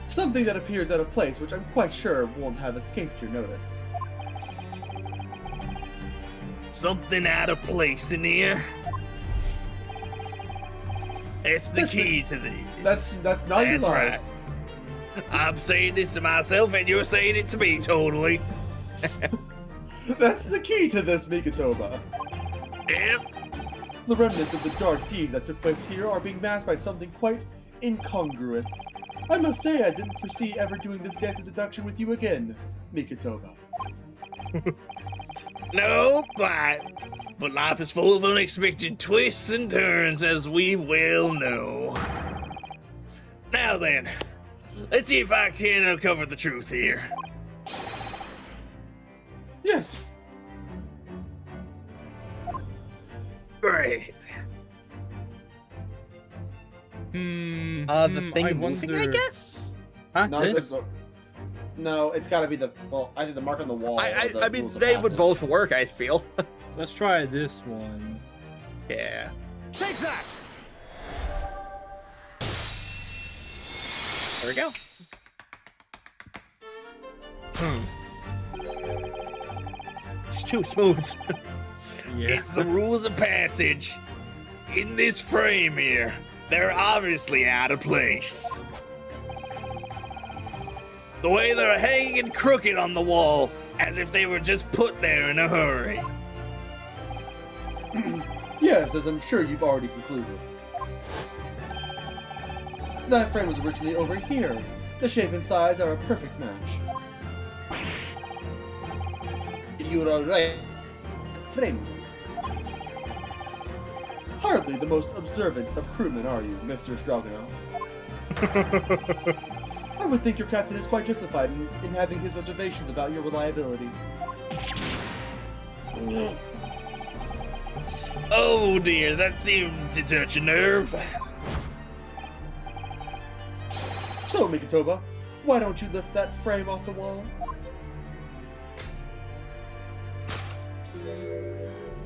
Something that appears out of place, which I'm quite sure won't have escaped your notice. Something out of place in here. It's the That's key to these. That's not your That's line. right. I'm saying this to myself and you're saying it to me, totally. That's the key to this, Mikotoba. Yep. The remnants of the dark deed that took place here are being masked by something quite incongruous. I must say I didn't foresee ever doing this dance of deduction with you again, Mikotoba. No, quite. But life is full of unexpected twists and turns, as we well know. Now then, let's see if I can uncover the truth here. Yes, Great. The thing I moving, I wonder- guess? Huh? No, This? no, it's got to be the. Well, either the mark on the wall. or the I mean, rules of they would passage. both work, I feel. Let's try this one. Yeah. Take that! There we go. It's too smooth. Yeah. It's the rules of passage. In this frame here, they're obviously out of place. The way they're hanging crooked on the wall, as if they were just put there in a hurry. yes, as I'm sure you've already concluded. That frame was originally over here. The shape and size are a perfect match. You're alright. Frame. Hardly the most observant of crewmen, are you, Mr. Stroganoff? I would think your captain is quite justified in having his reservations about your reliability. Oh dear, that seemed to touch a nerve. So, Mikotoba, why don't you lift that frame off the wall?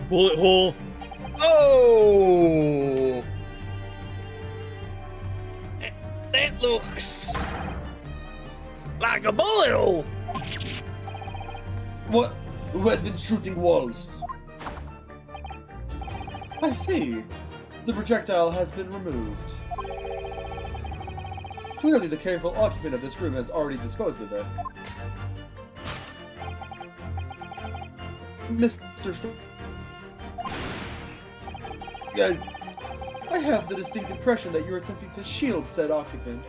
Bullet hole. Oh! That looks like a bullet hole. What? Who has been shooting walls? I see. The projectile has been removed. Clearly, the careful occupant of this room has already disposed of it. Mr. Yeah, I have the distinct impression that you're attempting to shield said occupant.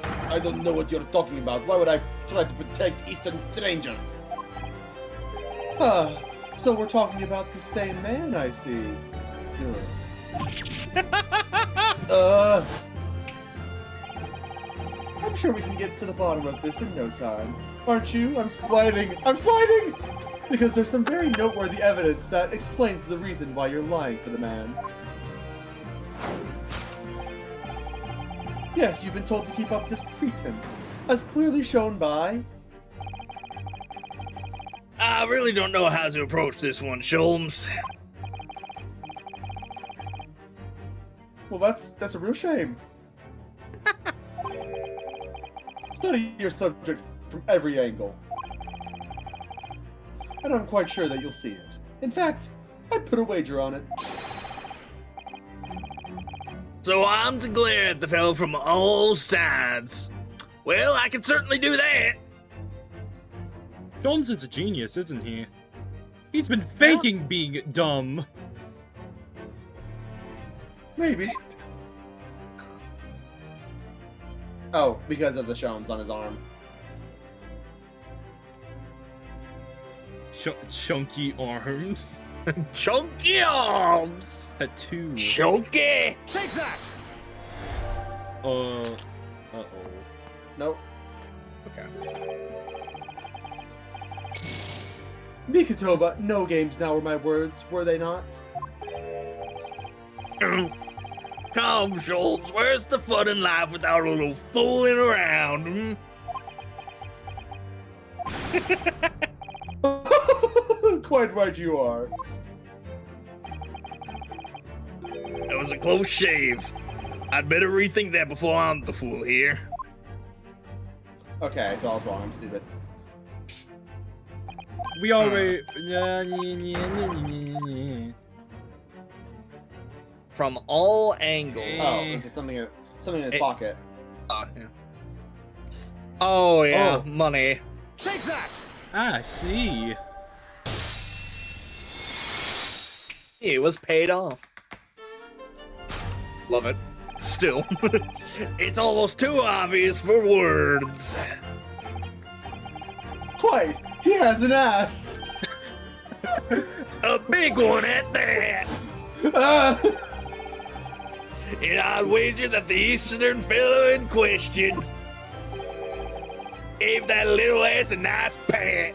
I don't know what you're talking about. Why would I try to protect Eastern Stranger? Ah, so we're talking about the same man, I see. Good. I'm sure we can get to the bottom of this in no time. Aren't you? I'm sliding! I'm sliding! Because there's some very noteworthy evidence that explains the reason why you're lying for the man. Yes, you've been told to keep up this pretense, as clearly shown by... I really don't know how to approach this one, Sholmes. Well, that's a real shame. Study your subject from every angle. And I'm quite sure that you'll see it. In fact, I'd put a wager on it. So I'm to glare at the fellow from all sides. Well, I can certainly do that. Jones is a genius, isn't he? He's been faking being dumb. Maybe. Oh, because of the shones on his arm. Chunky arms. Chunky arms! Tattoo. Chunky! Take that! Uh-oh. Nope. Okay. Mikatoba, no games now were my words, were they not? Come, Schultz, where's the fun in life without a little fooling around? Quite right you are. That was a close shave. I'd better rethink that before I'm the fool here. Okay, so I was wrong, I'm stupid. We already. From all angles. Oh, is it something in his pocket? Yeah. Oh yeah, Oh. money. Take that! I see. It was paid off. Love it. Still. It's almost too obvious for words. Quite! He has an ass! A big one at that. Ah! And I'd wager that the Eastern fellow in question gave that little ass a nice pat.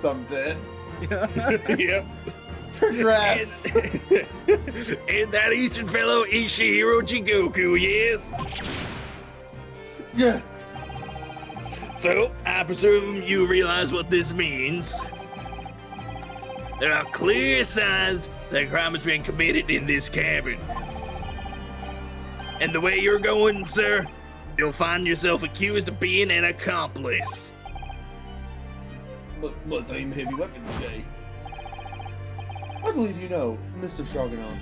Some bit. Yep. Progress! And that Eastern fellow is Shihiro Jigoku, yes? Yeah. So, I presume you realize what this means. There are clear signs that crime has been committed in this cabin. And the way you're going, sir, you'll find yourself accused of being an accomplice. But I'm heavy weapons guy. I believe you know, Mr. Stroganoff.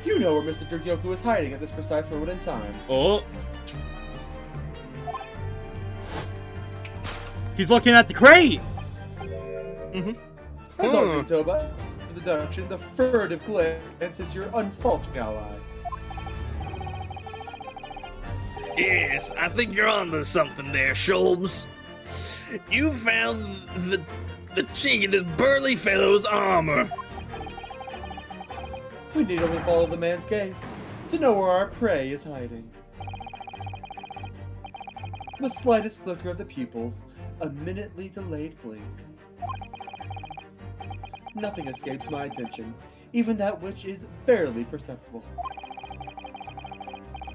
You know where Mr. Jigoku is hiding at this precise moment in time. Oh. He's looking at the crate. As always, Toba, the deduction, the furtive glance is your unfaltering ally. Yes, I think you're onto something there, Sholmes. You found the chink in this burly fellow's armor. We need only follow the man's gaze to know where our prey is hiding. The slightest flicker of the pupils, a minutely delayed blink. Nothing escapes my attention, even that which is barely perceptible.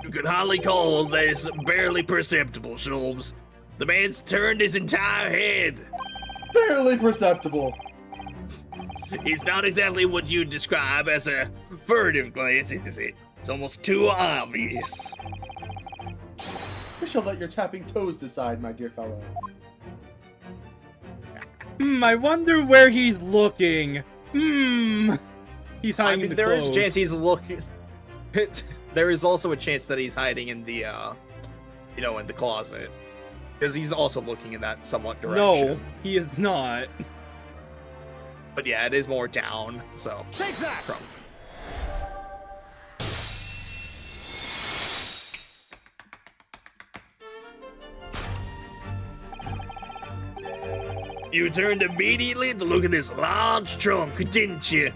You could hardly call this barely perceptible, Sholmes. The man's turned his entire head. Barely perceptible! It's not exactly what you'd describe as a furtive glance, is it? It's almost too obvious. I shall let your tapping toes decide, my dear fellow. I wonder where he's looking. He's I hiding in mean, the there is a clothes. chance he's looking. There is also a chance that he's hiding in the, in the closet, because he's also looking in that somewhat direction. No, he is not. But yeah, it is more down. So Take that! Trump. You turned immediately to look at this large trunk, didn't you?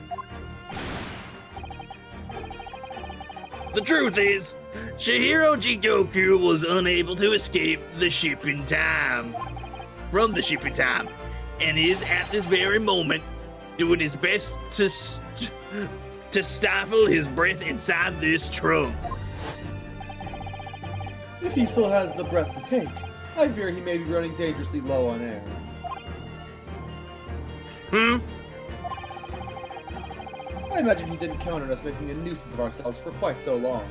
The truth is, Shihiro Jigoku was unable to escape the ship in time. From the ship in time. And is at this very moment doing his best to stifle his breath inside this trunk. If he still has the breath to take, I fear he may be running dangerously low on air. I imagine he didn't count on us making a nuisance of ourselves for quite so long.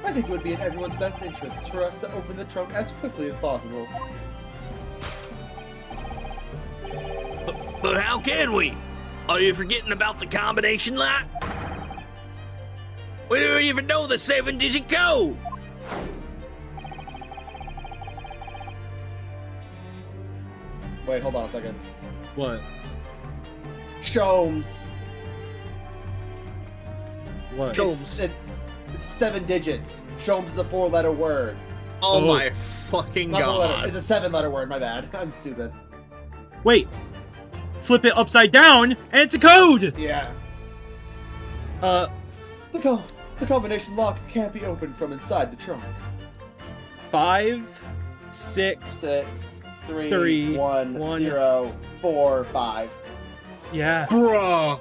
I think it would be in everyone's best interests for us to open the trunk as quickly as possible. But how can we? Are you forgetting about the combination lock? We don't even know the 7-digit code! Wait, hold on a second. What? Shomes. What? Shomes. It's 7 digits. Shomes is a 4-letter word. Oh, Oh. my fucking Not 4-letter. god. It's a 7-letter word. My bad. I'm stupid. Wait. Flip it upside down, and it's a code. Yeah. Uh, The combination lock can't be opened from inside the trunk. 5, 6. 6, 3, Three, 1, one. 0, 4, 5. Yeah. Bruh.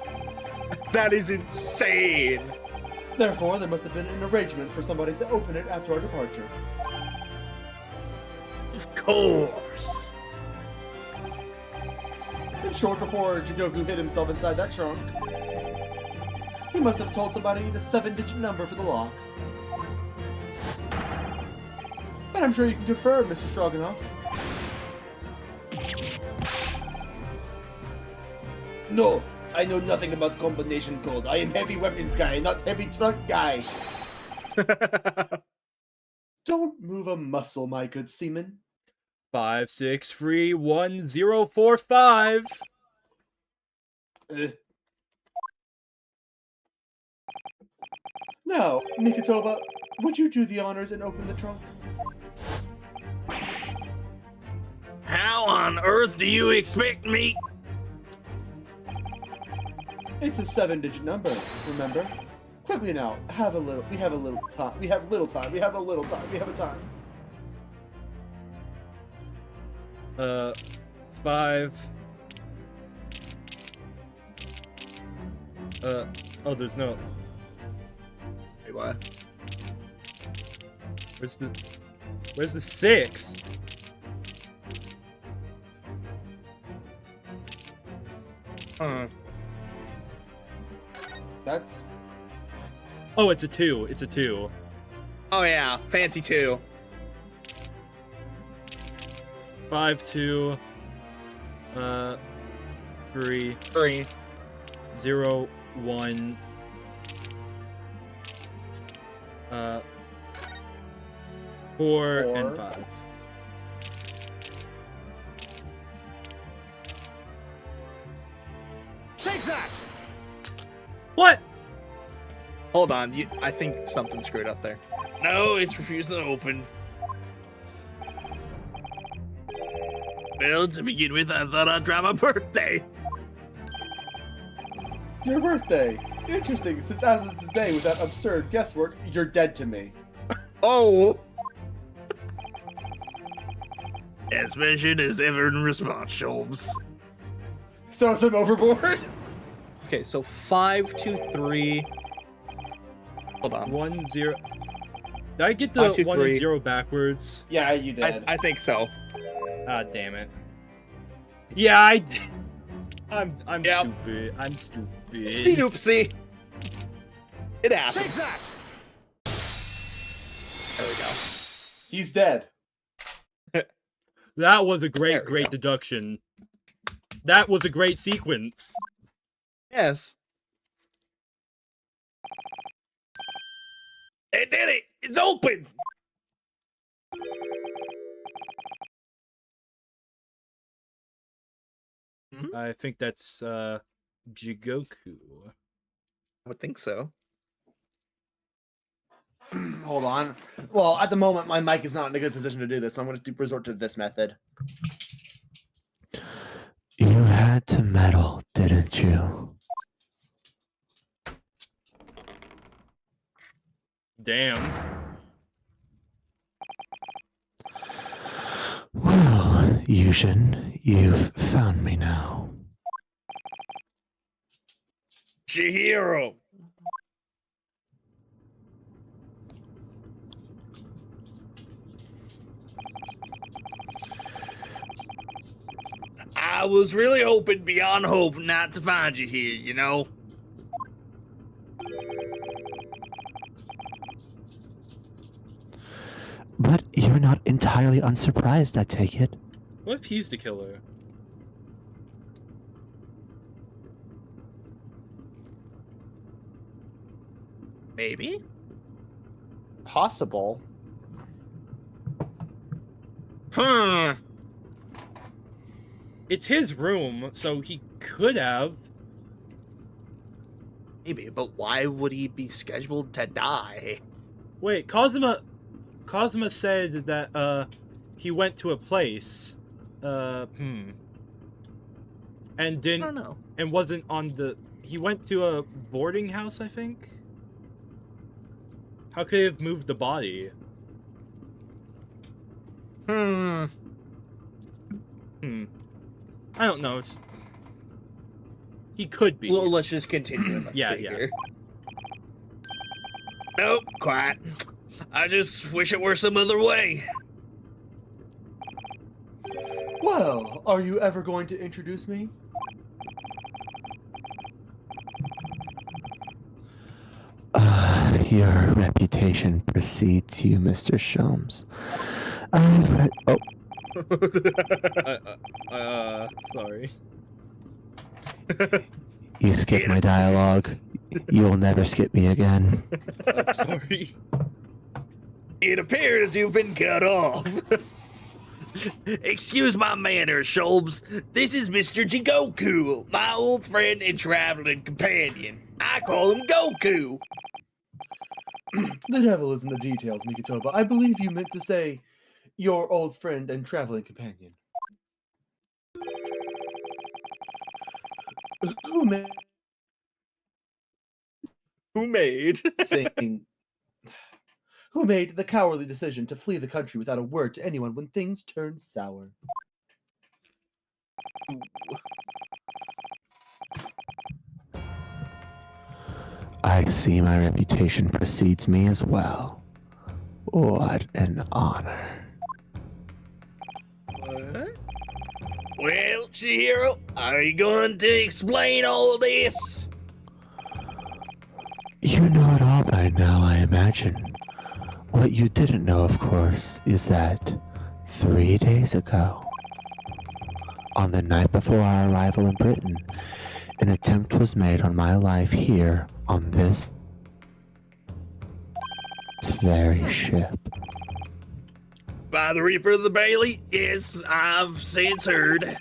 That is insane. Therefore, there must have been an arrangement for somebody to open it after our departure. Of course. In short, before Jigoku hid himself inside that trunk, he must have told somebody the 7-digit number for the lock. And I'm sure you can confirm, Mr. Stroganoff. No, I know nothing about combination code. I am heavy weapons guy, not heavy trunk guy. Don't move a muscle, my good seaman. 5, 6, 3, 1, 0, 4, 5. Now, Mikotoba, would you do the honors and open the trunk? How on earth do you expect me? It's a 7-digit number, remember? Quickly now, we have a little time. We have a time. 5. Oh, there's no. Wait, what? Where's the 6? That's Oh, it's a 2. It's a 2. Oh, yeah. Fancy 2. 5, 2. 3, 3. 0, 1. 4 and 5. Take that! What? Hold on. I think something screwed up there. No, it's refused to open. Well, to begin with, I thought I'd try my birthday. your birthday. Interesting, since as of today, with that absurd guesswork, you're dead to me. Oh! As measured as ever in response, Sholmes. Throw some overboard? Okay, so 5, 2, 3. Hold on. 1, 0. Did I get the 5, 2, 1 3. and 0 backwards? Yeah, you did. I think so. Ah, damn it. Yeah, I did. I'm Yep. stupid. I'm stupid. Oopsie doopsie. It happens. Take that! There we go. He's dead. That was a There great, we great go. deduction. That was a great sequence. Yes. It did it! It's open! I think that's Jigoku. I would think so. Hold on. Well, at the moment, my mic is not in a good position to do this, so I'm going to resort to this method. You had to meddle, didn't you? Damn. Well, Yushin, you've found me now. Chihiro! I was really hoping beyond hope not to find you here, you know? But you're not entirely unsurprised, I take it. What if he's the killer? Maybe. Possible. It's his room, so he could have. Maybe, but why would he be scheduled to die? Wait, Kazuma said that he went to a place. And I didn't don't know. and wasn't on the he went to a boarding house, I think. How could he have moved the body? I don't know. He could be. Well, let's just continue. Let's Yeah, see yeah. here. Nope, quiet. I just wish it were some other way. Well, are you ever going to introduce me? Your reputation precedes you, Mr. Sholmes. Sorry. You skipped my dialogue. You'll never skip me again. Sorry. It appears you've been cut off. Excuse my manners, Sholmes. This is Mr. Jigoku, my old friend and traveling companion. I call him Goku. The devil is in the details, Mikitoba. I believe you meant to say your old friend and traveling companion. Who made who made the cowardly decision to flee the country without a word to anyone when things turned sour? I see my reputation precedes me as well. What an honor. What? Well, Chihiro, are you going to explain all this? You know it all by now, I imagine. What you didn't know, of course, is that 3 days ago, on the night before our arrival in Britain, an attempt was made on my life here on this very ship. By the Reaper of the Bailey? Yes, I've since heard.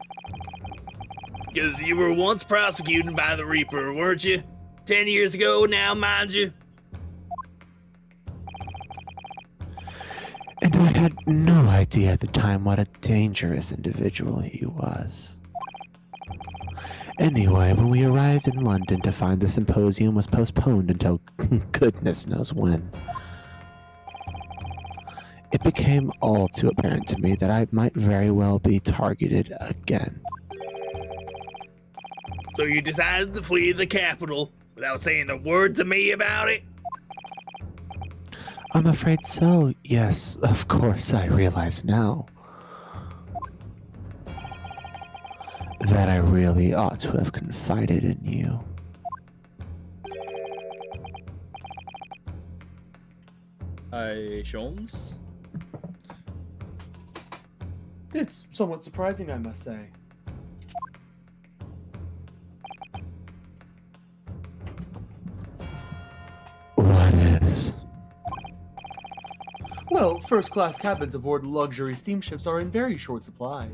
Because you were once prosecuted by the Reaper, weren't you? 10 years ago now, mind you. And I had no idea at the time what a dangerous individual he was. Anyway, when we arrived in London to find the symposium was postponed until goodness knows when, it became all too apparent to me that I might very well be targeted again. So you decided to flee the capital without saying a word to me about it? I'm afraid so. Yes, of course, I realize now that I really ought to have confided in you. Sholmes? It's somewhat surprising, I must say. What is? Well, first-class cabins aboard luxury steamships are in very short supply.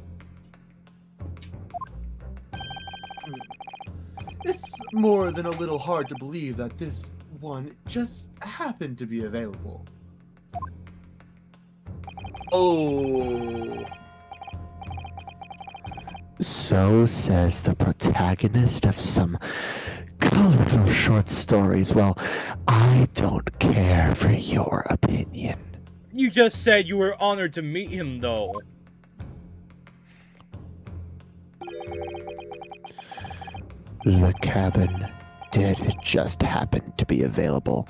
It's more than a little hard to believe that this one just happened to be available. Oh. So says the protagonist of some colorful short stories. Well, I don't care for your opinion. You just said you were honored to meet him, though. The cabin did just happen to be available,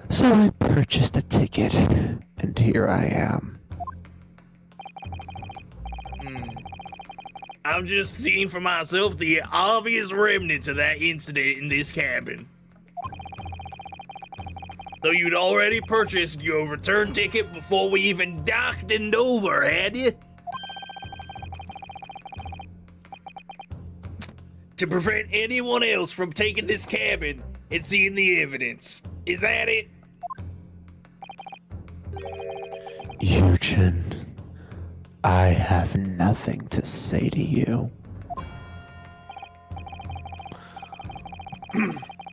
so I purchased a ticket, and here I am. I'm just seeing for myself the obvious remnants of that incident in this cabin. So you'd already purchased your return ticket before we even docked in Dover, had you? To prevent anyone else from taking this cabin and seeing the evidence. Is that it? Eugen, I have nothing to say to you.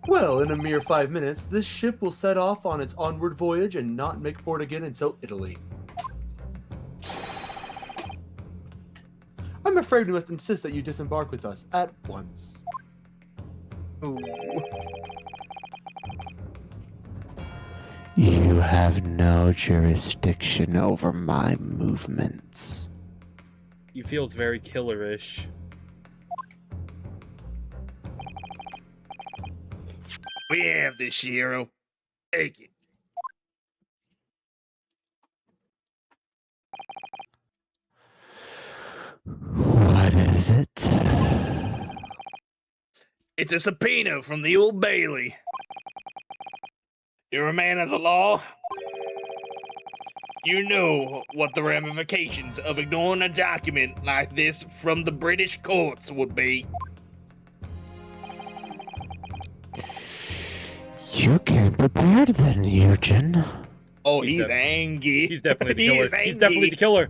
Well, in a mere 5 minutes, this ship will set off on its onward voyage and not make port again until Italy. I'm afraid we must insist that you disembark with us at once. You have no jurisdiction over my movements. He feels very killerish. We have this, Shiro. Take it. What is it? It's a subpoena from the Old Bailey. You're a man of the law. You know what the ramifications of ignoring a document like this from the British courts would be. You came prepared then, Eugen. Oh, he's angry. He's definitely the He killer. is He's definitely angry. the killer.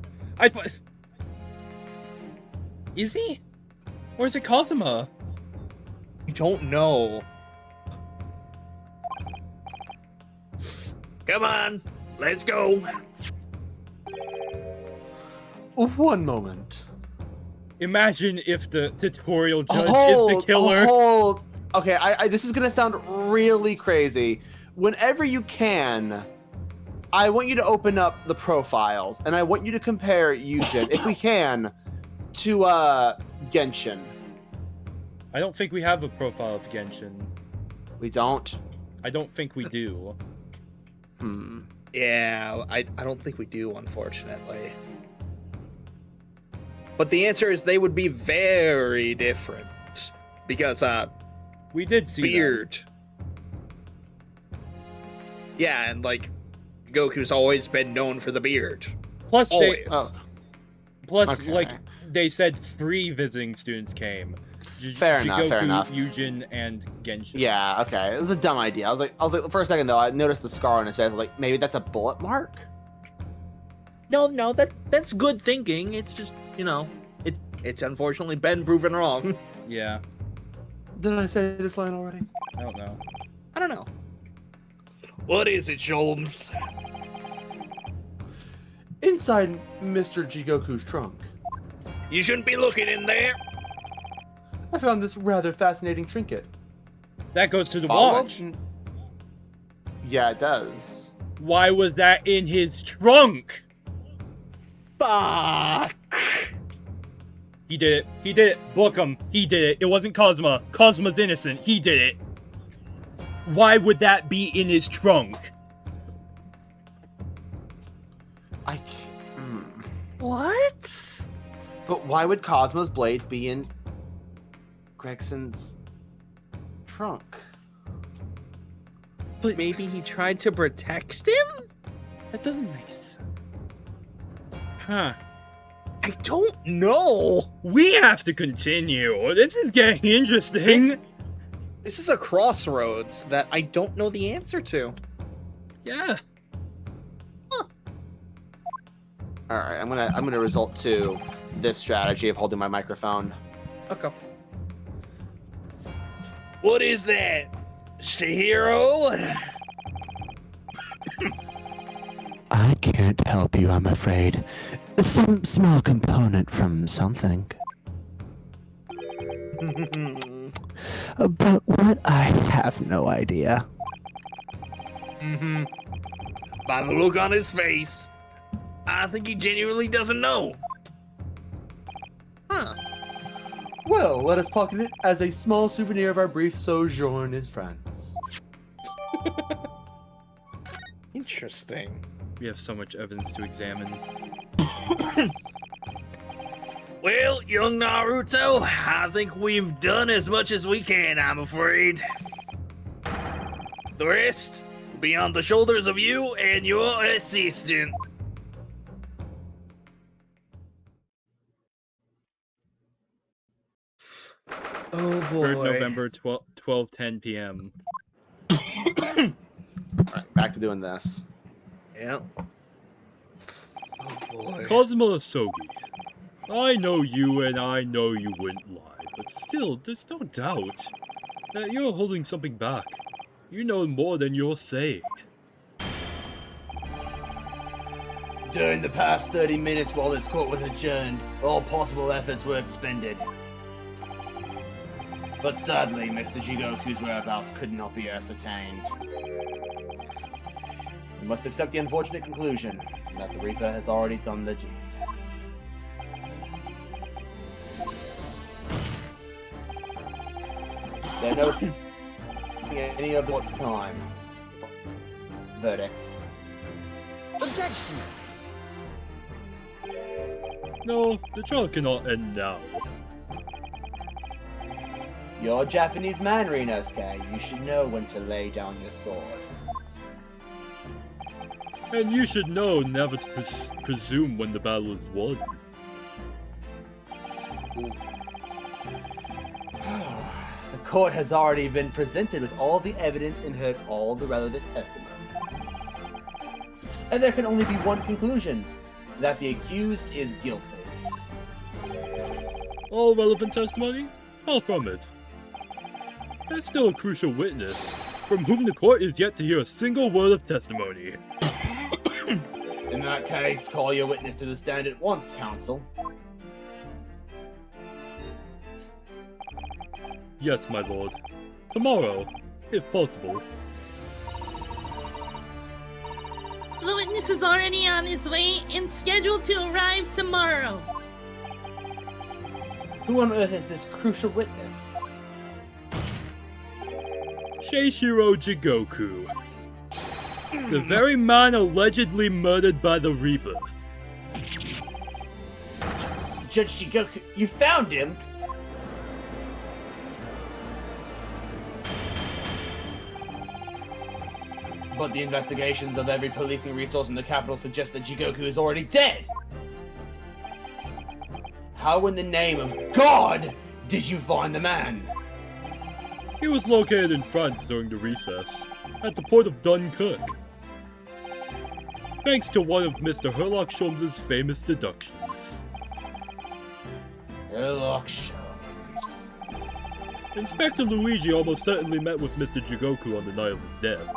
Is he? Or is it Kazuma? I don't know. Come on, let's go. One moment. Imagine if the tutorial judge Hold, is the killer. hold. Okay, this is gonna sound really crazy. Whenever you can, I want you to open up the profiles, and I want you to compare Eugen, if we can, to Genshin. I don't think we have a profile of Genshin. We don't? I don't think we do. Yeah, I don't think we do, unfortunately. But the answer is they would be very different. Because, We did see beard. Yeah, and like, Goku's always been known for the beard. that. Plus, Always. plus, Okay. like, they said 3 visiting students came. Fair enough, fair Jigoku, enough. Eugen, and Genshin. Yeah, okay. It was a dumb idea. I was like, for a second though, I noticed the scar on his face. I was like, maybe that's a bullet mark? No, that's good thinking. It's just, you know, it's unfortunately been proven wrong. Yeah. Did I say this line already? I don't know. I don't know. What is it, Sholmes? Inside Mr. Jigoku's trunk, You shouldn't be looking in there. I found this rather fascinating trinket. That goes to the Follow-up? watch. Yeah, it does. Why was that in his trunk? Fuck. He did it. He did it. Book him. He did it. It wasn't Cosma. Cosma's innocent. He did it. Why would that be in his trunk? I can't. What? But why would Cosmo's blade be in Gregson's trunk? But maybe he tried to protect him? That doesn't make sense. Huh. I don't know. We have to continue. This is getting interesting. This is a crossroads that I don't know the answer to. Yeah. All right, I'm gonna resort to this strategy of holding my microphone. Okay. What is that, Shihiro? I can't help you, I'm afraid. Some small component from something. But what? I have no idea. Mm-hmm. By the look on his face, I think he genuinely doesn't know. Huh. Well, let us pocket it as a small souvenir of our brief sojourn as friends. Interesting. We have so much evidence to examine. Well, young Naruto, I think we've done as much as we can, I'm afraid. The rest will be on the shoulders of you and your assistant. Oh 3rd boy. November, 12:10 p.m. Alright, back to doing this. Yeah. Oh boy. Cosmo Asogi, I know you and I know you wouldn't lie, but still, there's no doubt that you're holding something back. You know more than you're saying. During the past 30 minutes while this court was adjourned, all possible efforts were expended. But sadly, Mr. Jigoku's whereabouts could not be ascertained. We must accept the unfortunate conclusion that the Reaper has already done the deed. There knows any of what's time. Verdict. Objection! No, the trial cannot end now. You're a Japanese man, Ryunosuke. You should know when to lay down your sword. And you should know never to presume when the battle is won. The court has already been presented with all the evidence and heard all the relevant testimony. And there can only be one conclusion, that the accused is guilty. All relevant testimony? Far from it. There's still a crucial witness, from whom the court is yet to hear a single word of testimony. In that case, call your witness to the stand at once, counsel. Yes, my lord. Tomorrow, if possible. The witness is already on his way and scheduled to arrive tomorrow. Who on earth is this crucial witness? Seishiro Jigoku. The very man allegedly murdered by the Reaper. Judge Jigoku, you found him? But the investigations of every policing resource in the capital suggest that Jigoku is already dead! How in the name of God did you find the man? He was located in France during the recess, at the port of Dunkirk. Thanks to one of Mr. Herlock Sholmes' famous deductions. Herlock Sholmes. Inspector Luigi almost certainly met with Mr. Jigoku on the night of his death.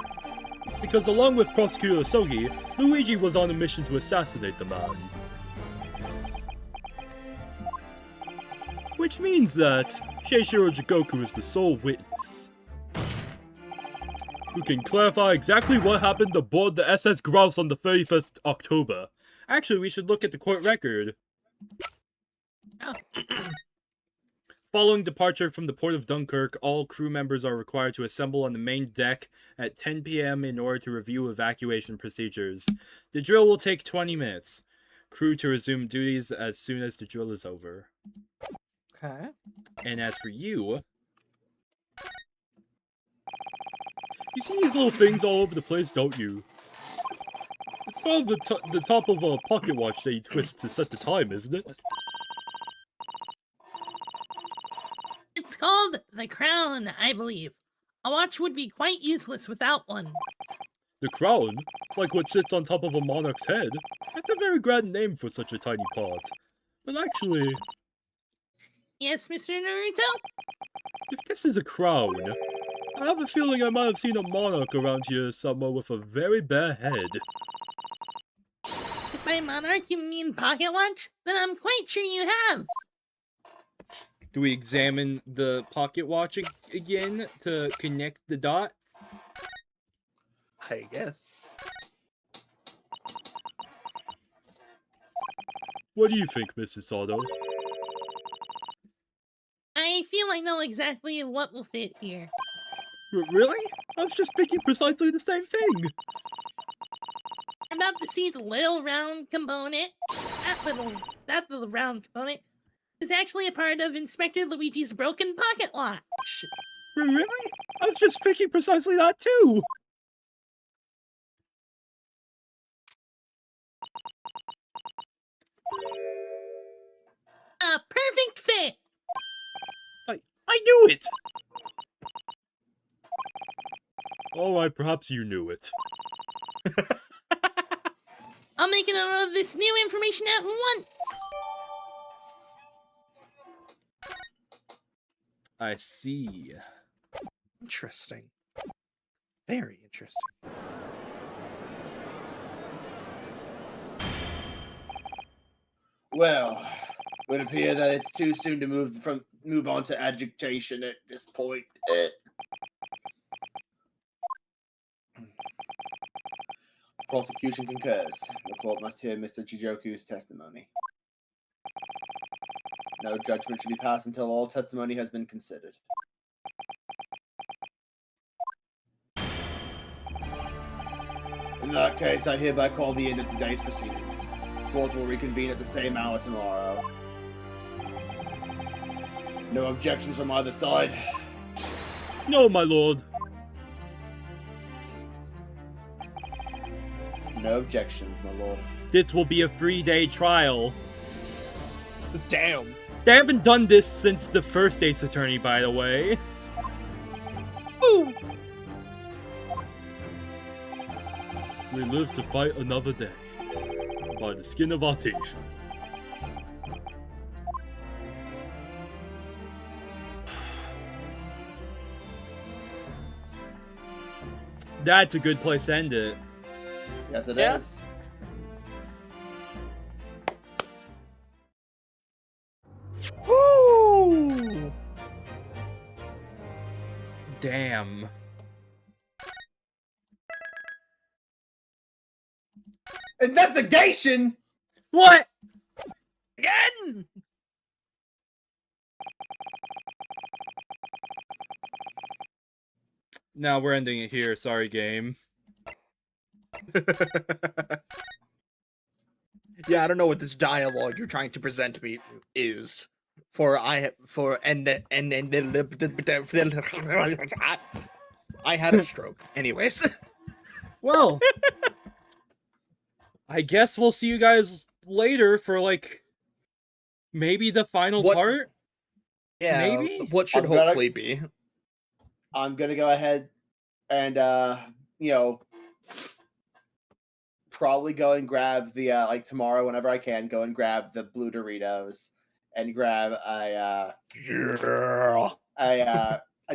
Because along with Prosecutor Sogi, Luigi was on a mission to assassinate the man. Which means that Seishiro Jigoku is the sole witness, who can clarify exactly what happened aboard the SS Grouse on the 31st October. Actually, we should look at the court record. Following departure from the port of Dunkirk, all crew members are required to assemble on the main deck at 10 p.m. in order to review evacuation procedures. The drill will take 20 minutes. Crew to resume duties as soon as the drill is over. Okay. And as for you... You see these little things all over the place, don't you? It's part of the top of a pocket watch that you twist to set the time, isn't it? It's called the Crown, I believe. A watch would be quite useless without one. The crown? Like what sits on top of a monarch's head? That's a very grand name for such a tiny part. But actually... Yes, Mr. Naruto? If this is a crown, I have a feeling I might have seen a monarch around here somewhere with a very bare head. If by monarch you mean pocket watch, then I'm quite sure you have. Do we examine the pocket watch again to connect the dots? I guess. What do you think, Mrs. Sato? I feel I know exactly what will fit here. Really? I was just thinking precisely the same thing! I'm about to see the little round component. That little round component is actually a part of Inspector Luigi's broken pocket watch. Really? I was just thinking precisely that too! A perfect fit! I knew it! Alright, perhaps you knew it. I'll make a note of this new information at once. I see. Interesting. Very interesting. Well, it would appear that it's too soon to move on to adjudication at this point. Prosecution concurs. The court must hear Mr. Jigoku's testimony. No judgment should be passed until all testimony has been considered. In that case, I hereby call the end of today's proceedings. Court will reconvene at the same hour tomorrow. No objections from either side. No, my lord. No objections, my lord. This will be a 3-day trial. Damn. They haven't done this since the first Ace Attorney, by the way. Woo! We live to fight another day. By the skin of our teeth. That's a good place to end it. Yes, it is. Woo! Damn. Investigation! What? Again! Now we're ending it here. Sorry, game. Yeah, I don't know what this dialogue you're trying to present to me is. I had a stroke. Anyways. Well, I guess we'll see you guys later for, like, maybe the final part? Yeah, Maybe? what should I'm gonna- hopefully be. I'm gonna go ahead and probably go and grab the like tomorrow whenever I can go and grab the blue Doritos and grab a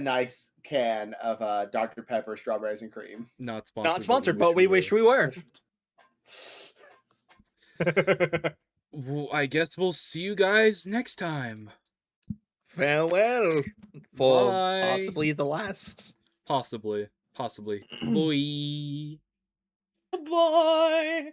nice can of Dr. Pepper strawberries and cream. Not sponsored. Not sponsored, but we wish we were. Well, I guess we'll see you guys next time. Farewell. For Bye. possibly the last. Possibly. Possibly. Bye. Bye.